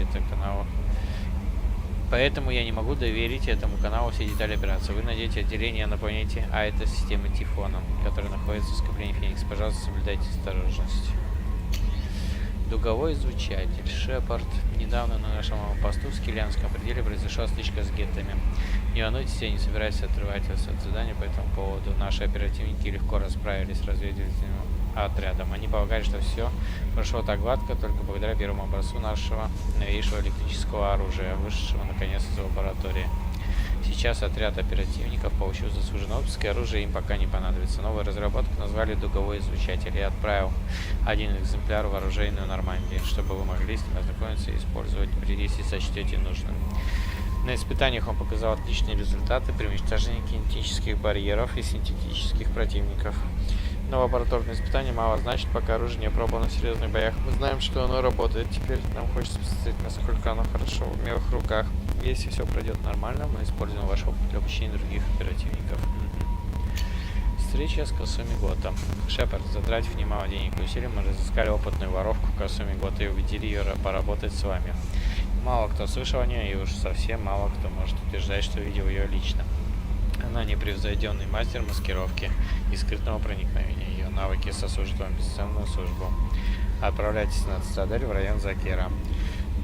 этому каналу все детали операции. Вы найдете отделение на планете Айта системы Тифона, которая находится в скоплении Феникс. Пожалуйста, соблюдайте осторожность. Дуговой излучатель. Шепард. Недавно на нашем посту в Скиллианском пределе произошла стычка с геттами. Не волнуйтесь, я не собираюсь отрывать вас от задания по этому поводу. Наши оперативники легко расправились с разведывательным отрядом. Они полагали, что все прошло так гладко только благодаря первому образцу нашего новейшего электрического оружия, вышедшего наконец из лаборатории. Сейчас отряд оперативников получил заслуженный отпуск, и оружие им пока не понадобится. Новую разработку назвали дуговой излучатель. Я отправил один экземпляр в оружейную Нормандию, чтобы вы могли с ним ознакомиться и использовать, если сочтете нужным. На испытаниях он показал отличные результаты при уничтожении кинетических барьеров и синтетических противников. Но лабораторные испытания мало значит, пока оружие не опробовано в серьезных боях. Мы знаем, что оно работает. Теперь нам хочется посмотреть, насколько оно хорошо в умелых руках. Если все пройдет нормально, мы используем ваш опыт для обучения других оперативников. Встреча с Касуми Готом. Шепард, затратив немало денег и усилий, мы разыскали опытную воровку Касуми Гота и убедили ее поработать с вами. Мало кто слышал о ней, и уж совсем мало кто может утверждать, что видел ее лично. Она непревзойденный мастер маскировки и скрытного проникновения. Ее навыки сослужат вам бесценную службу. Отправляйтесь на цитадель в район Закера.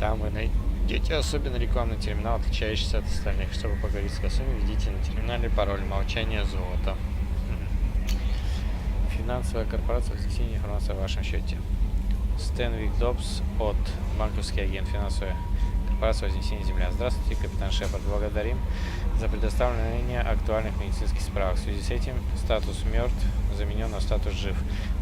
Там вы найдете особенный рекламный терминал, отличающийся от остальных. Чтобы поговорить с Косуми, введите на терминале пароль «Молчание золота». Финансовая корпорация, вознесение информации о вашем счете. Стэнвик Добс от банковский агент финансовой корпорации вознесения земля. Здравствуйте, капитан Шепард. Благодарим за предоставление актуальных медицинских справок. В связи с этим статус мертв заменен на статус жив.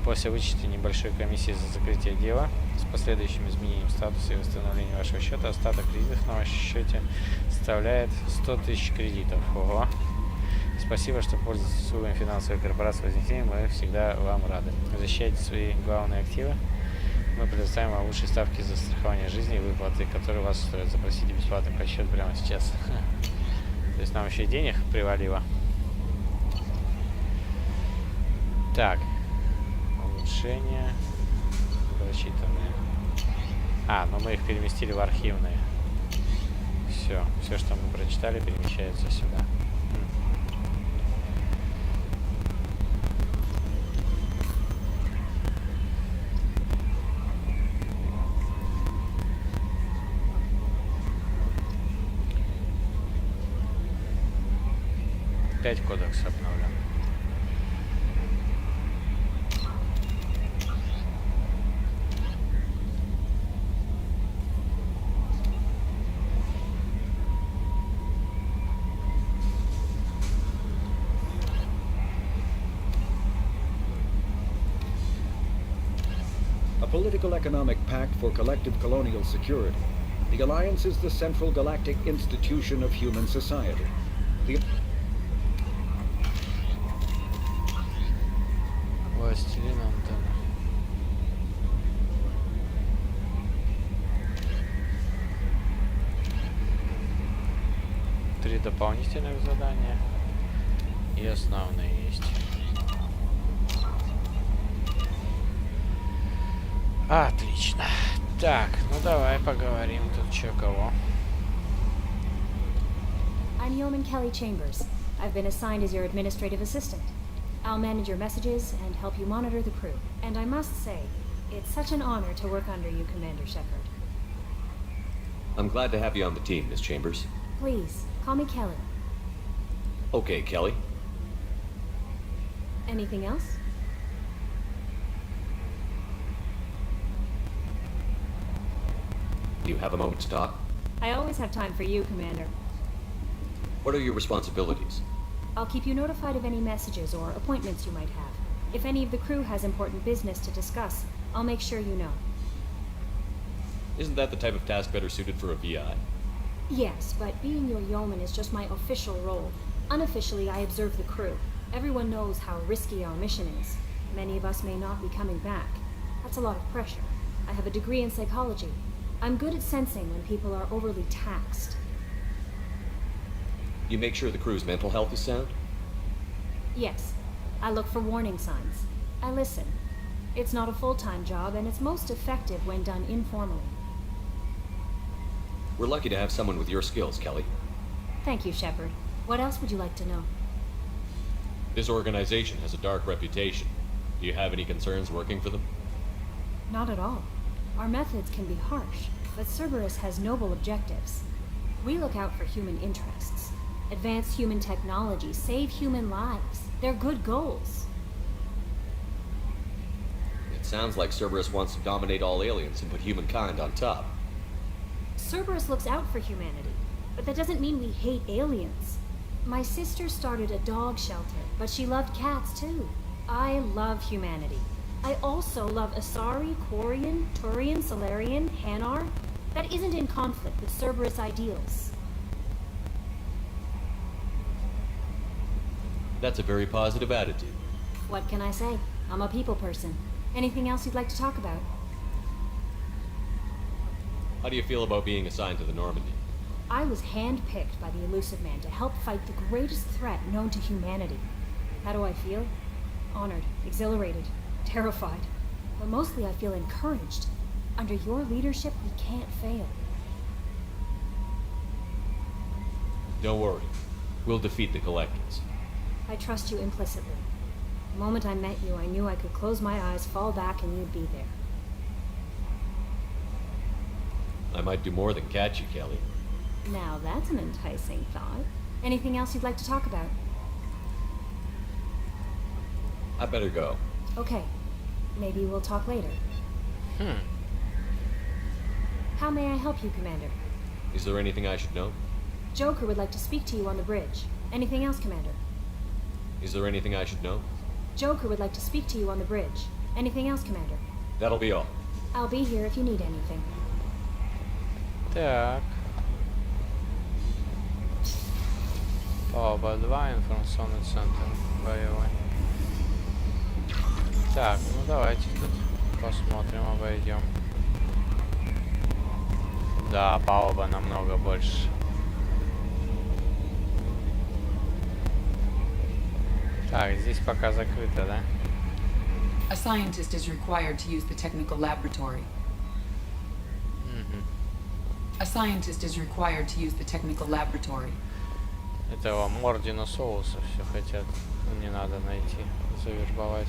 После вычета небольшой комиссии за закрытие дела с последующим изменением статуса и восстановлением вашего счета, остаток кредитов на вашем счете составляет 100 тысяч кредитов. Ого! Спасибо, что пользуетесь услугами финансовой корпорации вознесения. Мы всегда вам рады. Защищайте свои главные активы. Мы предоставим вам лучшие ставки за страхование жизни и выплаты, которые вас устроят. Запросите бесплатный подсчет прямо сейчас. То есть нам еще и денег привалило. Так. Улучшения. Прочитанные. Но мы их переместили в архивные. Все, что мы прочитали, перемещается сюда. Опять кодекс обновлен. A political economic pact for collective colonial security. The Alliance is the central galactic institution of human society. Властелин Антона. Три дополнительных задания и основные есть. Отлично. Так, ну давай поговорим тут чё кого. I'm Yeoman Kelly Chambers. I've been assigned as your administrative assistant. I'll manage your messages and help you monitor the crew. And I must say, it's such an honor to work under you, Commander Shepard. I'm glad to have you on the team, Miss Chambers. Please, call me Kelly. Okay, Kelly. Anything else? Do you have a moment to talk? I always have time for you, Commander. What are your responsibilities? I'll keep you notified of any messages or appointments you might have. If any of the crew has important business to discuss, I'll make sure you know. Isn't that the type of task better suited for a VI? Yes, but being your yeoman is just my official role. Unofficially, I observe the crew. Everyone knows how risky our mission is. Many of us may not be coming back. That's a lot of pressure. I have a degree in psychology. I'm good at sensing when people are overly taxed. You make sure the crew's mental health is sound? Yes. I look for warning signs. I listen. It's not a full-time job, and it's most effective when done informally. We're lucky to have someone with your skills, Kelly. Thank you, Shepard. What else would you like to know? This organization has a dark reputation. Do you have any concerns working for them? Not at all. Our methods can be harsh, but Cerberus has noble objectives. We look out for human interests. Advance human technology, save human lives. They're good goals. It sounds like Cerberus wants to dominate all aliens and put humankind on top. Cerberus looks out for humanity, but that doesn't mean we hate aliens. My sister started a dog shelter, but she loved cats too. I love humanity. I also love Asari, Quarian, Turian, Solarian, Hanar. That isn't in conflict with Cerberus ideals. That's a very positive attitude. What can I say? I'm a people person. Anything else you'd like to talk about? How do you feel about being assigned to the Normandy? I was handpicked by the Elusive Man to help fight the greatest threat known to humanity. How do I feel? Honored, exhilarated, terrified. But mostly I feel encouraged. Under your leadership, we can't fail. Don't worry. We'll defeat the Collectors. I trust you implicitly. The moment I met you, I knew I could close my eyes, fall back, and you'd be there. I might do more than catch you, Kelly. Now that's an enticing thought. Anything else you'd like to talk about? I better go. Okay. Maybe we'll talk later. How may I help you, Commander? Is there anything I should know? Joker would like to speak to you on the bridge. Anything else, Commander? Is there anything I should know? Joker would like to speak to you on the bridge. Anything else, Commander? That'll be all. I'll be here if you need anything. Так. Оба 2, информационный центр боевой. Так, ну давайте тут посмотрим, обойдем. Да, палуба намного больше. Так, здесь пока закрыто, да? A scientist is required to use the technical laboratory. A scientist is required to use the technical laboratory. Этого Мордина Соуса все хотят. Не надо найти, завербовать.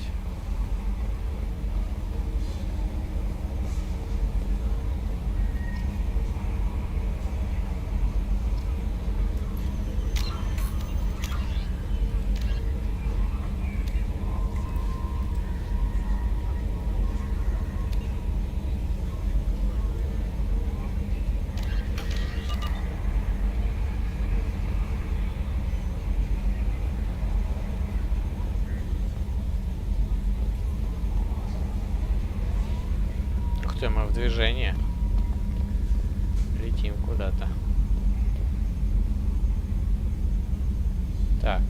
Мы в движении. Летим куда-то. Так.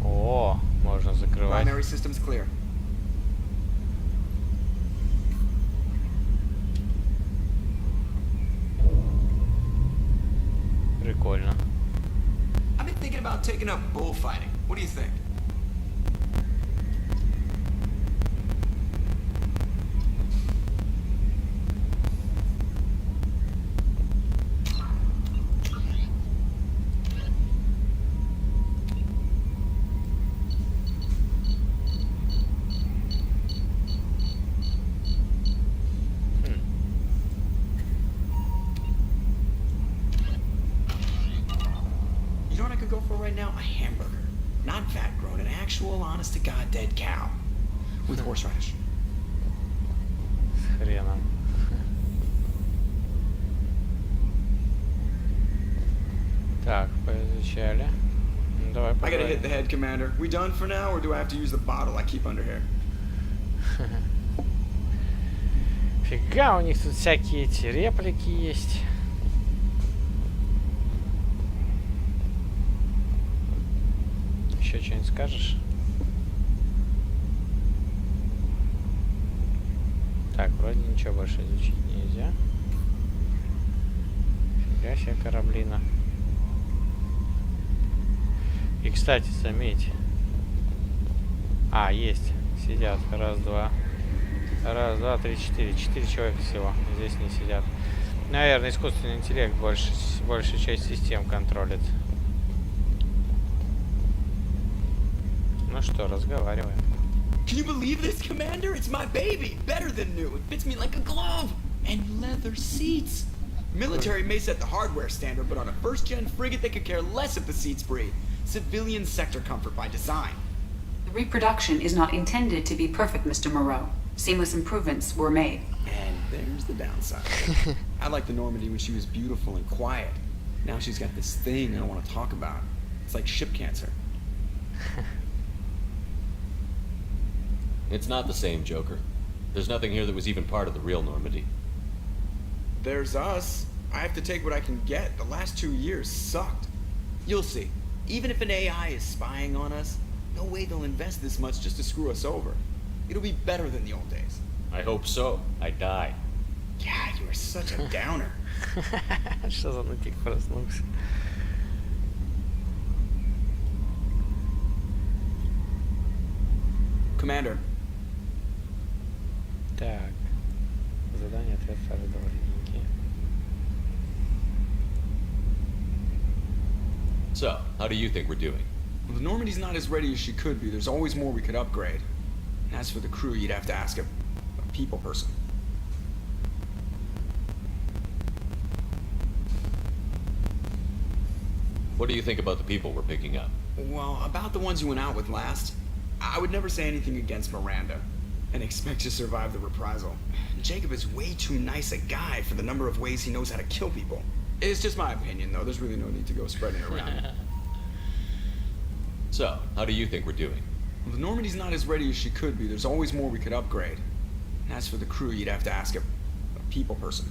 О, можно закрывать. Primary systems clear. Прикольно. I've been thinking about taking up bullfighting. What do you think? Honest-to-God dead cow with horseradish. С хреном. Так, поизучали. Ну, давай I gotta hit the head, Commander. We done for now, or do I have to use the bottle I keep under here? Фига, у них тут всякие эти реплики есть. Еще что-нибудь скажешь? Так, вроде ничего больше изучить нельзя. Фига себе кораблина. И, кстати, заметь. А, есть. Сидят. Раз, два. Раз, два, три, четыре. 4 человека всего. Здесь не сидят. Наверное, искусственный интеллект большую часть систем контролит. Ну что, разговариваем. Can you believe this, Commander? It's my baby! Better than new. It fits me like a glove! And leather seats! Military may set the hardware standard, but on a first-gen frigate they could care less if the seats breathe. Civilian sector comfort by design. The reproduction is not intended to be perfect, Mr. Moreau. Seamless improvements were made. And there's the downside. I liked the Normandy when she was beautiful and quiet. Now she's got this thing I don't want to talk about. It's like ship cancer. It's not the same, Joker. There's nothing here that was even part of the real Normandy. There's us. I have to take what I can get. The last 2 years sucked. You'll see. Even if an AI is spying on us, no way they'll invest this much just to screw us over. It'll be better than the old days. I hope so. I die. Yeah, you are such a downer. Что за нытик проснулся? Commander. Так. Задание ответ довольненькие. So, how do you think we're doing? Well, the Normandy's not as ready as she could be. There's always more we could upgrade. And as for the crew, you'd have to ask a people person. What do you think about the people we're picking up? Well, about the ones you went out with last, I would never say anything against Miranda and expect to survive the reprisal. Jacob is way too nice a guy for the number of ways he knows how to kill people. It's just my opinion, though. There's really no need to go spreading it around. So, how do you think we're doing? Well, the Normandy's not as ready as she could be. There's always more we could upgrade. And as for the crew, you'd have to ask a people person.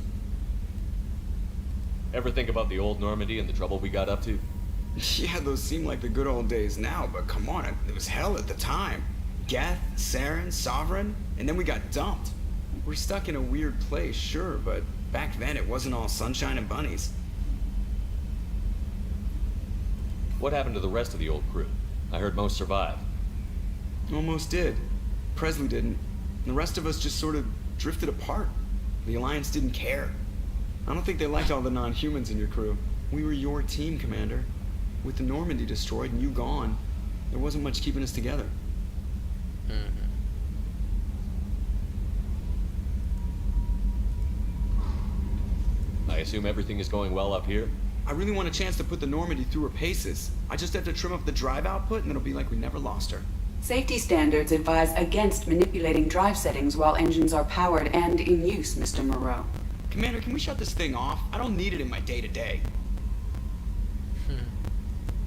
Ever think about the old Normandy and the trouble we got up to? Yeah, those seem like the good old days now, but come on, it was hell at the time. Geth, Saren, Sovereign, and then we got dumped. We're stuck in a weird place, sure, but back then it wasn't all sunshine and bunnies. What happened to the rest of the old crew? I heard most survived. Almost did. Presley didn't. And the rest of us just sort of drifted apart. The Alliance didn't care. I don't think they liked all the non-humans in your crew. We were your team, Commander. With the Normandy destroyed and you gone, there wasn't much keeping us together. I assume everything is going well up here? I really want a chance to put the Normandy through her paces. I just have to trim up the drive output and it'll be like we never lost her. Safety standards advise against manipulating drive settings while engines are powered and in use, Mr. Moreau. Commander, can we shut this thing off? I don't need it in my day-to-day.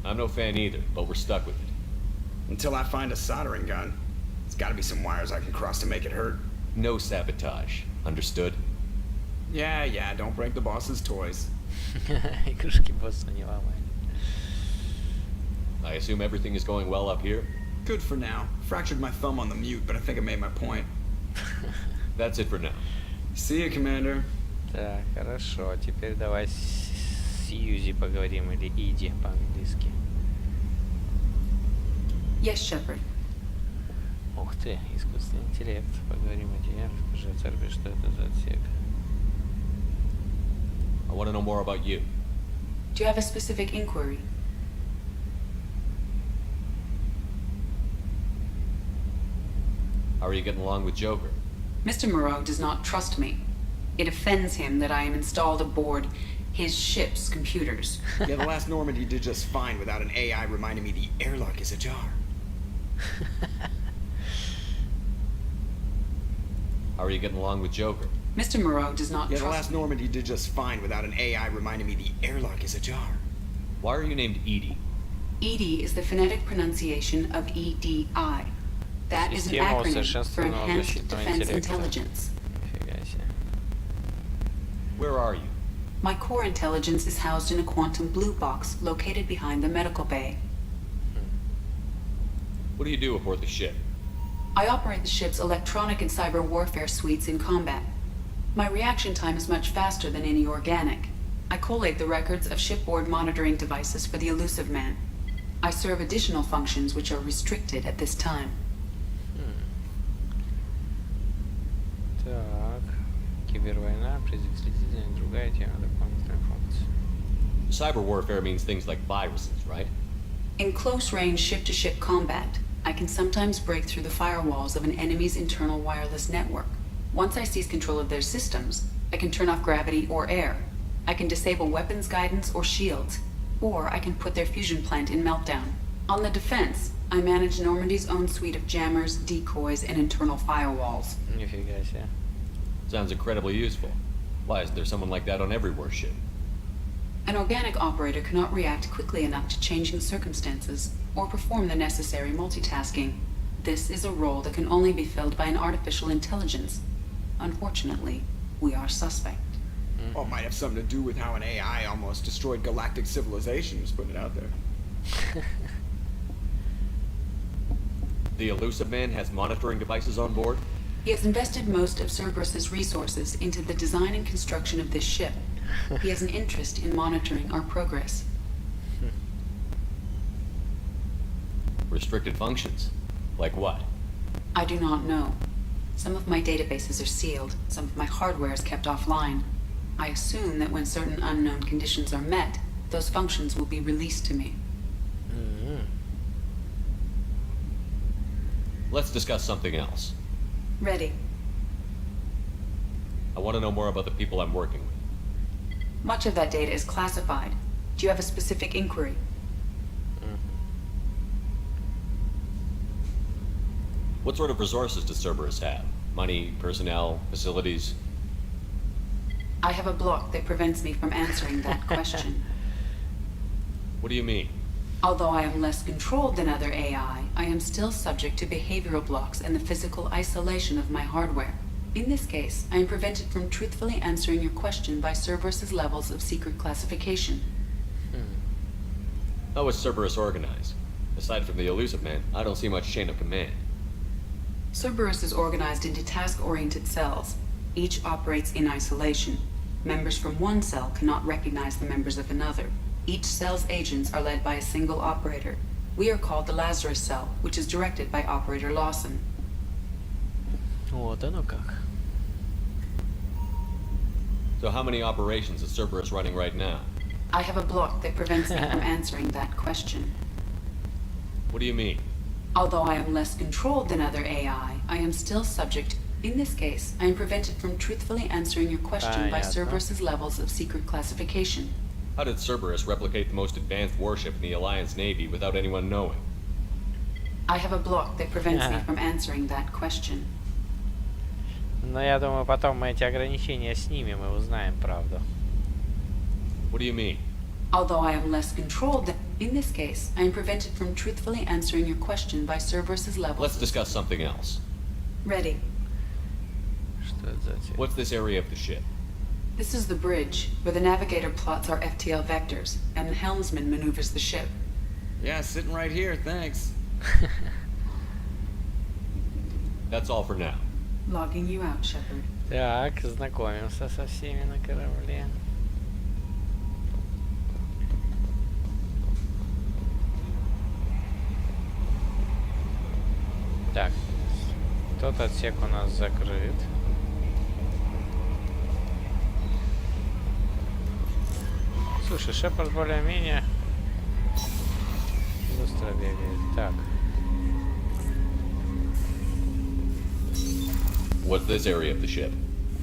I'm no fan either, but we're stuck with it. Until I find a soldering gun. There's gotta be some wires I can cross to make it hurt. No sabotage. Understood? Yeah, don't break the boss's toys. Игрушки босса не ломай. I assume everything is going well up here? Good for now. Fractured my thumb on the mute, but I think I made my point. That's it for now. See you, Commander. Так, хорошо. Теперь давай с Сьюзи поговорим, или Иди по-английски. Yes, Shepard. Ух ты, искусственный интеллект. Поговорим о тебе. Расскажи о церкви, что это за отсек. I want to know more about you. Do you have a specific inquiry? How are you getting along with Joker? Mr. Moreau does not trust me. It offends him that I am installed aboard his ship's computers. Yeah, the last Normandy did just fine without an AI reminding me the airlock is ajar. How are you getting along with Joker? Mr. Moreau does not Yeah, trust the last Normandy did just fine without an AI reminding me the airlock is ajar. Why are you named Edie? EDI is the phonetic pronunciation of EDI. That is an acronym for Enhanced Defense Intelligence. Where are you? My core intelligence is housed in a quantum blue box located behind the medical bay. What do you do aboard the ship? I operate the ship's electronic and cyber warfare suites in combat. My reaction time is much faster than any organic. I collate the records of shipboard monitoring devices for the elusive man. I serve additional functions which are restricted at this time. Так, кибервойна, предотвратительная, другая тема, дополнительная функция. Cyber warfare means things like viruses, right? In close-range ship-to-ship combat, I can sometimes break through the firewalls of an enemy's internal wireless network. Once I seize control of their systems, I can turn off gravity or air. I can disable weapons guidance or shields, or I can put their fusion plant in meltdown. On the defense, I manage Normandy's own suite of jammers, decoys, and internal firewalls. Нифига себе. Sounds incredibly useful. Why is there someone like that on every warship? An organic operator cannot react quickly enough to changing circumstances or perform the necessary multitasking. This is a role that can only be filled by an artificial intelligence. Unfortunately, we are suspect. Well, it might have something to do with how an AI almost destroyed galactic civilization, just putting it out there. The elusive man has monitoring devices on board? He has invested most of Cerberus's resources into the design and construction of this ship. He has an interest in monitoring our progress. Restricted functions? Like what? I do not know. Some of my databases are sealed, some of my hardware is kept offline. I assume that when certain unknown conditions are met, those functions will be released to me. Let's discuss something else. Ready. I want to know more about the people I'm working with. Much of that data is classified. Do you have a specific inquiry? What sort of resources does Cerberus have? Money, personnel, facilities? I have a block that prevents me from answering that question. What do you mean? Although I am less controlled than other AI, I am still subject to behavioral blocks and the physical isolation of my hardware. In this case, I am prevented from truthfully answering your question by Cerberus's levels of secret classification. How is Cerberus organized? Aside from the elusive man, I don't see much chain of command. Cerberus is organized into task-oriented cells. Each operates in isolation. Members from one cell cannot recognize the members of another. Each cell's agents are led by a single operator. We are called the Lazarus cell, which is directed by Operator Lawson. Вот оно как. So how many operations is Cerberus running right now? I have a block that prevents me from answering that question. What do you mean? Although I am less controlled than other AI, I am still subject. In this case, I am prevented from truthfully answering your question by Cerberus's levels of secret classification. How did Cerberus replicate the most advanced warship in the Alliance Navy without anyone knowing? I have a block that prevents me from answering that question. Но я думаю, потом мы эти ограничения снимем и узнаем правду. What do you mean? Although I am less controlled than... In this case, I am prevented from truthfully answering your question by Cerberus's levels. Let's discuss something else. Ready. What's this area of the ship? This is the bridge, where the navigator plots our FTL vectors, and the helmsman maneuvers the ship. Yeah, sitting right here, thanks. That's all for now. Logging you out, Shepard. Так, знакомимся со всеми на корабле. Так, тот отсек у нас закрыт. Слушай, Шепард более-менее быстро бегает. Так. What's this area of the ship?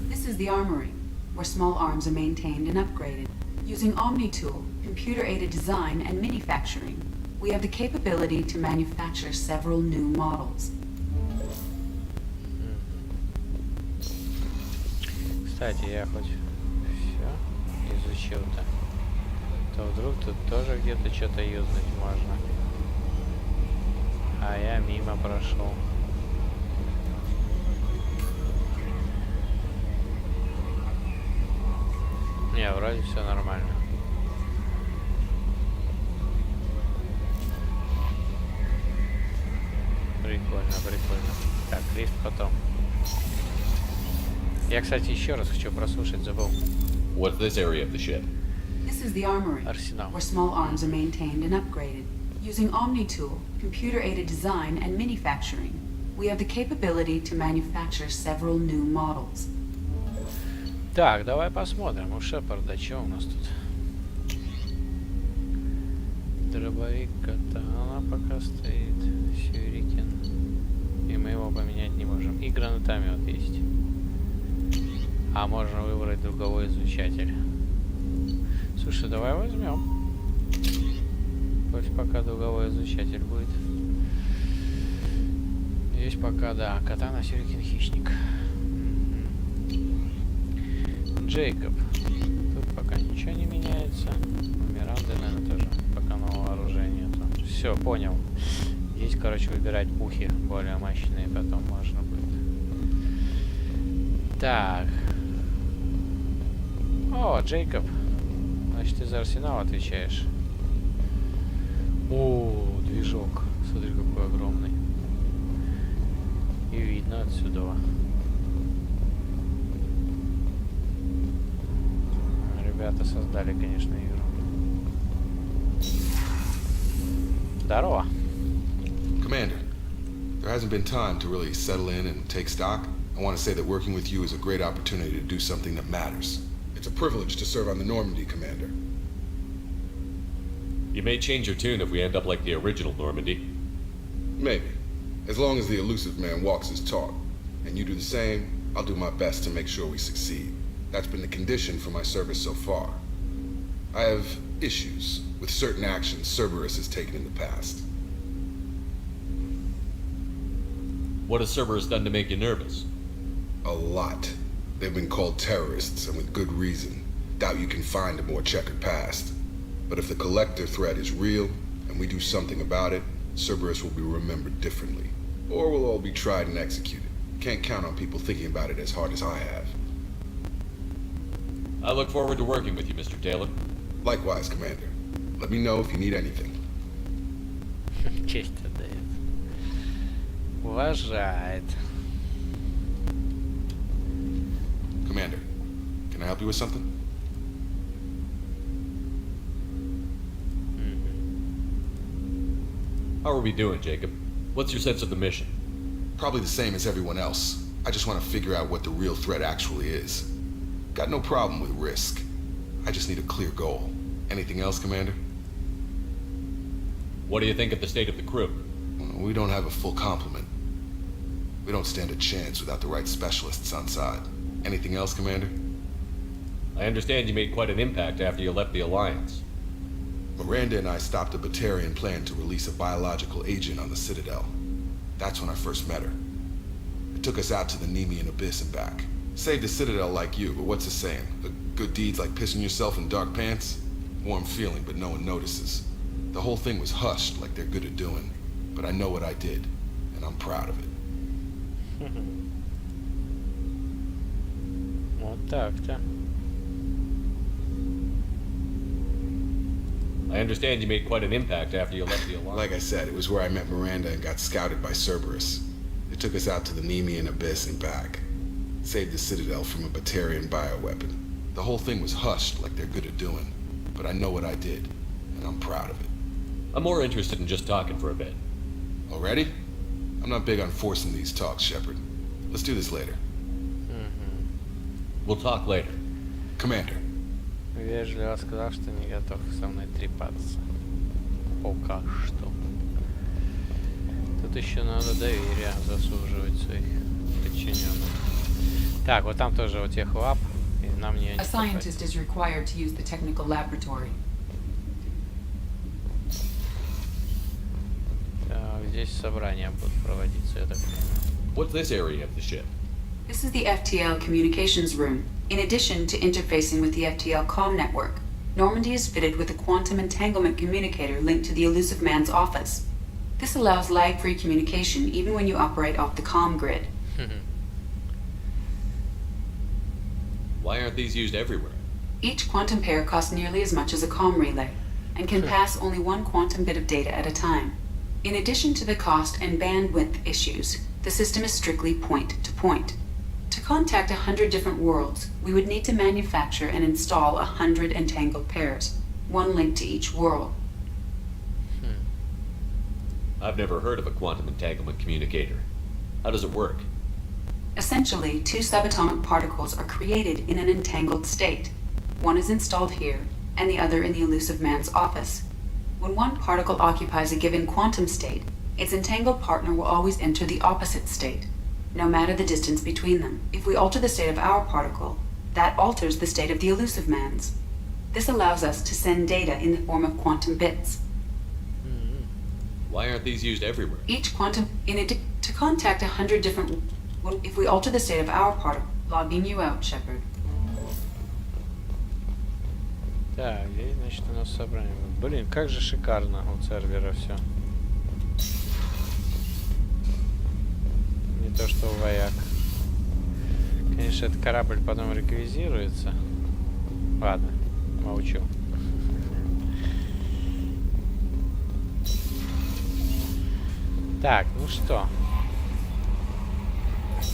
This is the armory, where small arms are maintained and upgraded. Using ME2, computer-aided design and manufacturing, we have the capability to manufacture several new models. Кстати, я хоть все изучил-то, то вдруг тут тоже где-то что-то юзнуть можно. А я мимо прошел. Не, вроде все нормально. Прикольно, прикольно. Так, лифт потом. Я, кстати, еще раз хочу прослушать, забыл. What's this area of the ship? This is the armory, where small arms are maintained and upgraded. Using ME2, computer-aided design and manufacturing, we have the capability to manufacture several new models. Так, давай посмотрим у Шепарда, что у нас тут. Дробовик, катана пока стоит, сюрикен. И мы его поменять не можем. И гранатомет есть. А можно выбрать другой излучатель. Слушай, давай возьмем. Пусть пока другой излучатель будет. Есть пока, да, катана, сюрикен, хищник. Джейкоб. Тут пока ничего не меняется. У Миранды, наверное, тоже пока нового оружия нету. Все, понял. Здесь, короче, выбирать пухи более мощные потом можно будет. Так. О, Джейкоб. Значит, ты за арсенал отвечаешь. О, движок. Смотри, какой огромный. И видно отсюда. Ребята создали, конечно, игру. Здорово. Commander, there hasn't been time to really settle in and take stock. I want to say that working with you is a great opportunity to do something that matters. It's a privilege to serve on the Normandy, Commander. You may change your tune if we end up like the original Normandy. Maybe. As long as the elusive man walks his talk, and you do the same, I'll do my best to make sure we succeed. That's been the condition for my service so far. I have issues with certain actions Cerberus has taken in the past. What has Cerberus done to make you nervous? A lot. They've been called terrorists, and with good reason. Doubt you can find a more checkered past. But if the Collector threat is real, and we do something about it, Cerberus will be remembered differently. Or we'll all be tried and executed. Can't count on people thinking about it as hard as I have. I look forward to working with you, Mr. Taylor. Likewise, Commander. Let me know if you need anything. Честь отдает. Уважает. Commander, can I help you with something? How are we doing, Jacob? What's your sense of the mission? Probably the same as everyone else. I just want to figure out what the real threat actually is. Got no problem with risk. I just need a clear goal. Anything else, Commander? What do you think of the state of the crew? We don't have a full complement. We don't stand a chance without the right specialists on side. Anything else, Commander? I understand you made quite an impact after you left the Alliance. Miranda and I stopped a Batarian plan to release a biological agent on the Citadel. That's when I first met her. It took us out to the Nemean Abyss and back. Saved the Citadel like you, but what's the saying? A good deed's like pissing yourself in dark pants? Warm feeling, but no one notices. The whole thing was hushed like they're good at doing. But I know what I did, and I'm proud of it. Вот так-то. I understand you made quite an impact after you left the Alliance. Like I said, it was where I met Miranda and got scouted by Cerberus. It took us out to the Nemean Abyss and back. Saved the Citadel from a Batarian bioweapon. The whole thing was hushed like they're good at doing. But I know what I did, and I'm proud of it. I'm more interested in just talking for a bit. Already? I'm not big on forcing these talks, Shepard. Let's do this later. We'll talk later. Commander. Вежливо сказал, что не готов со мной трепаться. Пока что. Тут еще надо доверия заслуживать своих подчиненных. Так, вот там тоже у тех лап, и нам не... A scientist is required to use the technical laboratory. Так, здесь собрания будут проводиться, я так понимаю. What's this area of the ship? This is the FTL communications room. In addition to interfacing with the FTL comm network, Normandy is fitted with a quantum entanglement communicator linked to the elusive man's office. This allows lag-free communication even when you operate off the comm grid. Why aren't these used everywhere? Each quantum pair costs nearly as much as a comm relay, and can pass only one quantum bit of data at a time. In addition to the cost and bandwidth issues, the system is strictly point-to-point. To contact 100 different worlds, we would need to manufacture and install 100 entangled pairs, one linked to each world. I've never heard of a quantum entanglement communicator. How does it work? Essentially, two subatomic particles are created in an entangled state. One is installed here, and the other in the elusive man's office. When one particle occupies a given quantum state, its entangled partner will always enter the opposite state, no matter the distance between them. If we alter the state of our particle, that alters the state of the elusive man's. This allows us to send data in the form of quantum bits. Why aren't these used everywhere? Each quantum, to contact 100 different... If we alter the state of our particle, logging you out, Shepard. Так, здесь, значит, у нас собрание. Блин, как же шикарно у сервера все. Не то, что у вояк. Конечно, этот корабль потом реквизируется. Ладно, молчу. Так, ну что?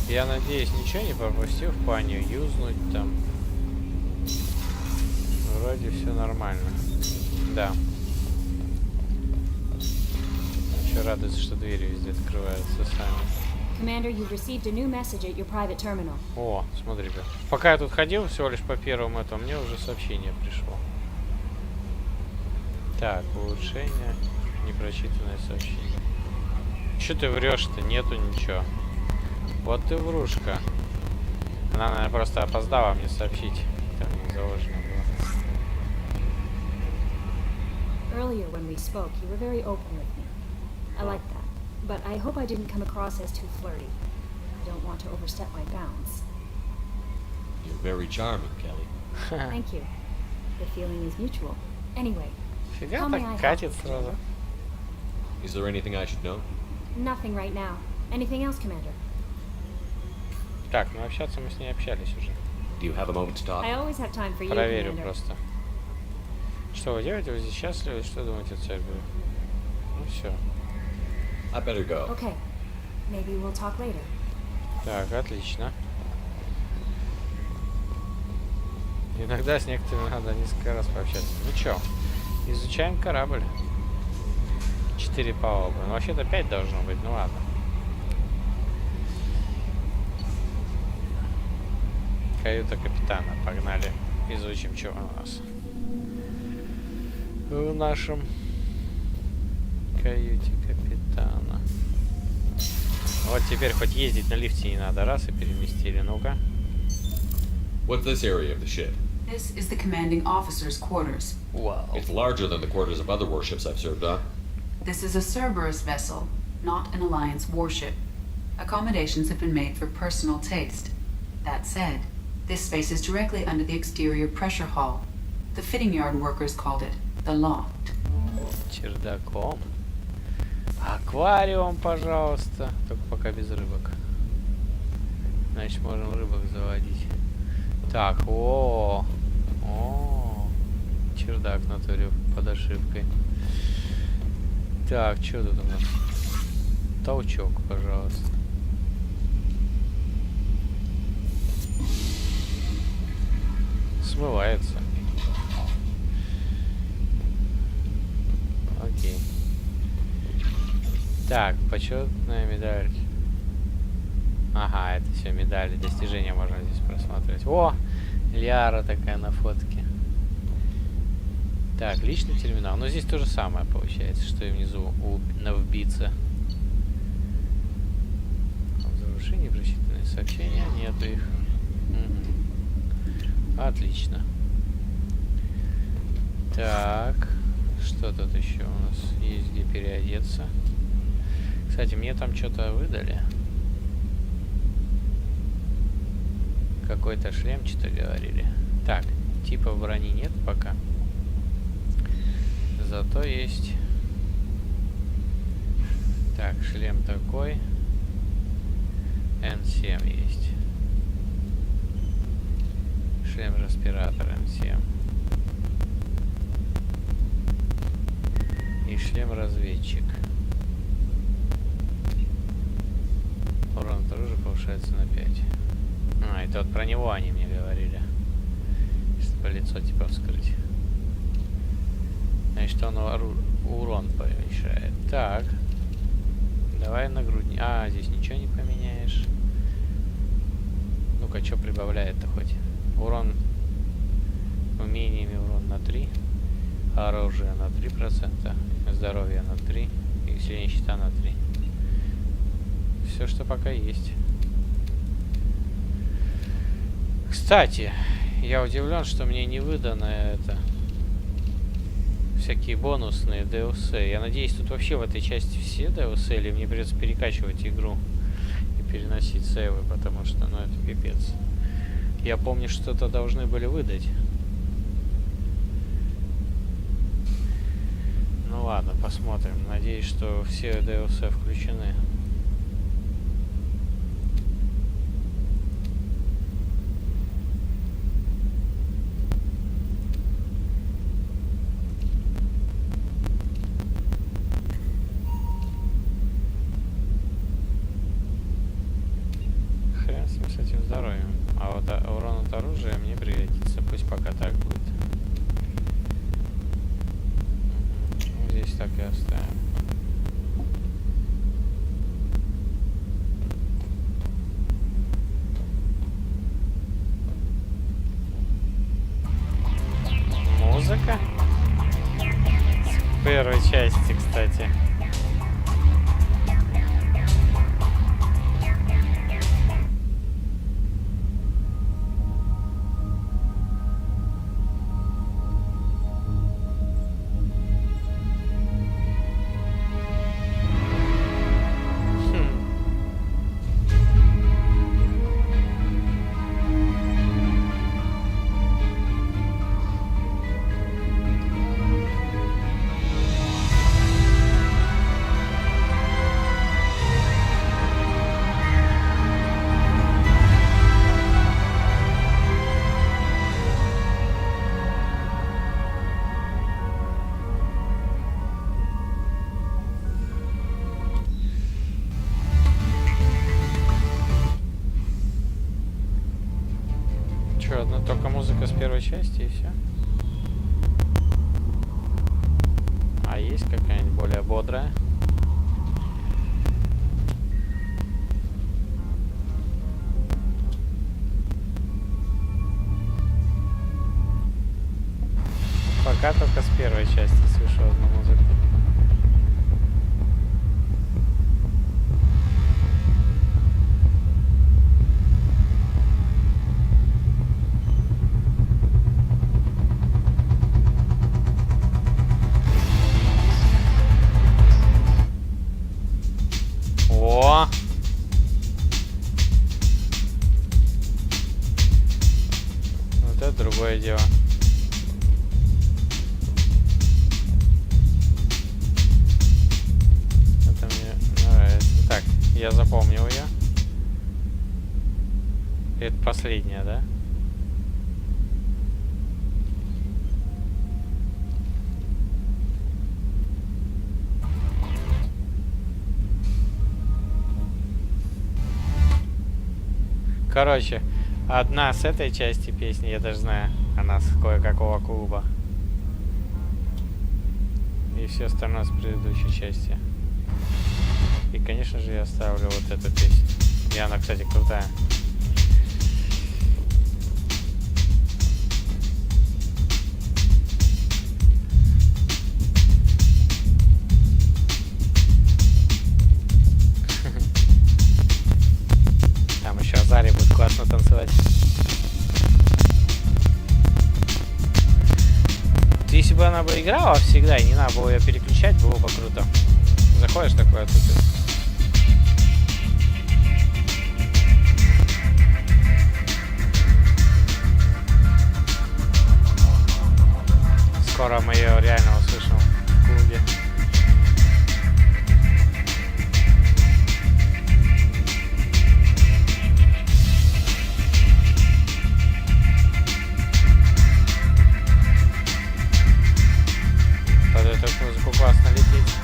Я надеюсь, ничего не пропустил в плане юзнуть там. Вроде все нормально. Да. Еще радуется, что двери везде открываются сами. Commander, you've received a new message at your private terminal. О, смотри, ребят. Пока я тут ходил всего лишь по первому этому, мне уже сообщение пришло. Так, улучшение, непрочитанное сообщение. Че ты врешь-то? Нету ничего. Вот ты врушка. Она, наверное, просто опоздала мне сообщить. Там не заложено было. Earlier when we spoke, you were very open with me. I like that. But I hope I didn't come across as too flirty. I don't want to overstep my bounds. You're very charming, Kelly. Thank you. The feeling is mutual. Anyway, Фига how may I так help, катит Mr. сразу. Taylor? Is there anything I should know? Nothing right now. Anything else, Commander? Так, ну общаться мы с ней общались уже. Do you have a moment to talk? I always have time for you, Проверю Commander. просто. Что вы делаете? Вы здесь счастливы? Что думаете о церкви? Ну все. I better go. Okay. Maybe we'll talk later. Так, отлично. Иногда с некоторыми надо несколько раз пообщаться. Ну чё, изучаем корабль. 4 палубы. Ну вообще-то 5 должно быть, ну ладно. Каюта капитана. Погнали. Изучим, что у нас. В нашем каюте капитана. Вот теперь хоть ездить на лифте не надо. Раз и переместили. Ну-ка. What's this area of the ship? This is the commanding officer's quarters. Wow. It's larger than the quarters of other warships I've served on. This is a Cerberus vessel, not an Alliance warship. Accommodations have been made for personal taste. That said, this space is directly under the exterior pressure hull. The fitting yard workers called it the loft. Чердаком. Аквариум, пожалуйста. Только пока без рыбок. Значит, можем рыбок заводить. Так, о, чердак в натуре под ошибкой. Так, что тут у нас? Толчок, пожалуйста. Смывается. Окей. Так, почетная медаль. Ага, это все медали, достижения можно здесь просматривать. О, Лиара такая на фотке. Так, личный терминал. Но здесь то же самое получается, что и внизу на вбиться. Завершение, прочитанные сообщения. Нету их. Угу. Отлично. Так, что тут еще у нас есть, где переодеться? Кстати, мне там что-то выдали. Какой-то шлем, что-то говорили. Так, типа брони нет пока. Зато есть. Так, шлем такой. N7 есть. Шлем респиратор N7. И шлем разведчик. Урон от оружия повышается на 5. А, это вот про него они мне говорили. Чтобы лицо типа вскрыть. Значит, он урон повышает. Так. Давай нагрудник. А, здесь ничего не поменяешь. Ну-ка, что прибавляет-то хоть? Урон умениями урон на 3. Оружие на 3%. Здоровье на 3. И усиление щита на 3. Все, что пока есть. Кстати, я удивлен, что мне не выдано это. Всякие бонусные DLC. Я надеюсь, тут вообще в этой части все DLC, или мне придется перекачивать игру и переносить сейвы, потому что, ну, это пипец. Я помню, что-то должны были выдать. Ну ладно, посмотрим. Надеюсь, что все DLC включены. С этим здоровьем. А вот урон от оружия мне пригодится. Пусть пока так будет. Угу. Здесь так и оставим. Музыка? С первой части, кстати. одна только музыка с первой части и все. А есть какая-нибудь более бодрая? Пока только с первой части слышу одну музыку. О! Вот это другое дело. Это мне нравится. Так, я запомнил ее. Это последняя, да? Короче, одна с этой части песни, я даже знаю, она с кое-какого клуба. И все остальное с предыдущей части. И, конечно же, я ставлю вот эту песню. И она, кстати, крутая. Там еще Азари будет классно танцевать. Если бы она бы играла всегда, и не надо было ее переключать, было бы круто. Заходишь такой, а тут... Скоро мы ее реально услышим в клубе. Под эту музыку классно лететь.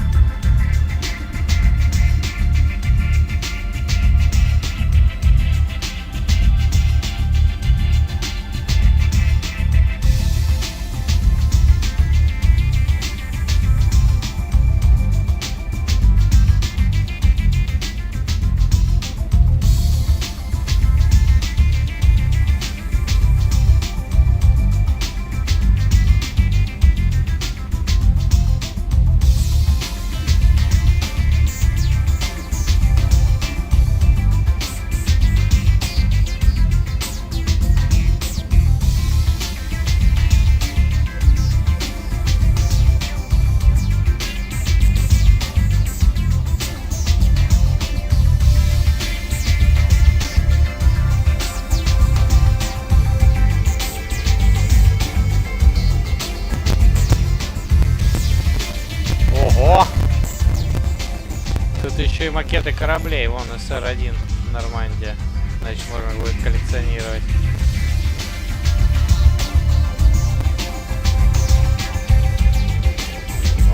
Еще и макеты кораблей. Вон СР-1 Нормандия. Значит, можно будет коллекционировать.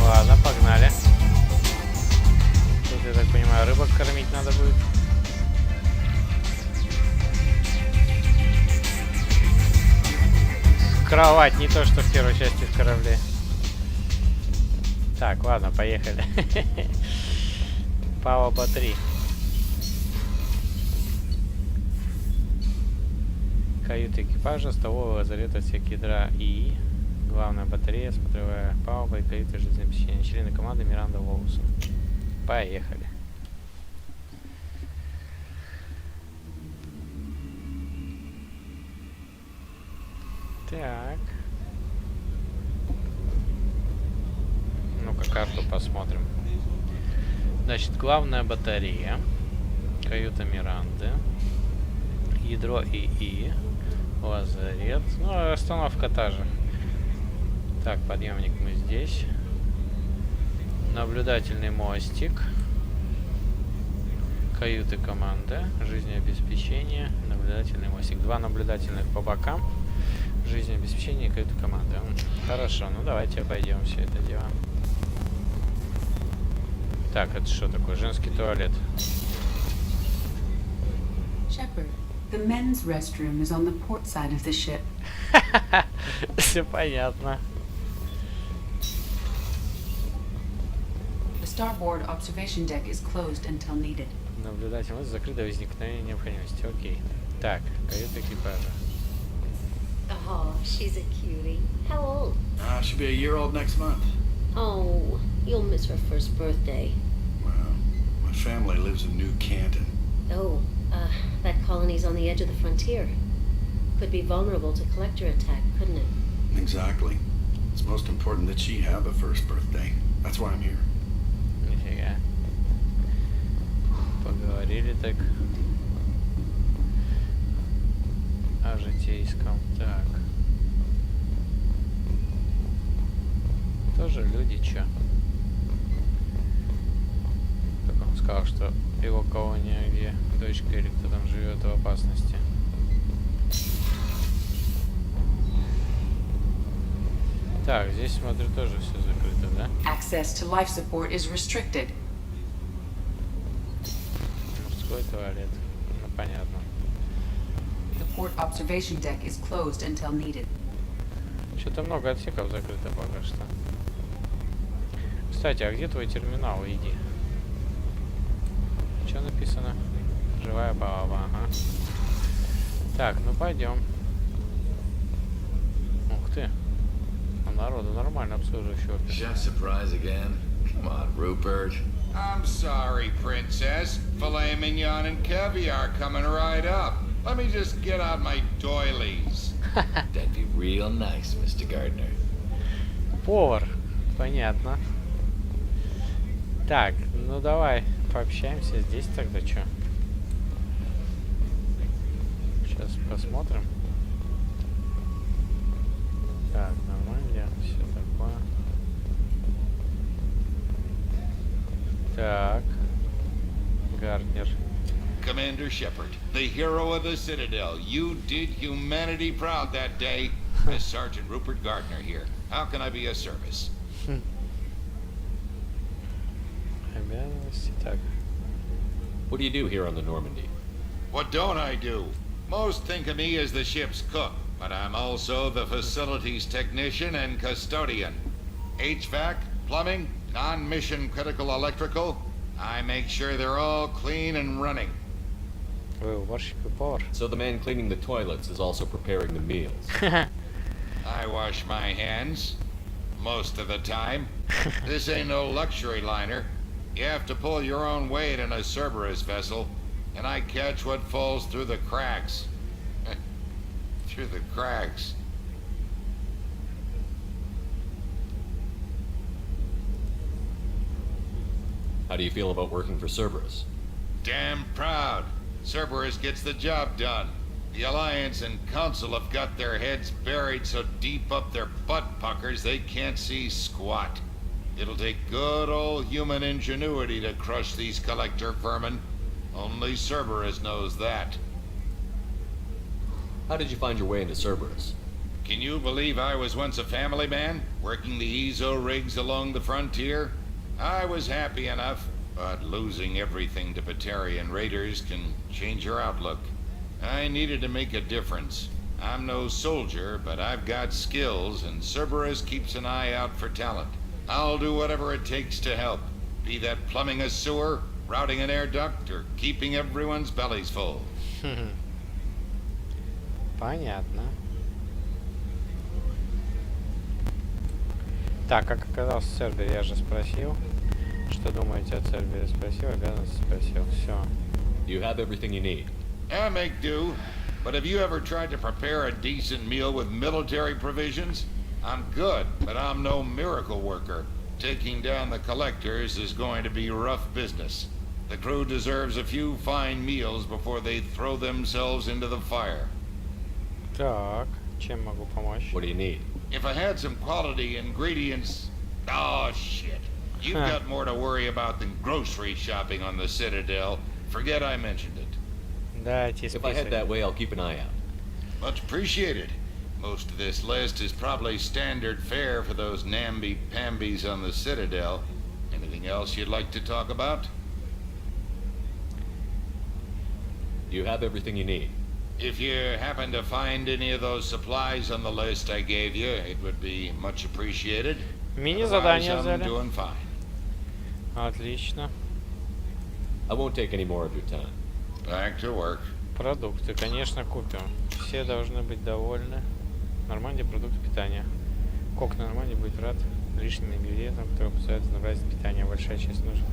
Ладно, погнали. Тут, я так понимаю, рыбок кормить надо будет. Кровать, не то, что в первой части в корабле. Так, ладно, поехали. Палуба 3. Каюта экипажа, столовая, лазарет, отсек ядра и главная батарея, смотровая палуба и каюта жизнеобеспечения. Члены команды Миранда Волоусон. Поехали. Так. Ну-ка карту посмотрим. Значит, главная батарея, каюта Миранды, ядро ИИ, лазарет, ну, остановка та же. Так, подъемник мы здесь. Наблюдательный мостик, каюты команды, жизнеобеспечение, наблюдательный мостик. Два наблюдательных по бокам, жизнеобеспечение и каюты команды. Хорошо, ну давайте обойдем все это дело. Так, это что такое? Женский туалет. Shepard, The men's restroom is on the port side of the ship. Все понятно. The starboard observation deck is closed until needed. Наблюдатель может закрыть до возникновения необходимости. Окей. Так, каюта экипажа. Oh, she's a cutie. How old? She'll be a year old next month. Oh, you'll miss her first birthday. Well, my family lives in New Canton. Oh, that colony's on the edge of the frontier. Could be vulnerable to collector attack, couldn't it? Exactly. It's most important that she have a first birthday. That's why I'm here. Нифига. Поговорили так о житейском. Так. Тоже люди, чё? Так он сказал, что его колония, где дочка или кто там живет, в опасности. Так, здесь, смотрю, тоже все закрыто, да? Access to life support is restricted. Мужской туалет. Ну, понятно. The port observation deck is closed until needed. Что-то много отсеков закрыто пока что. Кстати, а где твой терминал? Иди. Что написано? Живая балава, ага. Так, ну пойдем. Ух ты. А народу нормально обслуживающего. Chef surprise again? Come on, Rupert. I'm sorry, Princess. Filet mignon and caviar coming right up. Let me just get out my doilies. That'd be real nice, Mr. Gardner. Повар. Понятно. Так, ну давай пообщаемся здесь тогда, чё? Сейчас посмотрим. Так, нормально, все такое. Так. Гарднер. Commander Shepard, the hero of the Citadel. You did humanity proud that day. As Sergeant Rupert Gardner here. How can I be of service? Обязанности, так. What do you do here on the Normandy? What don't I do? Most think of me as the ship's cook, but I'm also the facilities technician and custodian. HVAC, plumbing, non-mission critical electrical. I make sure they're all clean and running. So the man cleaning the toilets is also preparing the meals. I wash my hands. Most of the time. This ain't no luxury liner. You have to pull your own weight in a Cerberus vessel, and I catch what falls through the cracks. Through the cracks. How do you feel about working for Cerberus? Damn proud. Cerberus gets the job done. The Alliance and Council have got their heads buried so deep up their butt puckers they can't see squat. It'll take good old human ingenuity to crush these collector vermin. Only Cerberus knows that. How did you find your way into Cerberus? Can you believe I was once a family man, working the EZO rigs along the frontier? I was happy enough, but losing everything to Batarian raiders can change your outlook. I needed to make a difference. I'm no soldier, but I've got skills, and Cerberus keeps an eye out for talent. I'll do whatever it takes to help, be that plumbing a sewer, routing an air duct, or keeping everyone's bellies full. Понятно. Так, как оказался в Цербере, я же спросил. Что думаете о Цербере? Спросил, обязанности спросил. Все. You have everything you need. I make do, but have you ever tried to prepare a decent meal with military provisions? I'm good, but I'm no miracle worker. Taking down the collectors is going to be rough business. The crew deserves a few fine meals before they throw themselves into the fire. Так, чем могу помочь? What do you need? If I had some quality ingredients... Oh, shit. You've got more to worry about than grocery shopping on the Citadel. Forget I mentioned it. If I head that way, I'll keep an eye out. Much appreciated. Most of this list is probably standard fare for those namby-pambies on the Citadel. Anything else you'd like to talk about? You have everything you need. If you happen to find any of those supplies on the list I gave you, it would be much appreciated. Мини-задание Otherwise, I'm взяли. doing fine. Отлично. I won't take any more of your time. Back to work. Продукты, конечно, купим. Все должны быть довольны. Нормандия, продукты питания. Кок на Нормандии будет рад лишним ингредиентам, которые позволяют разнообразить питание. Большая часть нужных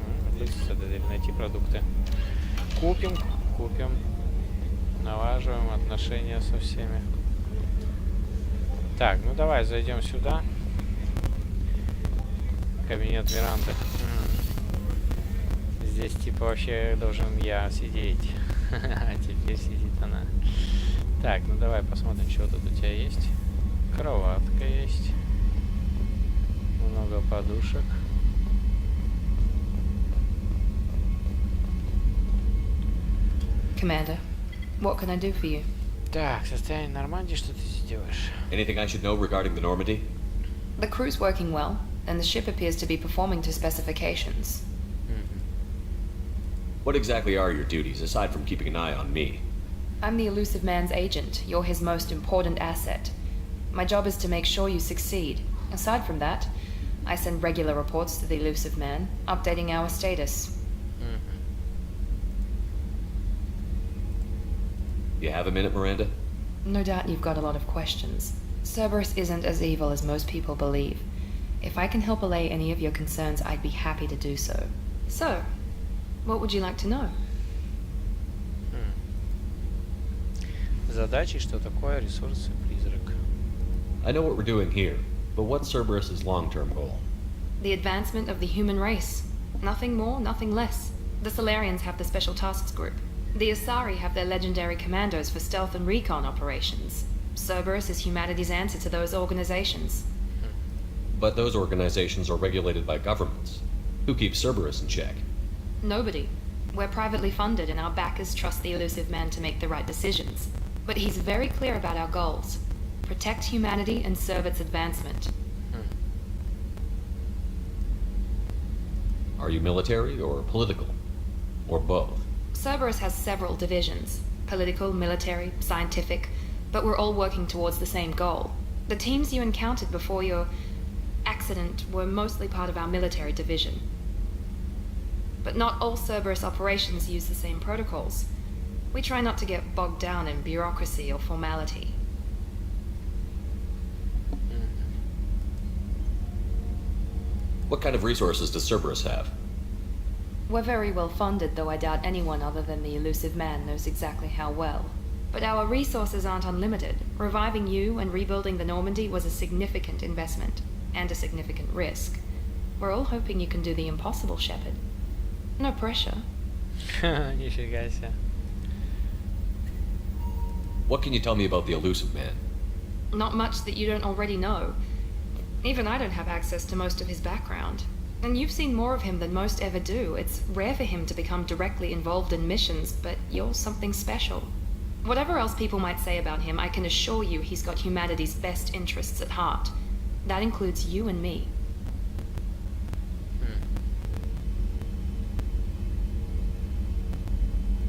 найти продукты. Купим. Налаживаем отношения со всеми. Так, ну давай зайдем сюда. Кабинет Миранды. Здесь типа вообще должен я сидеть. А теперь сидит она. Так, ну давай посмотрим, что тут у тебя есть. Кроватка есть. Много подушек. Commander, what can I do for you? Так, состояние Нормандии, что ты здесь делаешь? Anything I should know regarding the Normandy? The crew's working well, and the ship appears to be performing to specifications. What exactly are your duties, aside from keeping an eye on me? I'm the Elusive Man's agent. You're his most important asset. My job is to make sure you succeed. Aside from that, I send regular reports to the Elusive Man, updating our status. You have a minute, Miranda? No doubt you've got a lot of questions. Cerberus isn't as evil as most people believe. If I can help allay any of your concerns, I'd be happy to do so. So, what would you like to know? Задачи, что такое ресурсы призрак. I know what we're doing here, but what's Cerberus's long-term goal? The advancement of the human race. Nothing more, nothing less. The Solarians have the Special Tasks Group. The Asari have their legendary commandos for stealth and recon operations. Cerberus is humanity's answer to those organizations. But those organizations are regulated by governments. Who keeps Cerberus in check? Nobody. We're privately funded and our backers trust the Elusive Man to make the right decisions. But he's very clear about our goals. Protect humanity and serve its advancement. Are you military or political? Or both? Cerberus has several divisions. Political, military, scientific. But we're all working towards the same goal. The teams you encountered before your accident were mostly part of our military division. But not all Cerberus operations use the same protocols. We try not to get bogged down in bureaucracy or formality. What kind of resources does Cerberus have? We're very well funded, though I doubt anyone other than the Elusive Man knows exactly how well. But our resources aren't unlimited. Reviving you and rebuilding the Normandy was a significant investment, and a significant risk. We're all hoping you can do the impossible, Shepard. No pressure. Нифига себе. What can you tell me about the Elusive Man? Not much that you don't already know. Even I don't have access to most of his background. And you've seen more of him than most ever do. It's rare for him to become directly involved in missions, but you're something special. Whatever else people might say about him, I can assure you he's got humanity's best interests at heart. That includes you and me.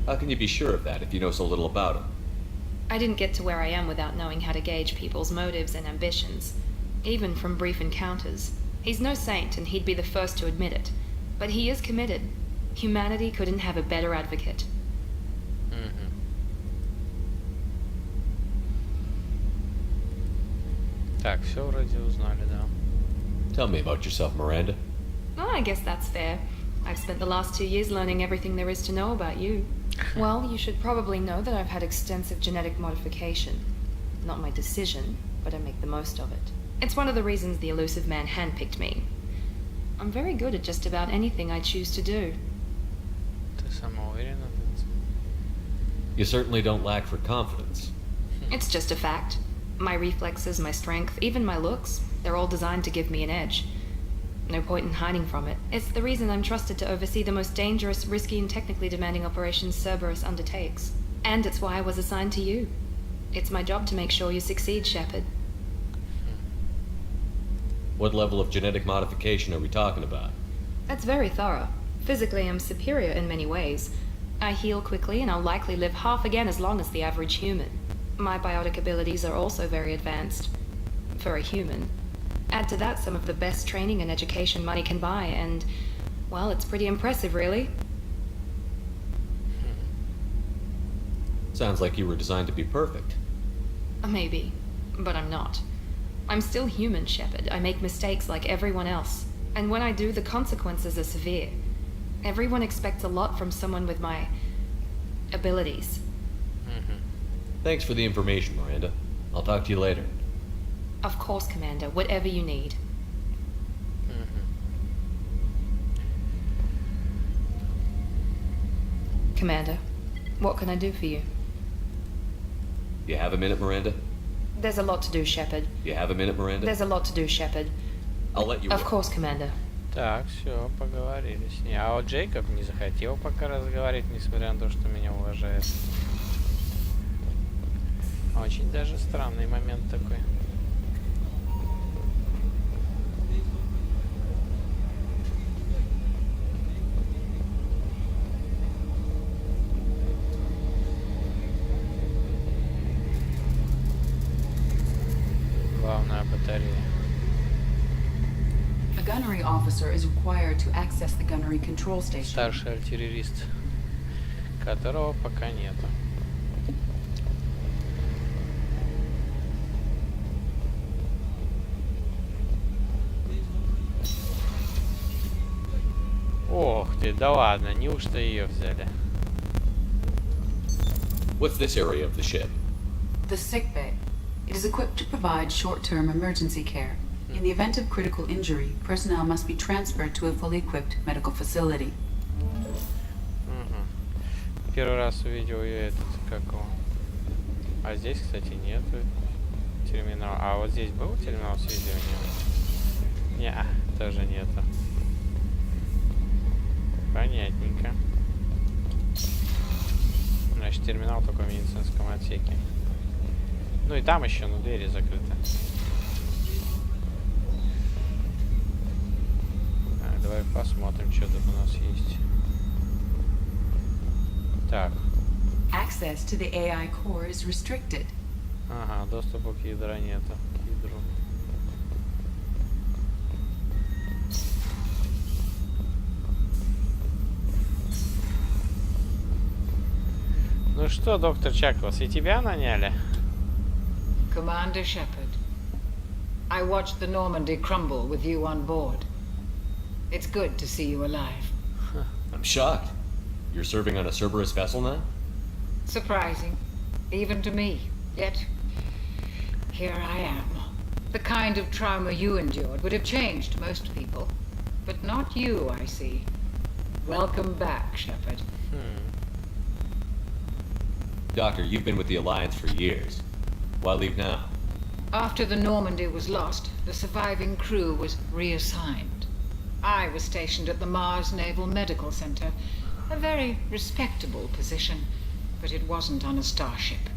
How can you be sure of that if you know so little about him? I didn't get to where I am without knowing how to gauge people's motives and ambitions, even from brief encounters. He's no saint, and he'd be the first to admit it. But he is committed. Humanity couldn't have a better advocate. Так, все вроде узнали, да. Tell me about yourself, Miranda. Well, I guess that's fair. I've spent the last 2 years learning everything there is to know about you. Well, you should probably know that I've had extensive genetic modification. Not my decision, but I make the most of it. It's one of the reasons the Elusive Man handpicked me. I'm very good at just about anything I choose to do. Ты самоуверена? You certainly don't lack for confidence. It's just a fact. My reflexes, my strength, even my looks, they're all designed to give me an edge. No point in hiding from it. It's the reason I'm trusted to oversee the most dangerous, risky, and technically demanding operations Cerberus undertakes. And it's why I was assigned to you. It's my job to make sure you succeed, Shepard. What level of genetic modification are we talking about? That's very thorough. Physically, I'm superior in many ways. I heal quickly and I'll likely live half again as long as the average human. My biotic abilities are also very advanced. For a human. Add to that some of the best training and education money can buy, and, well, it's pretty impressive, really. Sounds like you were designed to be perfect. Maybe, but I'm not. I'm still human, Shepard. I make mistakes like everyone else. And when I do, the consequences are severe. Everyone expects a lot from someone with my abilities. Thanks for the information, Miranda. I'll talk to you later. Of course, Commander. Whatever you need. Commander, what can I do for you? You have a minute, Miranda? There's a lot to do, Shepard. You have a minute, Miranda? There's a lot to do, Shepard. I'll let you Of course, Commander. Так, все, поговорили с ней. А вот Джейкоб не захотел пока разговаривать, несмотря на то, что меня уважает. Очень даже странный момент такой. Главная батарея. A gunnery officer is required to access the gunnery control station. Старший артиллерист, которого пока нету. Ох ты, да ладно, неужто ее взяли? What's this area of the ship? The sick bay. It is equipped to provide short-term emergency care. In the event of critical injury, personnel must be transferred to a fully equipped medical facility. Первый раз увидел я этот, как его. А здесь, кстати, нету терминала. А вот здесь был терминал связывания? Не, тоже нету. Понятненько. Значит, терминал только в медицинском отсеке. Ну и там еще, но двери закрыты. Так, давай посмотрим, что тут у нас есть. Так. Access to the AI core is restricted. Ага, доступа к ядру нету. К ядру. Ну что, доктор Чаклас, и тебя наняли? Commander Shepard, I watched the Normandy crumble with you on board. It's good to see you alive. I'm shocked. You're serving on a Cerberus vessel now? Surprising, even to me. Yet, here I am. The kind of trauma you endured would have changed most people. But not you, I see. Welcome back, Shepard. Doctor, you've been with the Alliance for years. Why leave now? After the Normandy was lost, the surviving crew was reassigned. I was stationed at the Mars Naval Medical Center, a very respectable position, but it wasn't on a starship.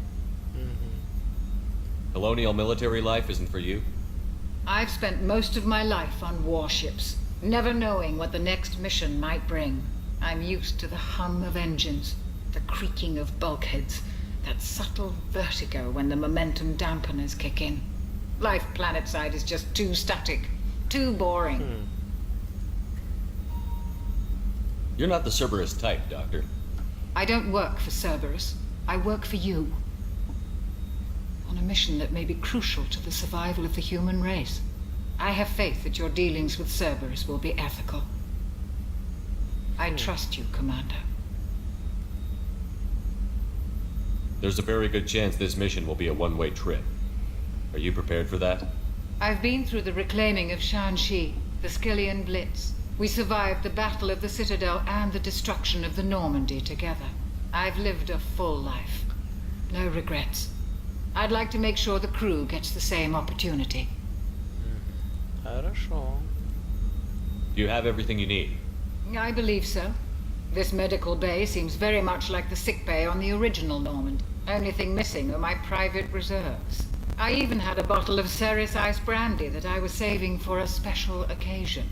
Colonial military life isn't for you? I've spent most of my life on warships, never knowing what the next mission might bring. I'm used to the hum of engines, the creaking of bulkheads, that subtle vertigo when the momentum dampeners kick in. Life planetside is just too static, too boring. You're not the Cerberus type, Doctor. I don't work for Cerberus. I work for you. On a mission that may be crucial to the survival of the human race. I have faith that your dealings with Cerberus will be ethical. I trust you, Commander. There's a very good chance this mission will be a one-way trip. Are you prepared for that? I've been through the reclaiming of Shanxi, the Skillian Blitz. We survived the Battle of the Citadel and the destruction of the Normandy together. I've lived a full life. No regrets. I'd like to make sure the crew gets the same opportunity. Хорошо. Do you have everything you need? I believe so. This medical bay seems very much like the sick bay on the original Normandy. Only thing missing are my private reserves. I even had a bottle of Ceres Ice brandy that I was saving for a special occasion.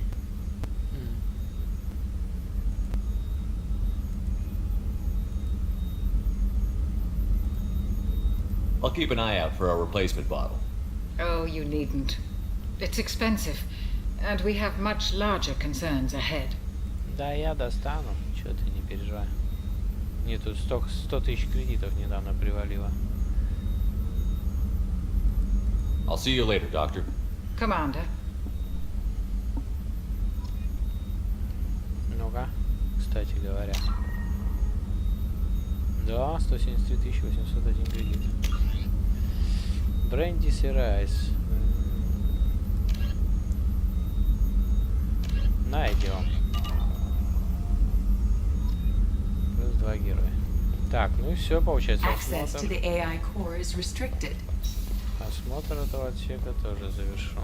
I'll keep an eye out for a replacement bottle. Oh, you needn't. It's expensive, and we have much larger concerns ahead. Да, я достану. Чё ты, не переживай. Мне тут 100 тысяч кредитов недавно привалило. I'll see you later, Doctor. Commander. Ну-ка, кстати говоря. Да, 173 801 кредит. Брендис и Райс. Найдем. Плюс 2 героя. Так, ну и все, получается. Осмотр этого отсека тоже завершен.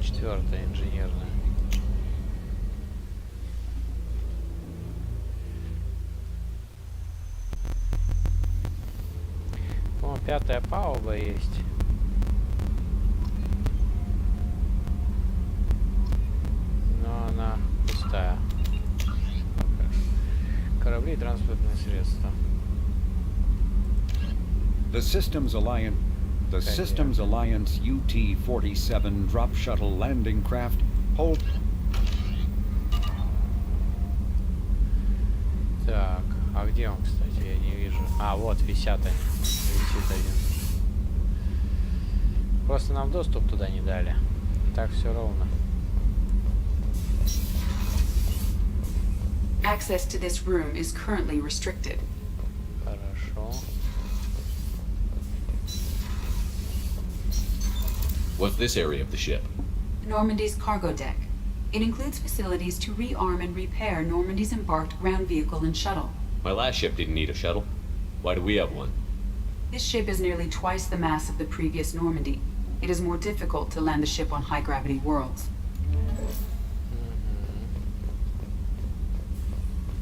Четвертая инженерная. О, пятая палуба есть. Но она пустая. Корабли и транспортные средства. The Systems Alliance UT-47 drop shuttle landing craft hold. Так, а где он, кстати, я не вижу. А, вот, висит один. Просто нам доступ туда не дали. Так все ровно. Access to this room is currently restricted. Хорошо. What's this area of the ship? Normandy's cargo deck. It includes facilities to rearm and repair Normandy's embarked ground vehicle and shuttle. My last ship didn't need a shuttle. Why do we have one? This ship is nearly twice the mass of the previous Normandy. It is more difficult to land the ship on high-gravity worlds.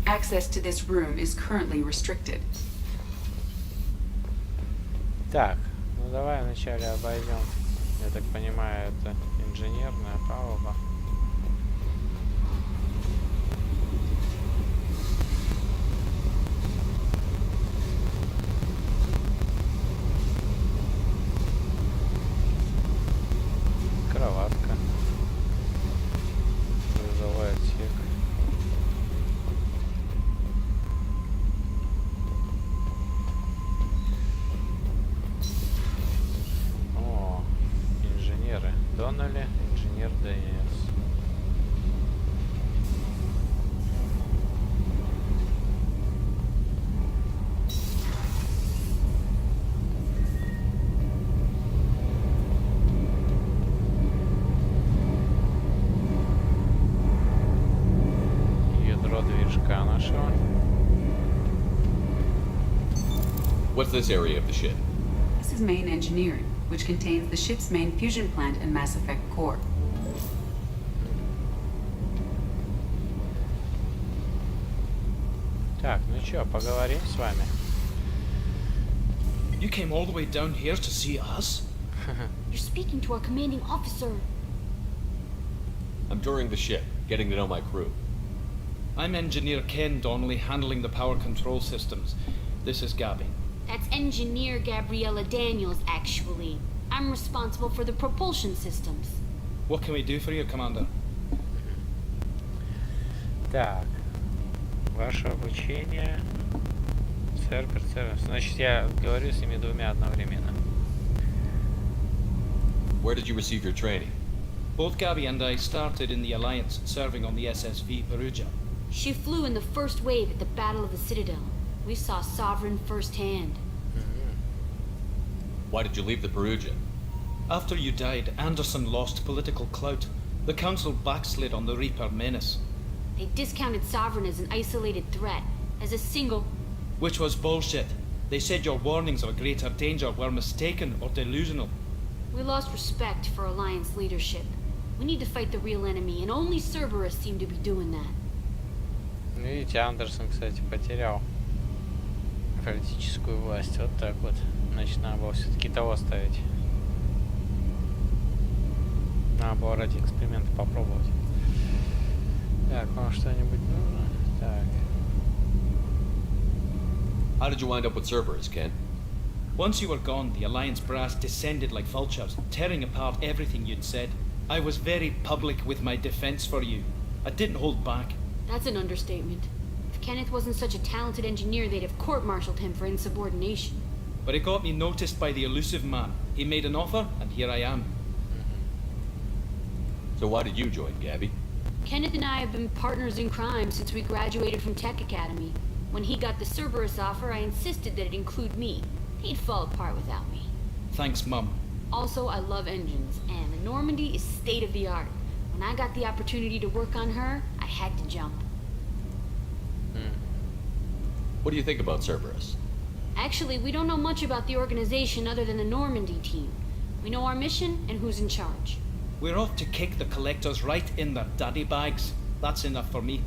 Access to this room is currently restricted. Так, ну давай вначале обойдем. Я так понимаю, это инженерная палуба. Кроватка. Грузовой отсек. Доннелли, инженер ДС. Ядро движка нашего. What's this area of the ship? This is main engineering, which contains the ship's main fusion plant and Mass Effect core. Так, ну чё, поговорим с вами. You came all the way down here to see us? You're speaking to our commanding officer. I'm touring the ship, getting to know my crew. I'm Engineer Ken Donnelly, handling the power control systems. This is Gabby. That's Engineer Gabriella Daniels, actually. I'm responsible for the propulsion systems. What can we do for you, Commander? Так, ваше обучение. Сервер. Значит, я говорю с ними двумя одновременно. Where did you receive your training? Both Gabby and I started in the Alliance, serving on the SSV Perugia. She flew in the first wave at the Battle of the Citadel. We saw Sovereign firsthand. Why did you leave the Perugia? After you died, Anderson lost political clout. The Council backslid on the Reaper menace. They discounted Sovereign as an isolated threat, as a single... Which was bullshit. They said your warnings of a greater danger were mistaken or delusional. We lost respect for Alliance leadership. We need to fight the real enemy, and only Cerberus seem to be doing that. Видите, Андерсон, кстати, потерял политическую власть. Вот так вот. Значит, надо было все-таки того ставить. Надо было ради эксперимента попробовать. Так, вам что-нибудь нужно? Так. How did you wind up with Cerberus, Ken? Once you were gone, the Alliance brass descended like vultures, tearing apart everything you'd said. I was very public with my defense for you. I didn't hold back. That's an understatement. If Kenneth wasn't such a talented engineer, they'd have court-martialed him for insubordination. But it got me noticed by the elusive man. He made an offer, and here I am. So why did you join, Gabby? Kenneth and I have been partners in crime since we graduated from Tech Academy. When he got the Cerberus offer, I insisted that it include me. He'd fall apart without me. Thanks, Mum. Also, I love engines, and the Normandy is state-of-the-art. When I got the opportunity to work on her, I had to jump. What do you think about Cerberus? Actually, we don't know much about the organization other than the Normandy team. We know our mission and who's in charge. We're off to kick the collectors right in their daddy bags. That's enough for me.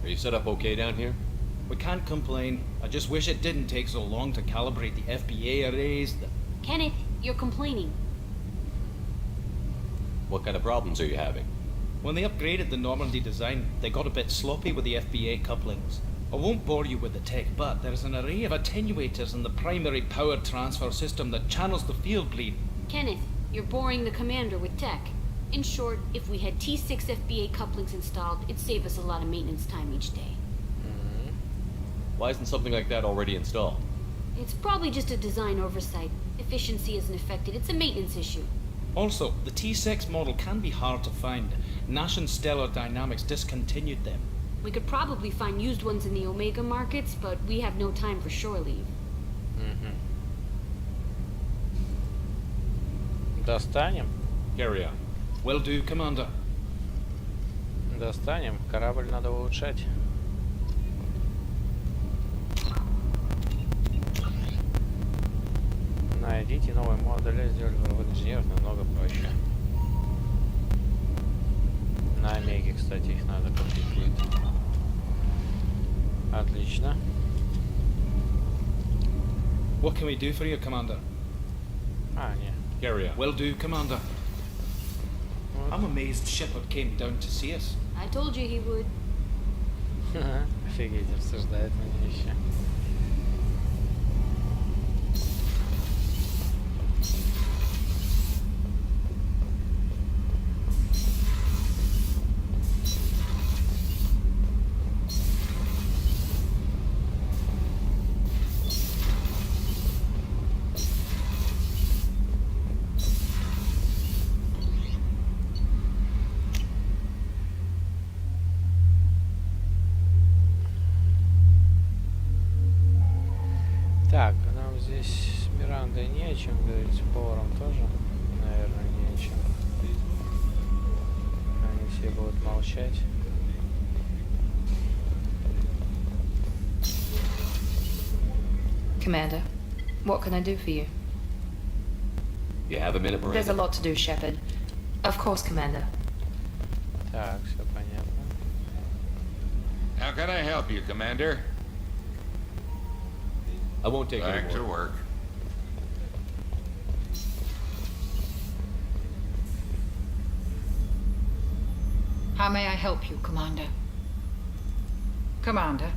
Are you set up okay down here? We can't complain. I just wish it didn't take so long to calibrate the FBA arrays. Kenneth, you're complaining. What kind of problems are you having? When they upgraded the Normandy design, they got a bit sloppy with the FBA couplings. I won't bore you with the tech, but there's an array of attenuators in the primary power transfer system that channels the field bleed. Kenneth, you're boring the commander with tech. In short, if we had T6 FBA couplings installed, it'd save us a lot of maintenance time each day. Why isn't something like that already installed? It's probably just a design oversight. Efficiency isn't affected. It's a maintenance issue. Also, the T6 model can be hard to find. Nash and Stellar Dynamics discontinued them. We could probably find used ones in the Omega markets, but we have no time for shore leave. Достанем. Carry on. Will do, Commander. Достанем. Корабль надо улучшать. Найдите новый модуль, сделать воровых инженеров намного проще. На Омеге, кстати, их надо купить будет. Отлично. What can we do for you, Commander? Не. Carry on. Will do, Commander. I'm amazed Shepard came down to see us. I told you he would. Офигеть, обсуждает меня еще. Так, нам здесь с Мирандой не о чем говорить, с поваром тоже, наверное, не о чем. Они все будут молчать. Commander, what can I do for you? You have a minute, Miranda? There's a lot to do, Shepard. Of course, Commander. Так, все понятно. How can I help you, Commander? I won't take any Back to more. work. How may I help you, Commander? Commander?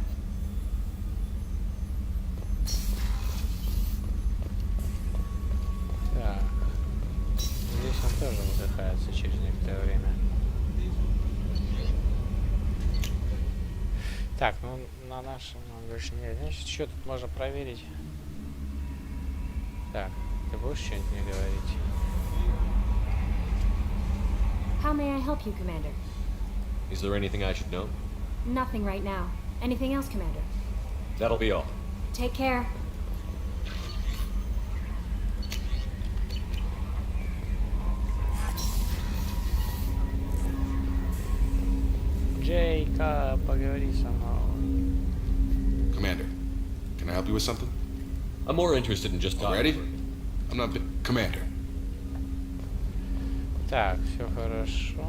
Так. Здесь он тоже выдыхается через некоторое время. Так, ну на нашем больше нет. Значит, что тут можно проверить? Так, ты будешь что-нибудь мне говорить? How may I help you, Commander? Is there anything I should know? Nothing right now. Anything else, Commander? That'll be all. Take care. Джейка, поговори со мной. Commander, can I help you with something? I'm more interested in just talking. Ready? I'm not... Commander. Так, все хорошо.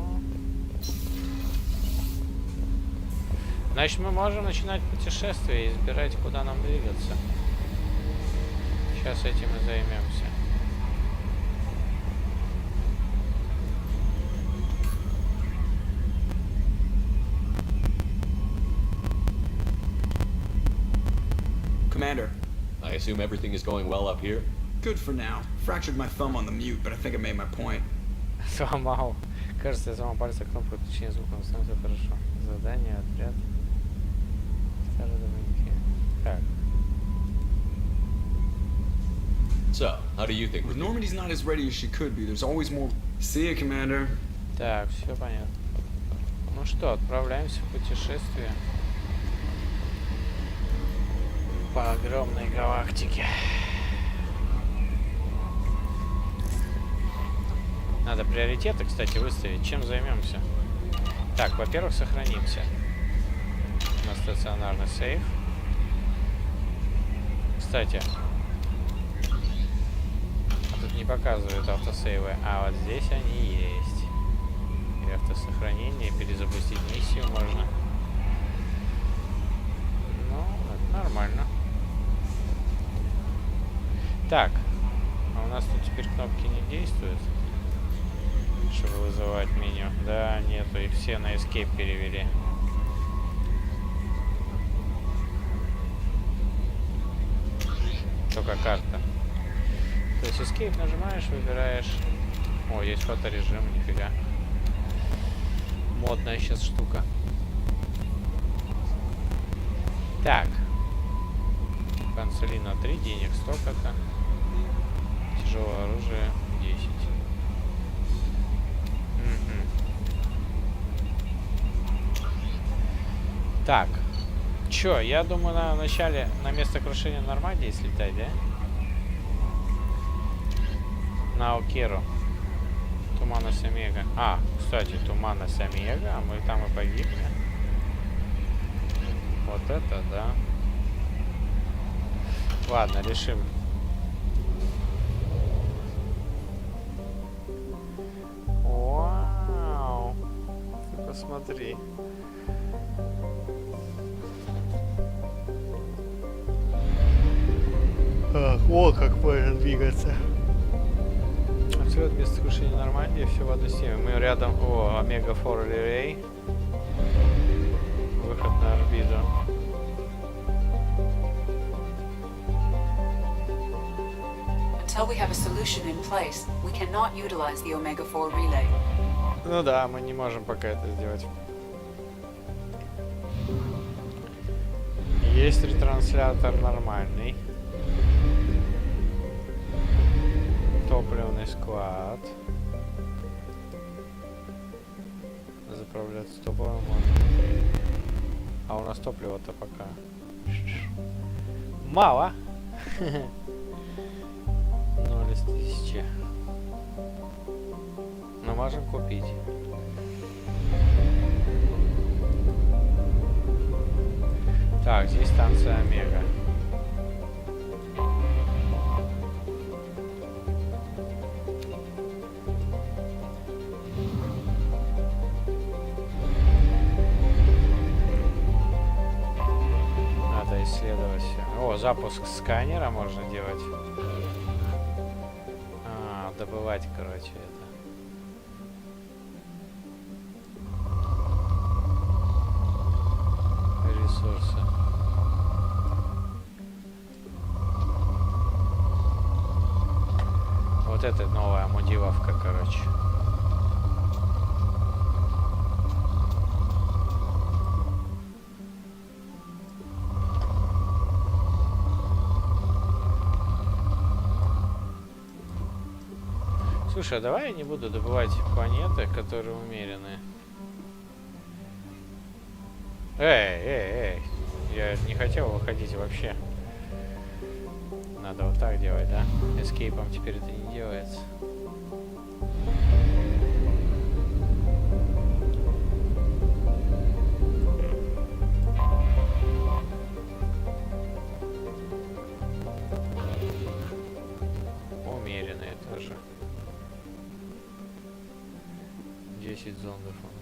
Значит, мы можем начинать путешествие и избирать, куда нам двигаться. Сейчас этим и займемся. Commander. I assume everything is going well up here? Good for now. Fractured my thumb on the mute, but I think I made my point. Сломал. Кажется, я сломал пальцы кнопку отключения звука, но становится хорошо. Задание, отряд. Старые домовики. Так. So, how do you think? Normandy's not as ready as she could be. There's always more. See you, Commander. Так, все понятно. Ну что, отправляемся в путешествие по огромной галактике. Надо приоритеты, кстати, выставить. Чем займемся? Так, во-первых, сохранимся на стационарный сейф. Кстати, тут не показывают автосейвы, а вот здесь они есть. И автосохранение, перезапустить миссию можно. Ну, это нормально. Так, а у нас тут теперь кнопки не действуют, чтобы вызывать меню. Да, нету, их все на Escape перевели. Только карта. То есть Escape нажимаешь, выбираешь. О, есть фоторежим, нифига. Модная сейчас штука. Так. Канцелина 3, денег столько-то. Тяжелое оружие 10. Так. Чё, я думаю, на начале на место крушения Нормандии слетать, да? На Океру. Туманность Омега. А, кстати, Туманность Омега, а мы там и погибли. Вот это, да. Ладно, решим. Вау! Ты посмотри. О, как можно двигаться. Отсюда место крушения Нормандии, все в одну стену. Мы рядом. О, Омега-4 Array. Выход на орбиту. Until we have a solution in place, we cannot utilize the Omega-4 relay. Ну да, мы не можем пока это сделать. Есть ретранслятор нормальный. Топливный склад. Заправляться топливом можно. А у нас топлива-то пока мало. 0 из 1000. Но можем купить. Так, здесь станция Омега. Надо исследовать. О, запуск сканера можно делать. А, добывать, короче, это. Ресурсы. Вот это новая мудиловка, короче. Слушай, а давай я не буду добывать планеты, которые умеренные. Эй, я не хотел выходить вообще. Надо вот так делать, да? Эскейпом теперь это не делается. Умеренные тоже. 10 зондов у нас.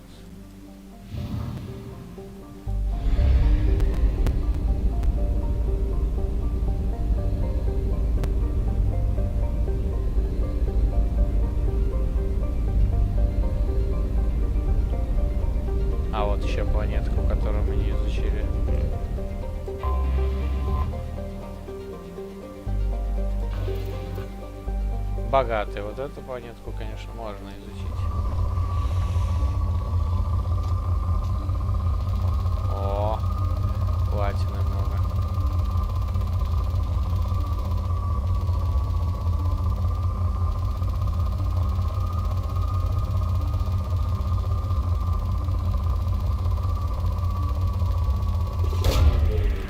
А вот еще планетку, которую мы не изучили. богатый. Вот эту планетку, конечно, можно изучить. О, платины много.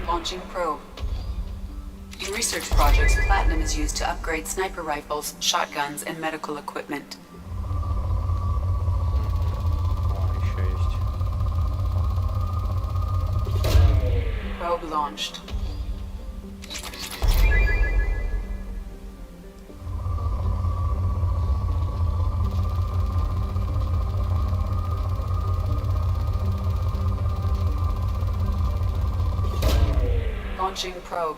Launching probe. In research projects, platinum is used to upgrade sniper rifles, shotguns, and medical equipment. О, еще есть. Probe launched. Launching probe.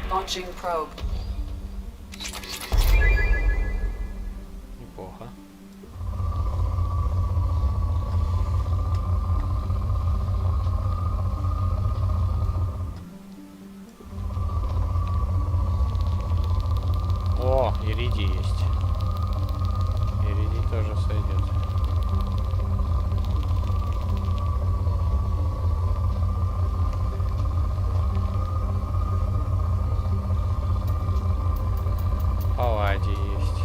Launching probe. Неплохо. О, иридий есть. Иридий тоже сойдет. Палладий есть.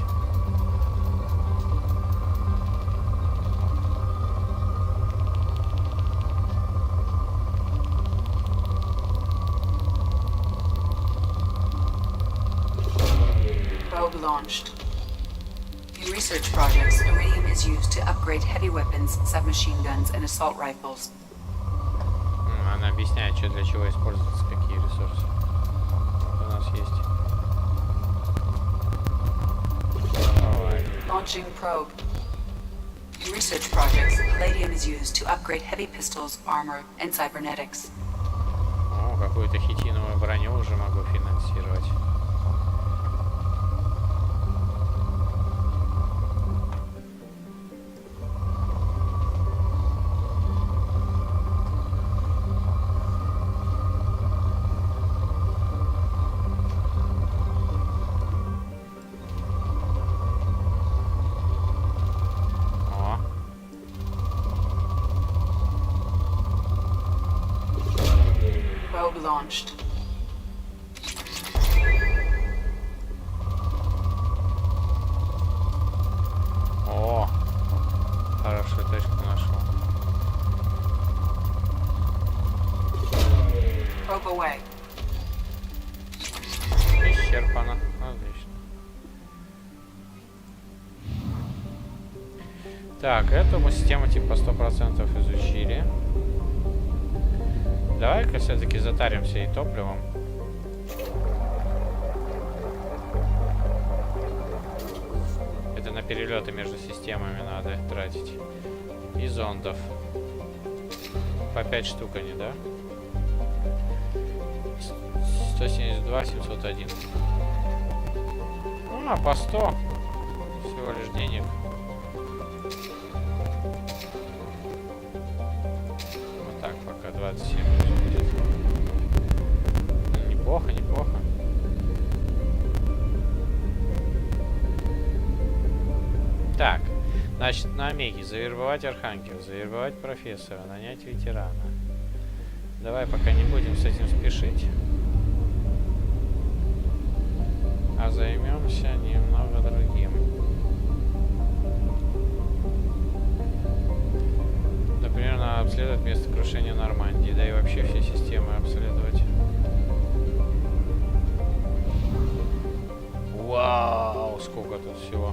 Probe launched. In research projects, iridium is used to upgrade heavy weapons, submachine guns, and assault rifles. Она объясняет, что для чего используются какие ресурсы. У нас есть. Launching probe. In research projects, palladium is used to upgrade heavy pistols, armor, and cybernetics. О, какую-то хитиновую броню уже могу финансировать. Probe launched. О, хорошую точку нашел. Probe away. Исчерпано. Отлично. Так, эту мы систему типа 100% изучили. Давай-ка все-таки затаримся и топливом. Это на перелеты между системами надо тратить. И зондов. По 5 штук они, да? 172, 701. А, по 100. Всего лишь денег. Вот так, пока 27 будет. Неплохо, неплохо. Так, значит, на Омеге завербовать Архангела, завербовать профессора, нанять ветерана. Давай пока не будем с этим спешить. А займемся немного другим. Например, надо обследовать место крушения Нормандии, да и вообще все системы обследовать. Вау, сколько тут всего.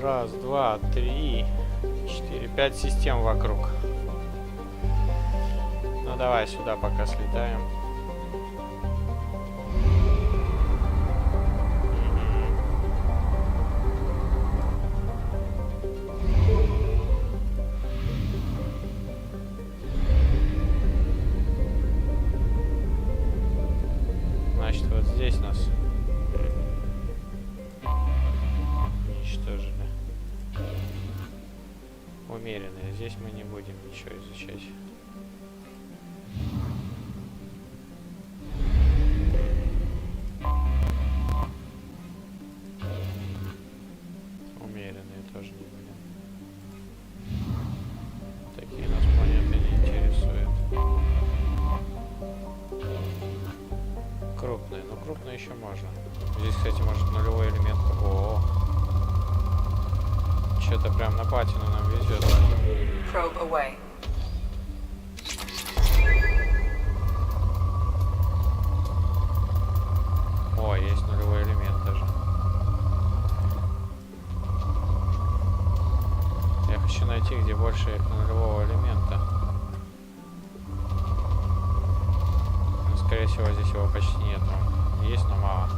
Раз, два, три, 4, 5 систем вокруг. Ну давай сюда пока слетаем. Значит, вот здесь уничтожили. Умеренные. Здесь мы не будем ничего изучать. Умеренные тоже не будем. Такие нас планеты не интересуют. Крупные. Ну, крупные еще можно. Здесь, кстати, может нулевой элемент. О, что-то прям на патину нам везет. Probe away. О, есть нулевой элемент даже. Я хочу найти, где больше нулевого элемента. Но, скорее всего, здесь его почти нет. Есть, но мало.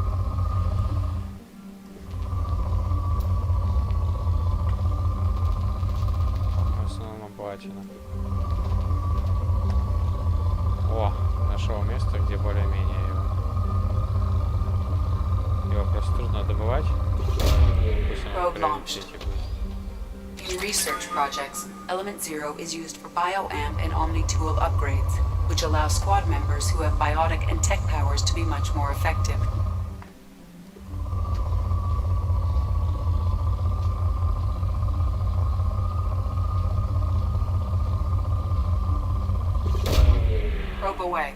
В основном платина. О, нашел место, где более-менее его просто трудно добывать. Probe launched. In research projects, Element Zero is used for bioamp and omni-tool upgrades, which allow squad members who have biotic and tech powers to be much more effective. Probe away.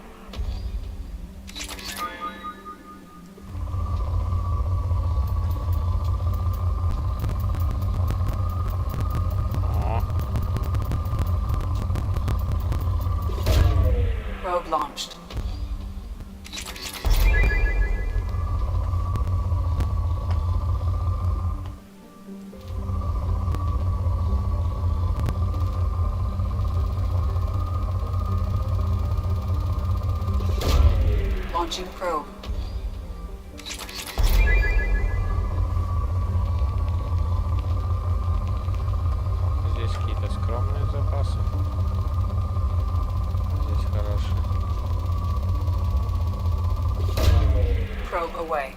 Probe launched. Launching probe. Здесь какие-то скромные запасы. Здесь хорошие. Probe away.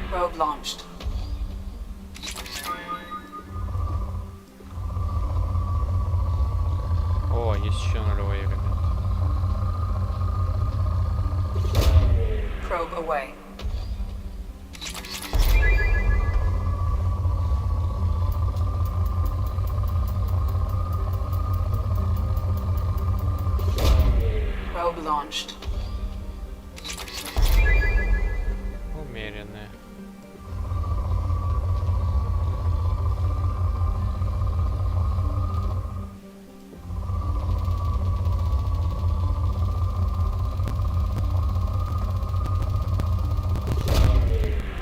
Probe launched. О, есть еще нулевой элемент. Probe away. Probe launched. Умеренные.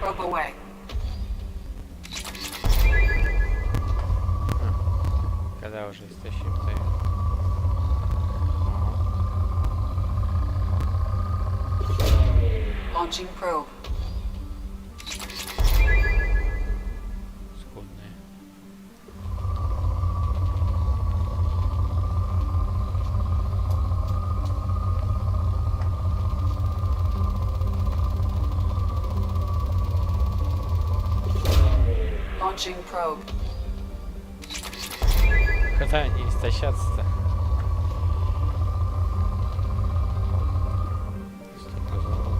Probe away. Когда уже истощим-то их? Launching probe. Скудные. Launching probe. Когда они истощатся-то? Столько золота.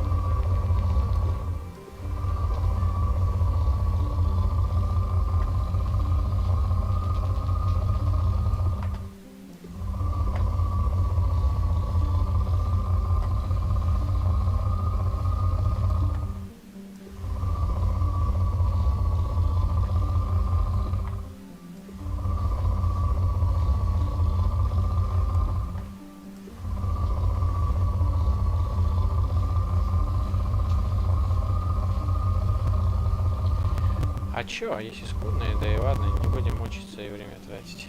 А чё, если скудные, да и ладно, не будем мучиться и время тратить.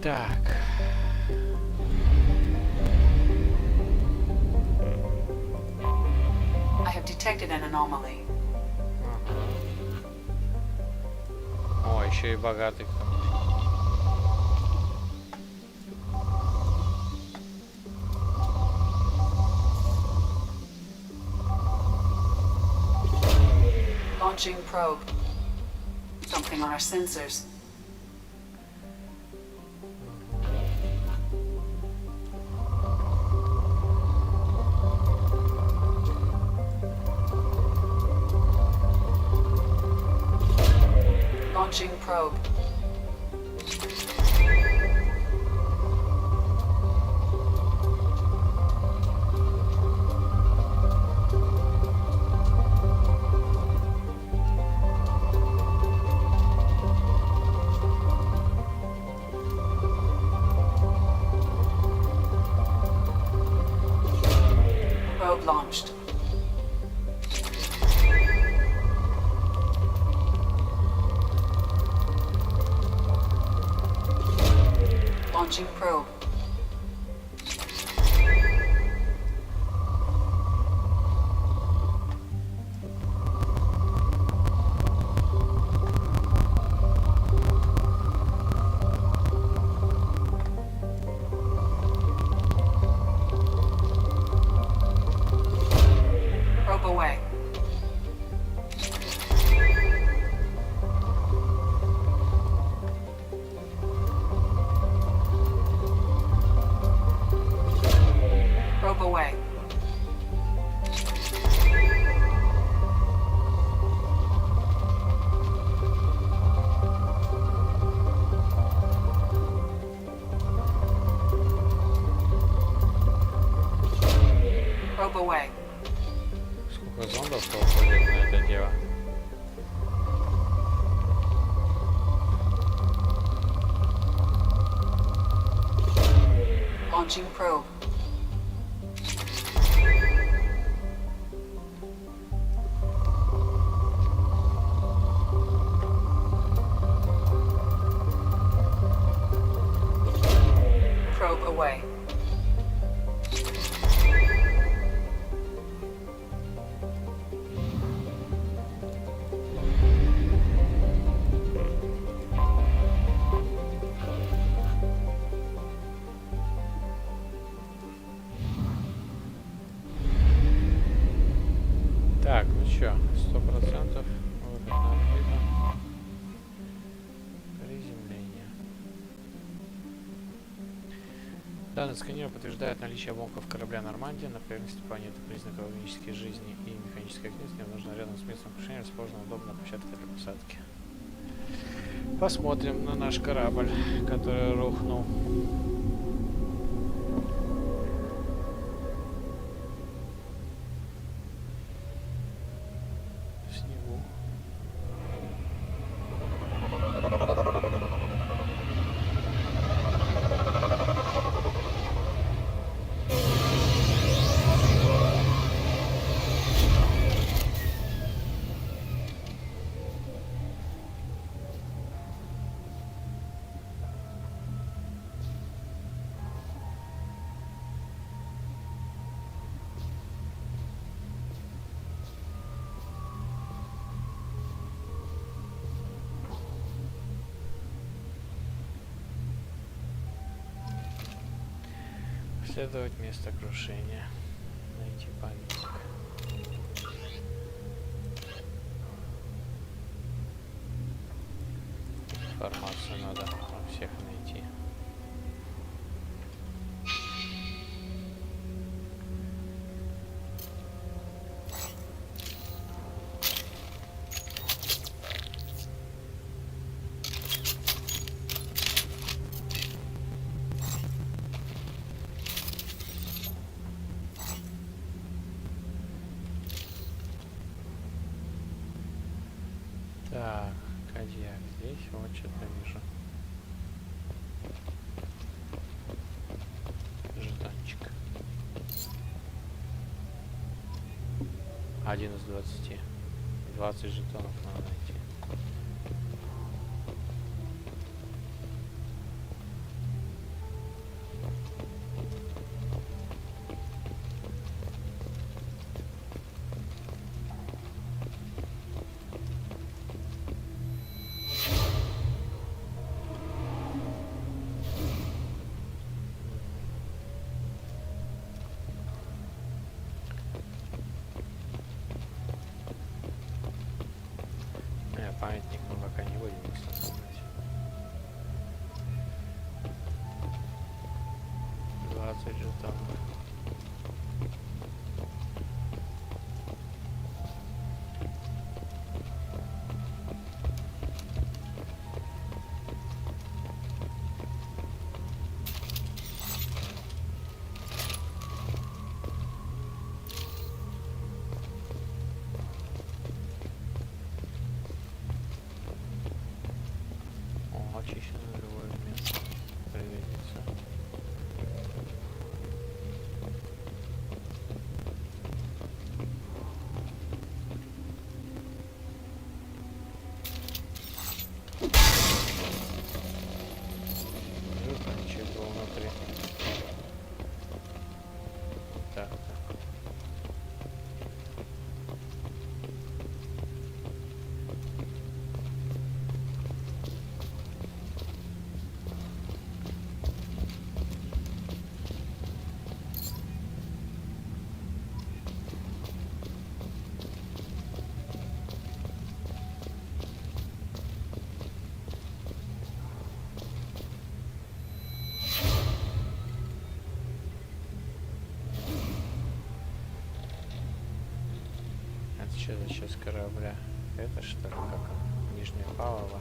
Так. I have detected an anomaly. Ой, еще и богатый кто. Launching probe. Something on our sensors. Launching probe. Probe launched. Launching probe. Probe away. Probe away. Probe away. Сколько зондов уходит на это дело? Launching probe. Probe away. Так, ну чё, 100% выход на орбиту. Приземление. Данный сканер подтверждает наличие обломков корабля Нормандия на поверхности планеты. Признак органической жизни и механической активности обнаружено рядом с местом крушения, расположена удобная площадка для посадки. Посмотрим на наш корабль, который рухнул. В снегу. Исследовать место крушения. Найти памятник. Информацию надо у всех найти. Так, Кадьяк здесь, вот что-то вижу. Жетончик. 1 из 20. 20 жетонов надо найти. пока не будем устанавливать. 20 жетонов. Очищено любое место пригодится. Ничего внутри. Так. Это что за часть корабля? Это что ли, как он? Нижняя палуба.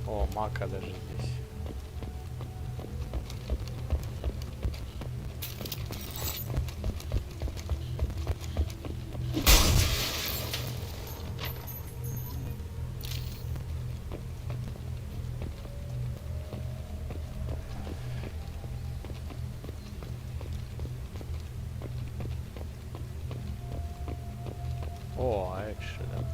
О, мака даже здесь. О, а это что такое?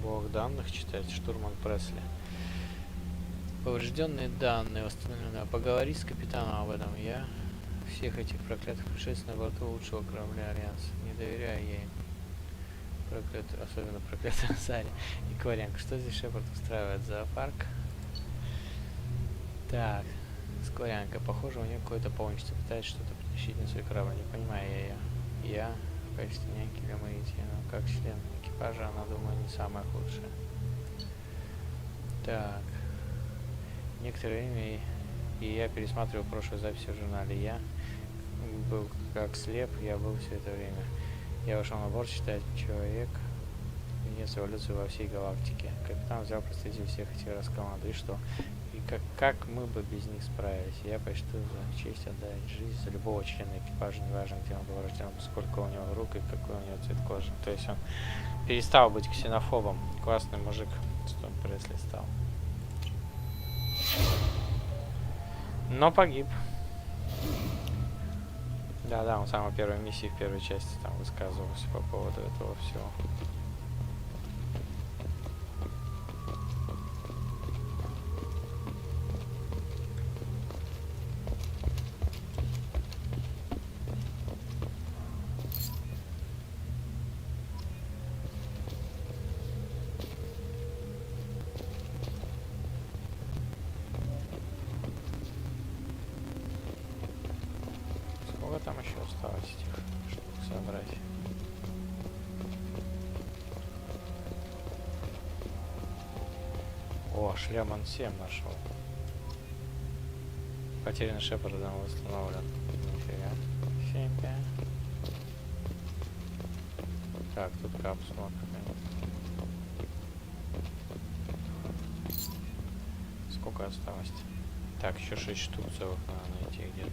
Блок данных читать. Штурман Пресли. Поврежденные данные восстановлены. Поговори с капитаном об этом. Я всех этих проклятых пришельцев на борту лучшего корабля Альянса. Не доверяю я им. Особенно проклятая Саре и Кваренко. Что здесь Шепард устраивает? Зоопарк? Так, Скворянка. Похоже, у нее какой-то полночница пытается что-то притащить на свой корабль. Не понимаю я ее. Я в качестве няньки для Маити, но как член экипажа она, думаю, не самая худшая. Так. Некоторое время и я пересматривал прошлые записи в журнале. Я был как слеп, я был все это время. Я вошел на борт, считать человек венец эволюции во всей галактике. Капитан взял представителей всех этих раскоманд. И что? И как мы бы без них справились? Я почту за честь отдать жизнь за любого члена экипажа, неважно, где он был рожден, сколько у него рук и какой у него цвет кожи. То есть он перестал быть ксенофобом. Классный мужик, что он Пресли стал. Но погиб. Да, он в самой первой миссии, в первой части там высказывался по поводу этого всего. Сколько там еще осталось этих штук собрать? О, шлем он 7 нашел. Потерянный Шепардом восстановлен. Нифига. 7-5. Так, тут капсула какая-нибудь. Сколько осталось-то? Так, еще 6 штук целых надо найти где-то.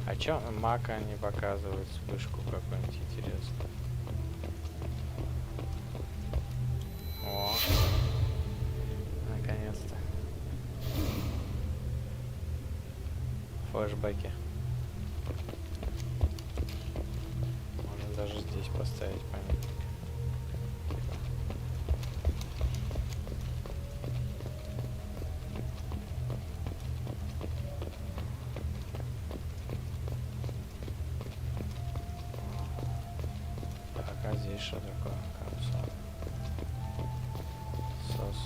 А чё Мака не показывает вспышку какую-нибудь интересную? О, наконец-то. Флэшбэки. Можно даже здесь поставить памятник. А здесь что такое? Капсула. Сос.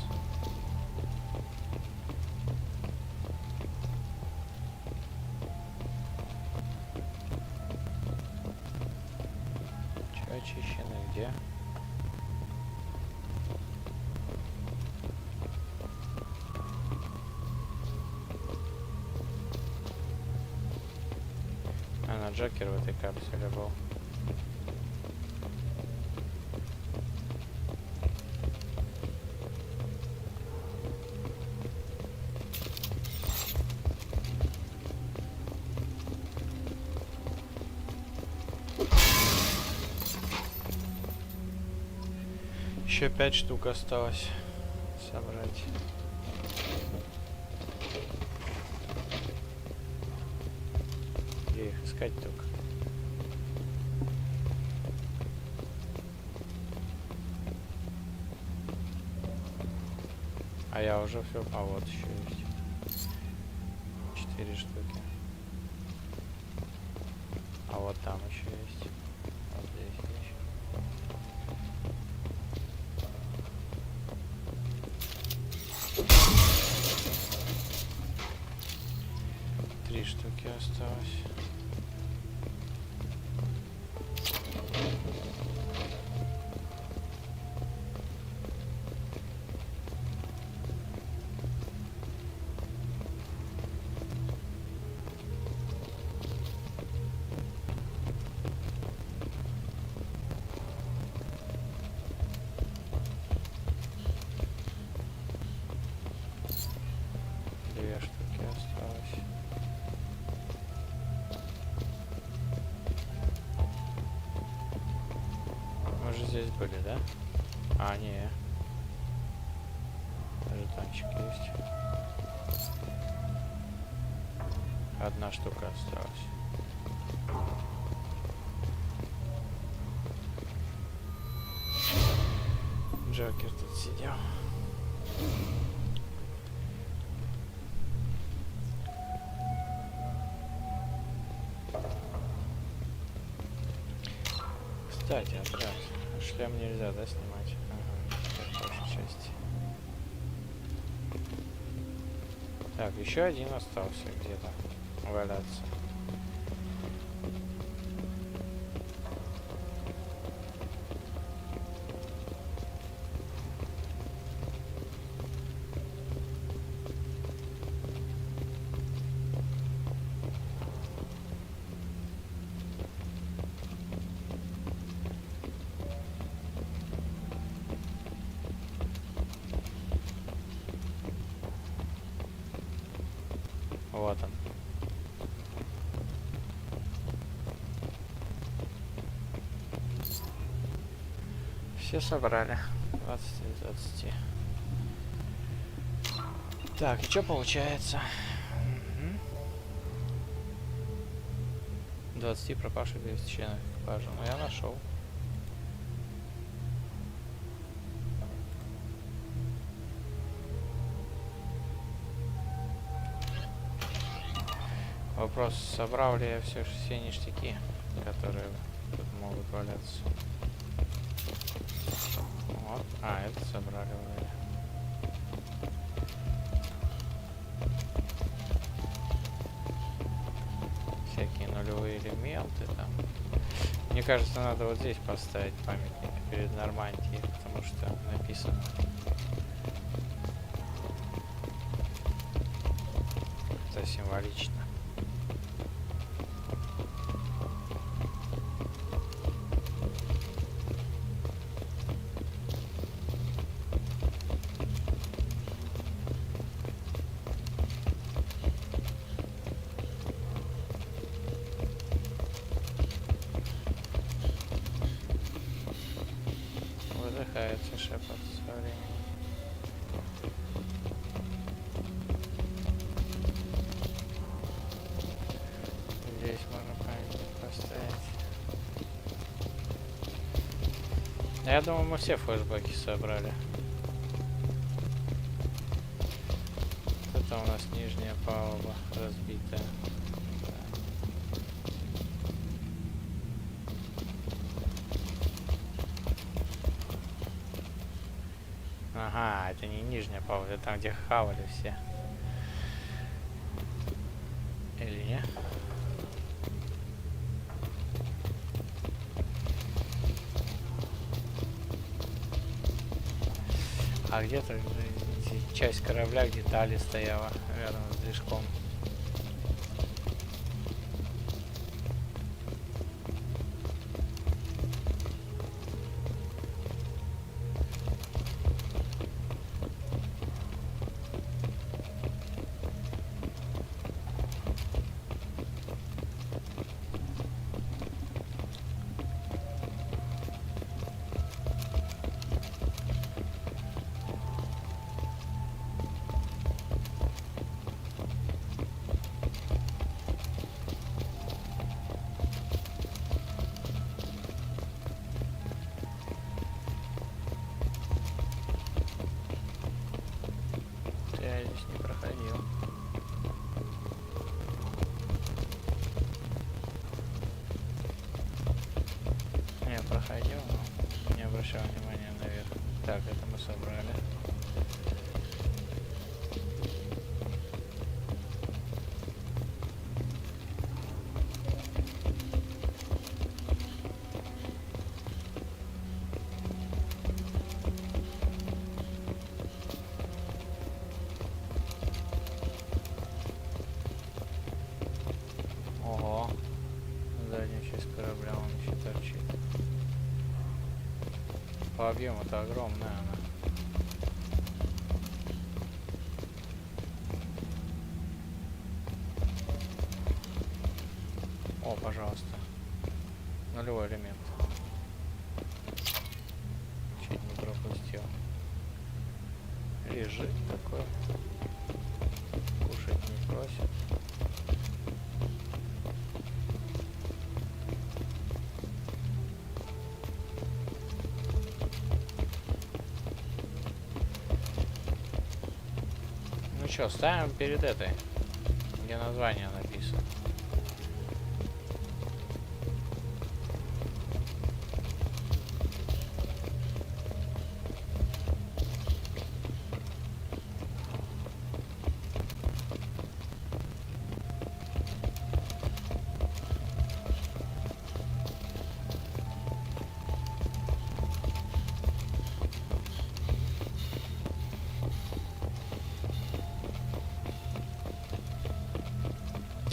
Че очищены? Где? А, Джокер в этой капсуле был. Еще 5 штук осталось собрать. Где их искать только? А я уже все. А вот еще есть 4 штуки. А вот там еще есть. Вот здесь еще. Три штуки осталось. Две штуки осталось. Мы же здесь были, да? А, не. Жетончик есть. Одна штука осталась. Джокер тут сидел. Кстати, отряд. Шлем нельзя, да, снимать? Ага, в большей части. Так, еще один остался где-то валяться. Вот он. Все собрали. 20 из 20. Так, и что получается? 20 пропавших 200 членов экипажа. Но я нашел. Вопрос, собрал ли я все ништяки, которые тут могут валяться. Вот. А, это собрали вроде. Всякие нулевые элементы там. Мне кажется, надо вот здесь поставить памятник перед Нормандией, потому что написано. Это символично. Выдыхается шепот со временем. Здесь можно памятник поставить. Я думаю, мы все флешбеки собрали. Это у нас нижняя палуба разбитая. Ага, это не нижняя палуба, это там, где хавали все. Или нет? А где-то часть корабля, где Тали стояла рядом с движком. Я здесь не проходил. Не проходил, но не обращал внимания наверх. Так, это мы собрали. Ого, задняя часть корабля он еще торчит. По объему-то огромная она. О, пожалуйста. Нулевой элемент. Чуть не пропустил. Лежит такой. Кушать не просит. что, ставим перед этой, где название написано.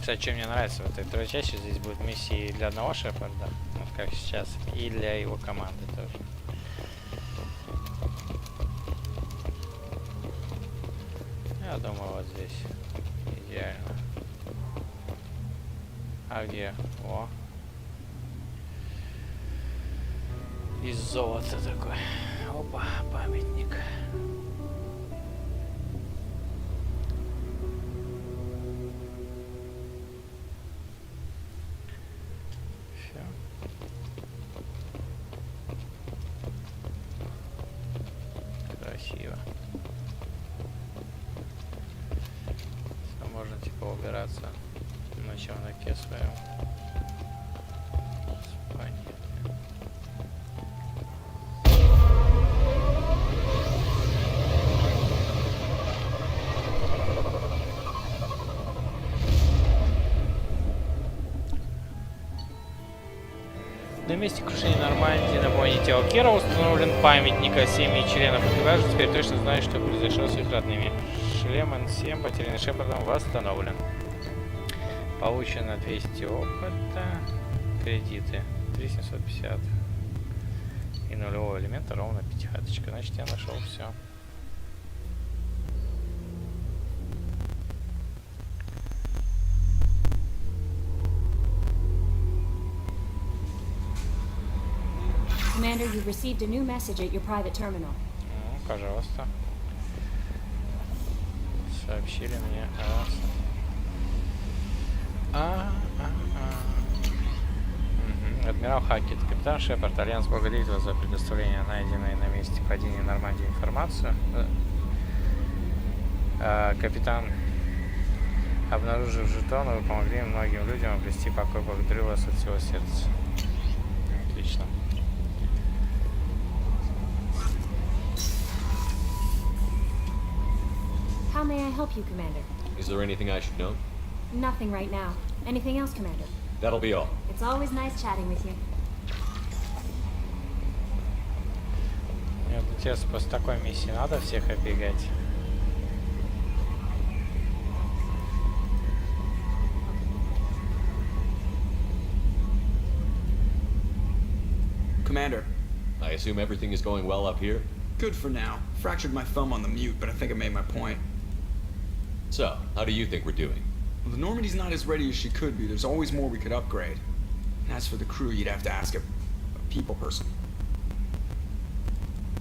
Кстати, что мне нравится в этой второй части, здесь будут миссии для одного Шепарда, вот как сейчас, и для его команды тоже. Я думаю, вот здесь идеально. А где? О. Из золота такой. Опа, памятник. Красиво. Все, можно типа убираться на челноке своем. Понятно. На месте крушения Нормандии на фоне тела Кера установлен памятник о семье членов экипажа. Теперь точно знают, что произошло с их родными. Шлем N7, потерянный Шепардом, восстановлен. Получено 200 опыта. Кредиты 3750. И нулевого элемента ровно пятихаточка. Значит, я нашел все. Commander, you've received a new message at your private terminal. Пожалуйста. Сообщили мне Адмирал Хакет. Капитан Шепард, Альянс благодарит вас за предоставление найденной на месте падения Нормандии информацию. Капитан, обнаружив жетоны, вы помогли многим людям обрести покой. Благодарю вас от всего сердца. Отлично. How may I help you, Commander? Is there anything I should know? Nothing right now. Anything else, Commander? That'll be all. It's always nice chatting with you. Мне вот интересно, после такой миссии надо всех оббегать? Commander. I assume everything is going well up here? Good for now. Fractured my thumb on the mute, but I think I made my point. So, how do you think we're doing? Well, the Normandy's not as ready as she could be. There's always more we could upgrade. And as for the crew, you'd have to ask a people person.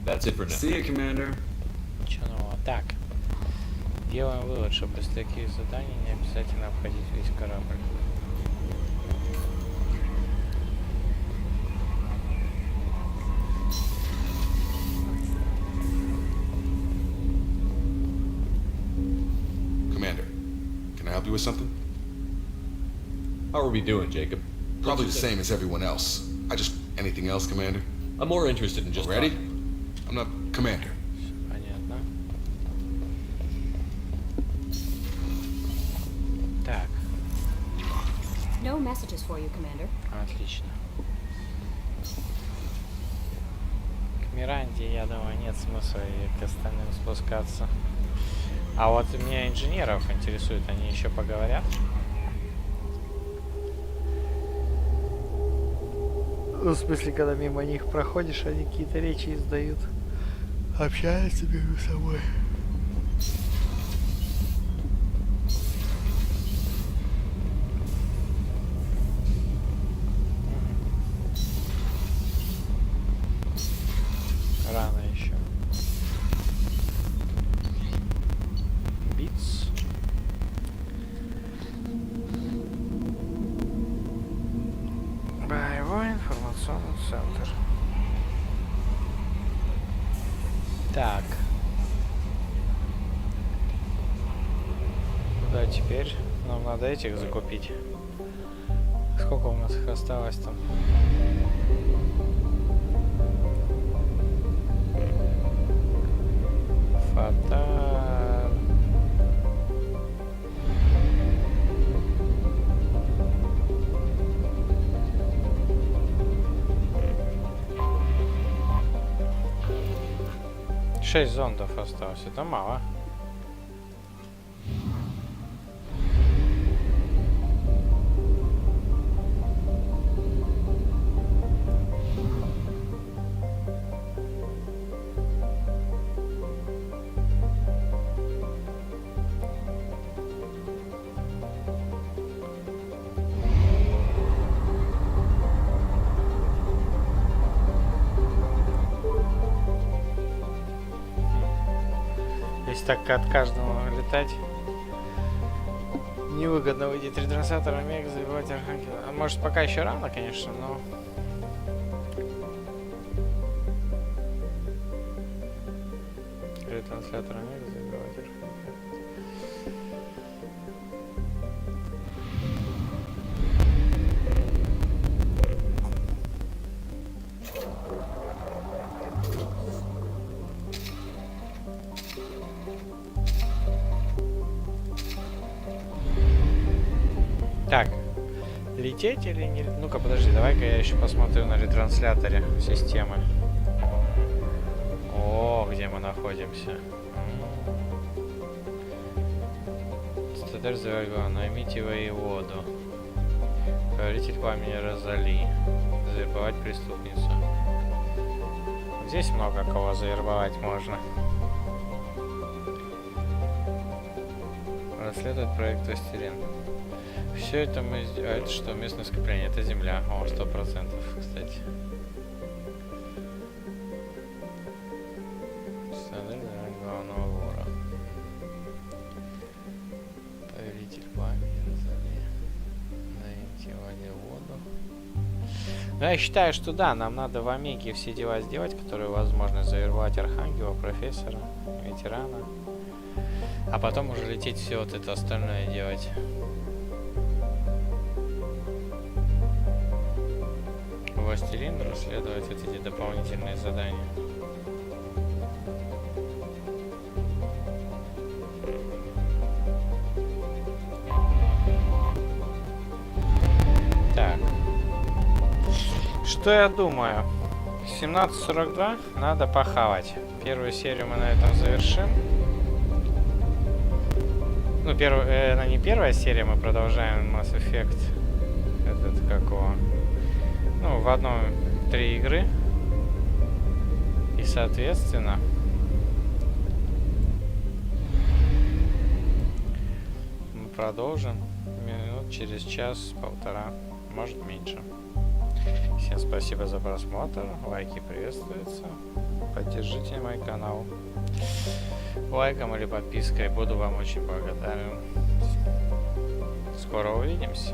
That's it for now. See you, Commander. Чё нового? Так. Делаем вывод, что после таких заданий не обязательно обходить весь корабль. Commander, can I help you with something? How are we doing, Jacob? Probably the same as everyone else. Anything else, Commander? I'm more interested in just... Ready? I'm not Commander. Понятно. Так. No messages for you, Commander. Отлично. К Миранде, я думаю, нет смысла и к остальным спускаться. А вот меня инженеров интересует, они еще поговорят? Ну, в смысле, когда мимо них проходишь, они какие-то речи издают. Общаются между собой. Рано еще. Битс. Боевой информационный центр. Так. Куда теперь? Нам надо этих закупить. Сколько у нас их осталось там? Фаталь. Шесть зондов осталось. Это мало. Если так от каждого летать, невыгодно выйдет ретранслятор омега, забивать архангела. А может, пока еще рано, конечно, но... Ретранслятор омега, забивать архангела. Так, лететь или не лететь? Ну-ка, подожди, давай-ка я еще посмотрю на ретрансляторе системы. О, где мы находимся. Цитадель завоевана, наймите воеводу. Повелитель пламени Розали. Завербовать преступницу. Здесь много кого завербовать можно. Расследовать проект Властелин. Все это мы... А это что? Местное скопление. Это земля. О, 100%, кстати. Цитадель главного вора. Повелитель пламени Розали. Найти воду. Ну, я считаю, что да, нам надо в Омеге все дела сделать, которые возможно завербовать архангела, профессора, ветерана. А потом уже лететь все вот это остальное делать. Властелин, расследовать вот эти дополнительные задания. Так. Что я думаю? 17:42 надо похавать. Первую серию мы на этом завершим. Ну, не первая серия, мы продолжаем Mass Effect. Этот какого? Ну, в одном 3 игры. И, соответственно, мы продолжим минут через час-полтора, может меньше. Всем спасибо за просмотр. Лайки приветствуются. Поддержите мой канал лайком или подпиской. Буду вам очень благодарен. Скоро увидимся.